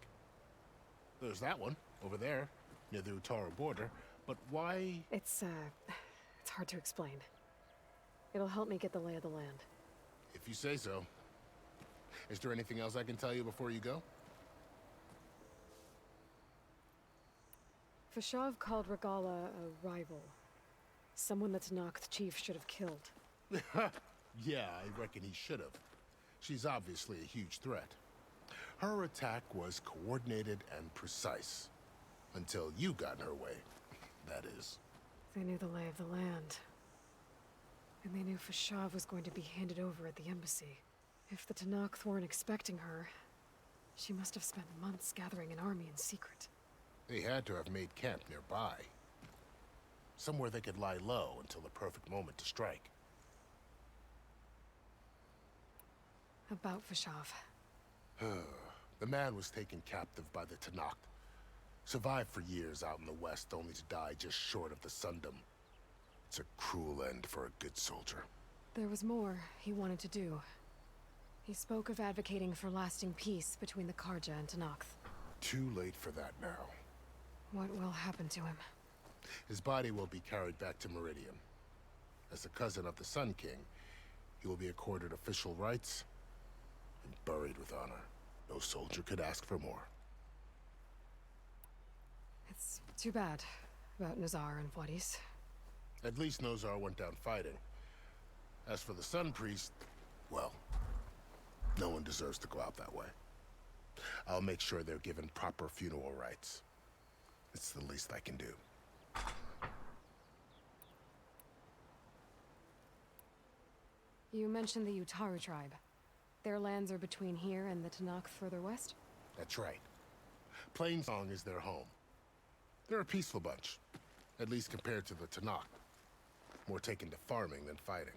There's that one, over there, near the Utaru border. But why? It's hard to explain. It'll help me get the lay of the land. If you say so. Is there anything else I can tell you before you go? Fashav called Regalla a rival. Someone that Tenakth chief should have killed. Yeah, I reckon he should have. She's obviously a huge threat. Her attack was coordinated and precise. Until you got in her way, that is. They knew the lay of the land. And they knew Fashav was going to be handed over at the embassy. If the Tenakth weren't expecting her, she must have spent months gathering an army in secret. They had to have made camp nearby. Somewhere they could lie low until the perfect moment to strike. About Fashav. The man was taken captive by the Tenakth. Survived for years out in the west, only to die just short of the Sundom. It's a cruel end for a good soldier. There was more he wanted to do. He spoke of advocating for lasting peace between the Karja and Tenakth. Too late for that now. What will happen to him? His body will be carried back to Meridian. As a cousin of the Sun King, he will be accorded official rights and buried with honor. No soldier could ask for more. It's too bad about Nozar and Vuadis. At least Nozar went down fighting. As for the Sun Priest, well, no one deserves to go out that way. I'll make sure they're given proper funeral rites. It's the least I can do. You mentioned the Utaru tribe. Their lands are between here and the Tanakh further west? That's right. Plainsong is their home. They're a peaceful bunch, at least compared to the Tanakh. More taken to farming than fighting.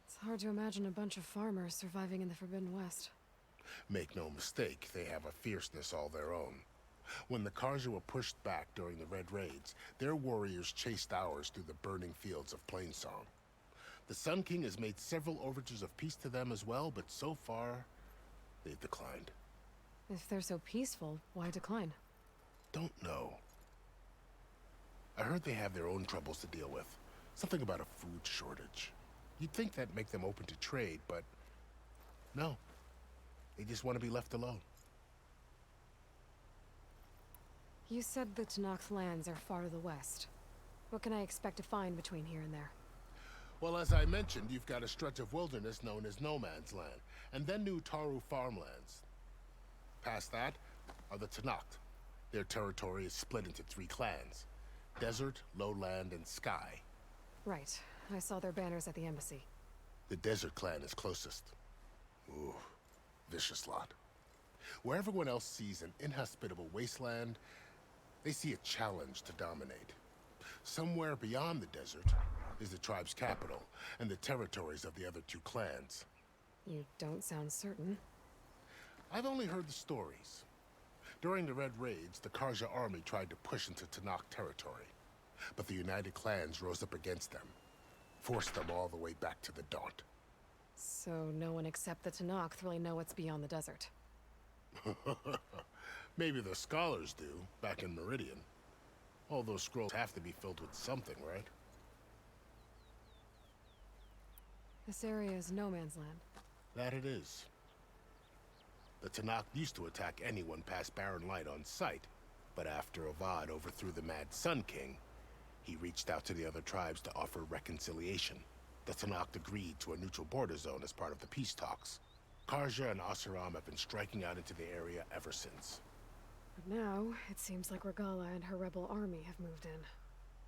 It's hard to imagine a bunch of farmers surviving in the Forbidden West. Make no mistake, they have a fierceness all their own. When the Karja were pushed back during the Red Raids, their warriors chased ours through the burning fields of Plainsong. The Sun King has made several overtures of peace to them as well, but so far, they've declined. If they're so peaceful, why decline? Don't know. I heard they have their own troubles to deal with. Something about a food shortage. You'd think that'd make them open to trade, but no. They just want to be left alone. You said the Tanakh lands are far to the west. What can I expect to find between here and there? Well, as I mentioned, you've got a stretch of wilderness known as No Man's Land, and then New Taru farmlands. Past that are the Tanakh. Their territory is split into 3 clans: Desert, Lowland, and Sky. Right. I saw their banners at the embassy. The Desert clan is closest. Ooh, vicious lot. Where everyone else sees an inhospitable wasteland, they see a challenge to dominate. Somewhere beyond the desert is the tribe's capital and the territories of the other 2 clans. You don't sound certain. I've only heard the stories. During the Red Raids, the Karja army tried to push into Tanakh territory, but the United Clans rose up against them, forced them all the way back to the Daunt. So no one except the Tanakh really know what's beyond the desert. Maybe the scholars do, back in Meridian. All those scrolls have to be filled with something, right? This area is no man's land. That it is. The Tanakh used to attack anyone past Barren Light on sight, but after Avad overthrew the Mad Sun King, he reached out to the other tribes to offer reconciliation. The Tanakh agreed to a neutral border zone as part of the peace talks. Karja and Oseram have been striking out into the area ever since. But now, it seems like Regala and her rebel army have moved in.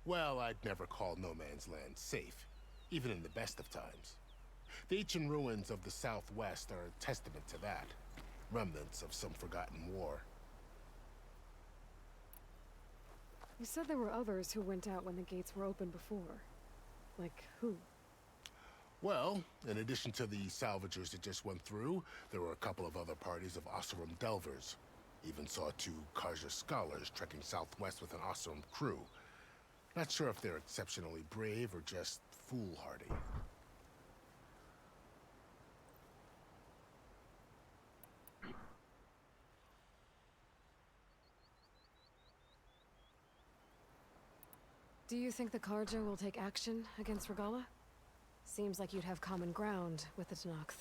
Well, I'd never call No Man's Land safe, even in the best of times. The ancient ruins of the Southwest are a testament to that. Remnants of some forgotten war. You said there were others who went out when the gates were open before. Like who? Well, in addition to the salvagers that just went through, there were a couple of other parties of Oseram delvers. Even saw 2 Karja scholars trekking southwest with an Oseram crew. Not sure if they're exceptionally brave or just foolhardy. Do you think the Karja will take action against Regala? Seems like you'd have common ground with the Tanakh.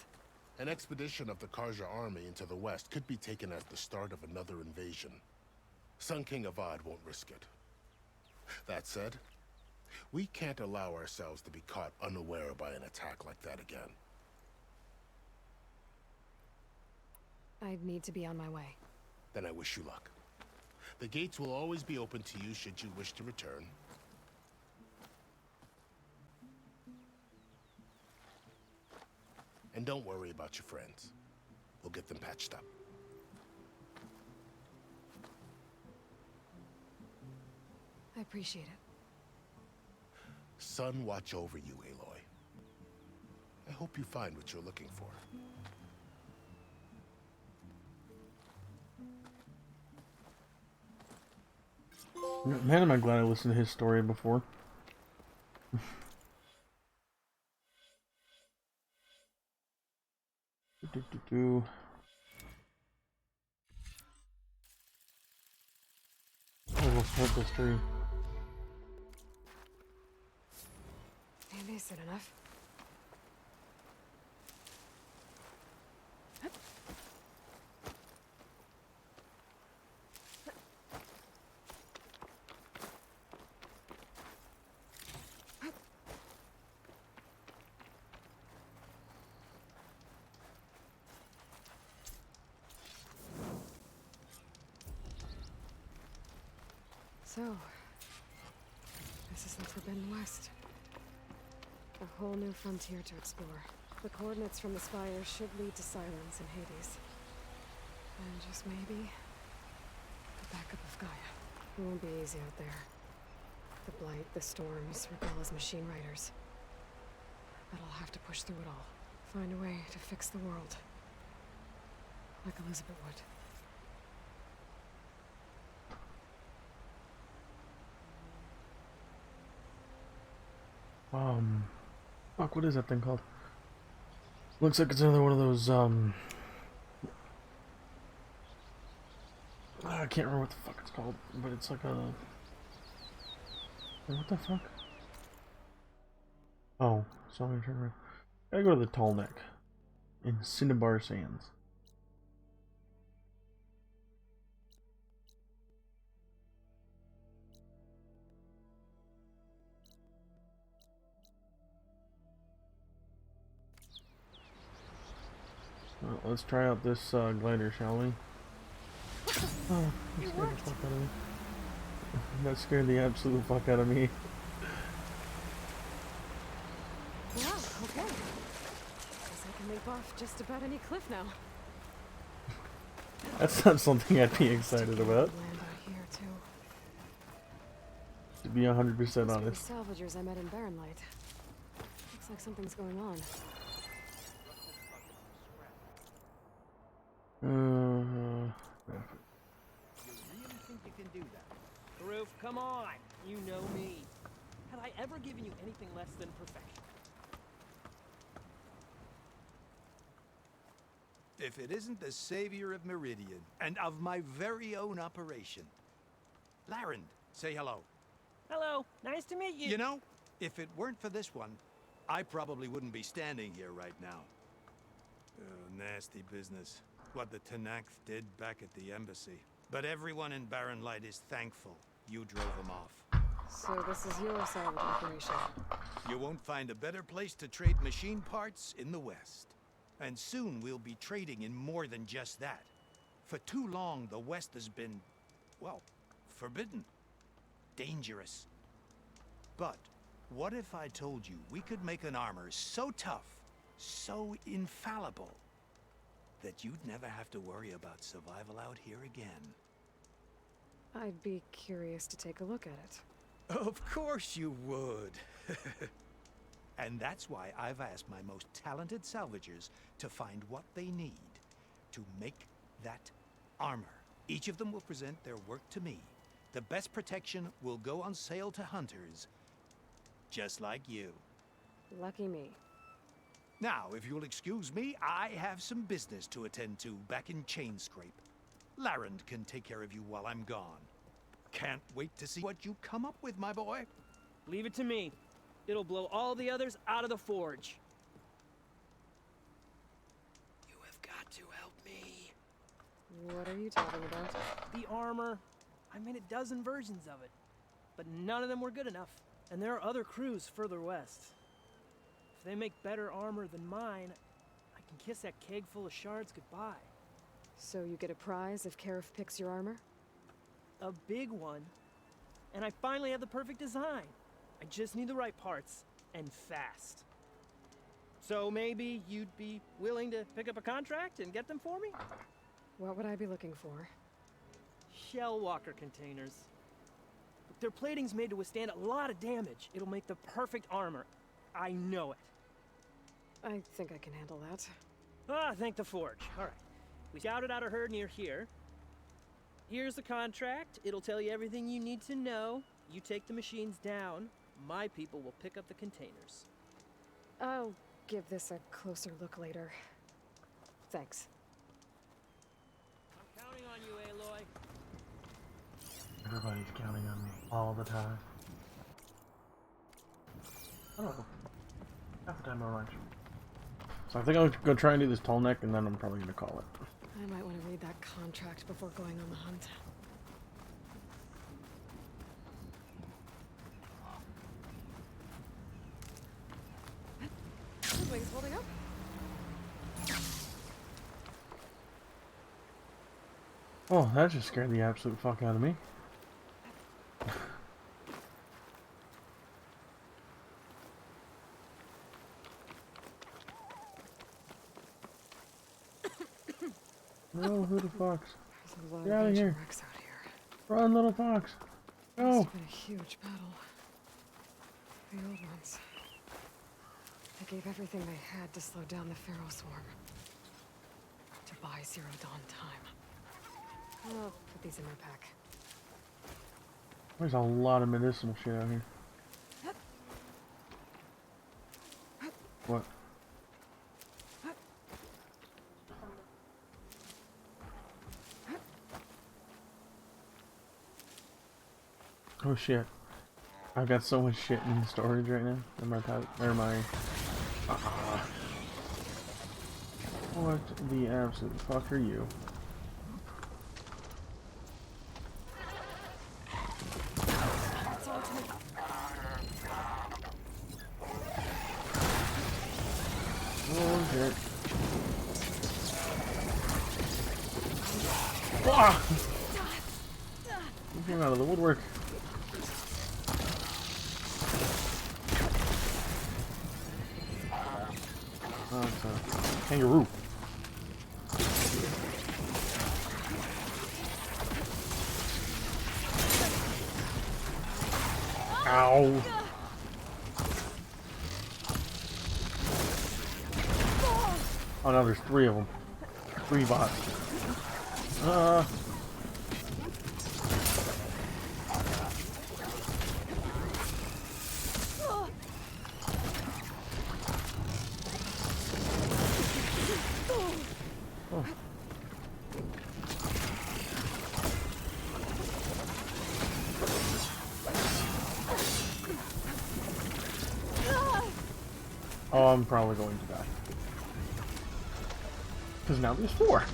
An expedition of the Karja army into the west could be taken as the start of another invasion. Sun King Avad won't risk it. That said, we can't allow ourselves to be caught unaware by an attack like that again. I'd need to be on my way. Then I wish you luck. The gates will always be open to you should you wish to return. And don't worry about your friends. We'll get them patched up. I appreciate it. Sun watch over you, Aloy. I hope you find what you're looking for. Man, am I glad I listened to his story before. Oh, we'll smoke this tree. Maybe is it enough? So, this is the Forbidden West. A whole new frontier to explore. The coordinates from the spire should lead to Silence in Hades. And just maybe, the backup of Gaia. It won't be easy out there. The Blight, the Storms, Regalla's machine riders. But I'll have to push through it all. Find a way to fix the world. Like Elizabeth would. Fuck, what is that thing called? Looks like it's another one of those, I can't remember what the fuck it's called, but it's like a... What the fuck? Oh, so I'm gonna turn around. Gotta go to the Tall Neck in Cinnabar Sands. Well, let's try out this glider, shall we? Oh, that scared the fuck out of me. That scared the absolute fuck out of me. Wow, okay. Guess I can leap off just about any cliff now. That's not something I'd be excited about. Land out here too. To be 100% Must be the honest. salvagers I met in Barren Light. Looks like something's going on. You really think you can do that? Karuf, come on! You know me. Have I ever given you anything less than perfection? If it isn't the savior of Meridian, and of my very own operation. Larend, say hello. Hello, nice to meet you. You know, if it weren't for this one, I probably wouldn't be standing here right now. Oh, nasty business. What the Tenakth did back at the embassy. But everyone in Barren Light is thankful you drove them off. So this is your salvage operation. You won't find a better place to trade machine parts in the West. And soon we'll be trading in more than just that. For too long, the West has been, well, forbidden. Dangerous. But what if I told you we could make an armor so tough, so infallible, that you'd never have to worry about survival out here again? I'd be curious to take a look at it. Of course you would. And that's why I've asked my most talented salvagers to find what they need to make that armor. Each of them will present their work to me. The best protection will go on sale to hunters, just like you. Lucky me. Now, if you'll excuse me, I have some business to attend to back in Chainscrape. Larend can take care of you while I'm gone. Can't wait to see what you come up with, my boy. Leave it to me. It'll blow all the others out of the forge. You have got to help me. What are you talking about? The armor. I made a dozen versions of it, but none of them were good enough. And there are other crews further west. If they make better armor than mine, I can kiss that keg full of shards goodbye. So you get a prize if Karif picks your armor? A big one. And I finally have the perfect design. I just need the right parts, and fast. So maybe you'd be willing to pick up a contract and get them for me? What would I be looking for? Shell walker containers. Their plating's made to withstand a lot of damage. It'll make the perfect armor. I know it. I think I can handle that. Ah, thank the forge. All right. We scouted out a herd near here. Here's the contract. It'll tell you everything you need to know. You take the machines down. My people will pick up the containers. I'll give this a closer look later. Thanks. I'm counting on you, Aloy. Everybody's counting on me all the time. I don't know. Half the time I lunch. So I think I'm gonna try and do this Tall Neck, and then I'm probably gonna call it. I might want to read that contract before going on the hunt. Wings holding up? Oh, that just scared the absolute fuck out of me. No, little fox. There's a lot Get of out of ancient here. wrecks out here. Run, little fox. Must Go. have been a huge battle. The old ones. They gave everything they had to slow down the Pharaoh swarm. To buy Zero Dawn time. I'll put these in my pack. There's a lot of medicinal shit out here. What? Oh shit. I've got so much shit in storage right now. In my pouch, or my... What the absolute fuck are you? Oh shit. Ah! You came out of the woodwork. Oh, it's a kangaroo. Ow. Oh no, there's 3 of them. 3 bots. Oh, I'm probably going to die. Because now there's 4.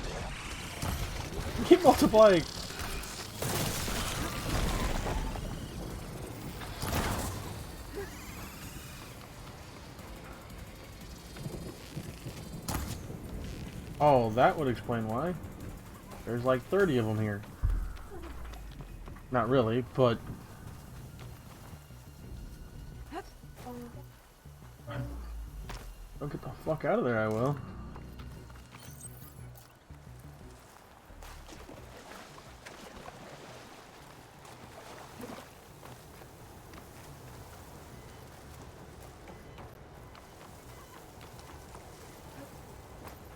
Keep multiplying. Oh, that would explain why. There's like 30 of them here. Not really, but... Don't get the fuck out of there, I will.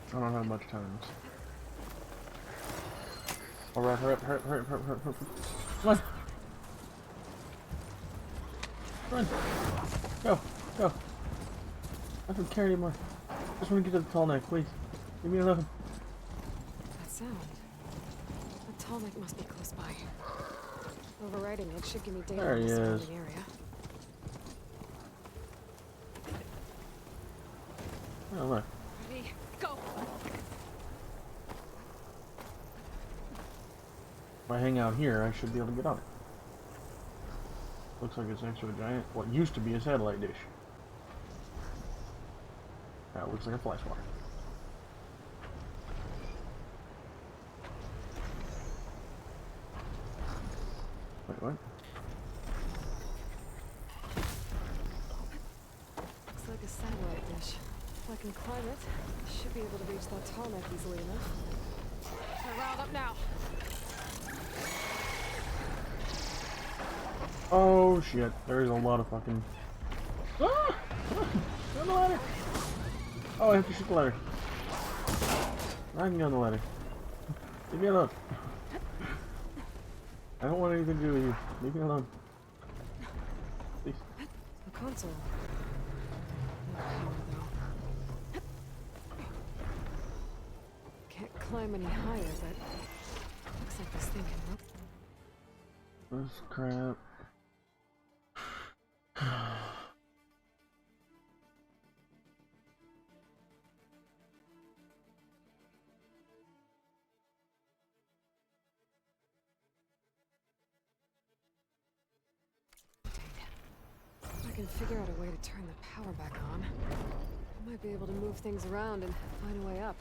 I don't have much time. Alright, hurry up, hurry up, hurry up, hurry up, hurry up, hurry up. Come on! Run! Go! Go! I don't care anymore. Just want to get to the tall neck, please. Leave me alone. That sound. The tall neck must be close by. Overriding it should give me data There on he the is. surrounding area. Oh, look. Ready, go! If I hang out here, I should be able to get on it. Looks like it's next to a giant, what used to be a satellite dish. That looks like a fly swatter. Wait, what? Looks like a satellite dish. If I can climb it, I should be able to reach that tall neck easily enough. They're riled up now. Oh shit, there is a lot of fucking... Ah! Get on the ladder! Oh, I have to shoot the ladder. I can get on the ladder. Leave me alone. I don't want anything to do with you. Leave me alone. Please. The console. No power, though. Can't climb any higher, but looks like this thing can rope. This crap. If I can figure out a way to turn the power back on, I might be able to move things around and find a way up.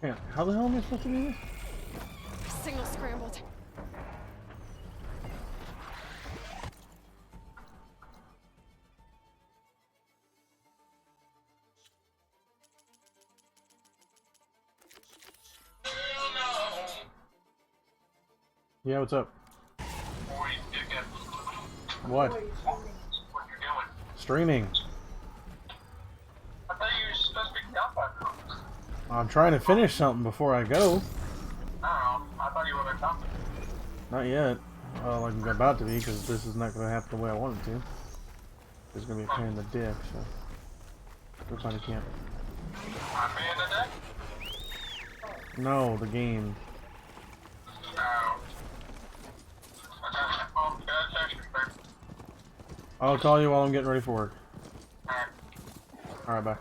Man, how the hell am I supposed to do this? Signal scrambled. Yeah, what's up? What? What you doing? Streaming. I thought you were supposed to be done by now. I'm trying to finish something before I go. I don't know. I thought you were going to come. Not yet. Well, I'm about to be, because this is not going to happen the way I want it to. It's going to be a pain in the dick, so... Go find a camp. My man today? No, the game. Oh. I'll call you while I'm getting ready for work. Alright, bye.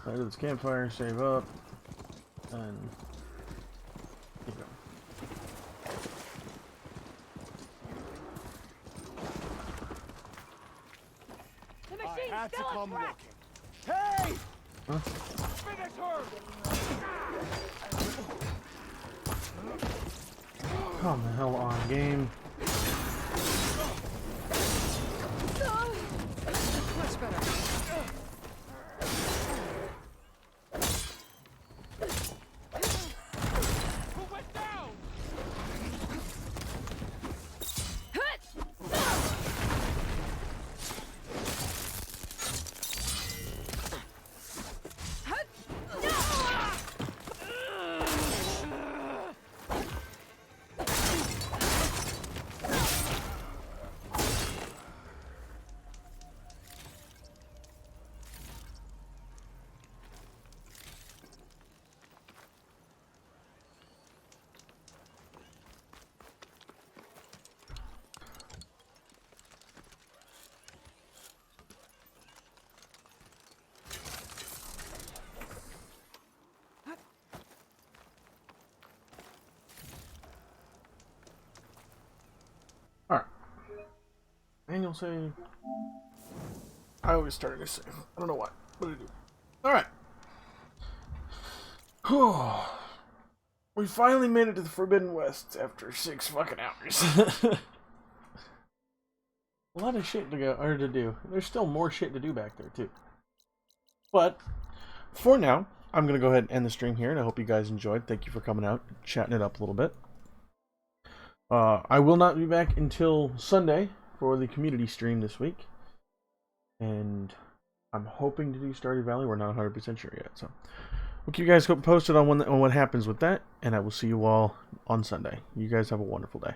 Go to this campfire, save up, and keep going. I had to come looking. Hey! Huh? Finish her! Come the hell on, game. Much better. Who went down? Alright. Manual save. I always start a new save. I don't know why. What did I do? Alright. We finally made it to the Forbidden West after 6 fucking hours. A lot of shit to go or to do. There's still more shit to do back there too. But for now, I'm gonna go ahead and end the stream here, and I hope you guys enjoyed. Thank you for coming out, chatting it up a little bit. I will not be back until Sunday for the community stream this week, and I'm hoping to do Stardew Valley. We're not 100% sure yet, so we'll keep you guys posted on what happens with that, and I will see you all on Sunday. You guys have a wonderful day.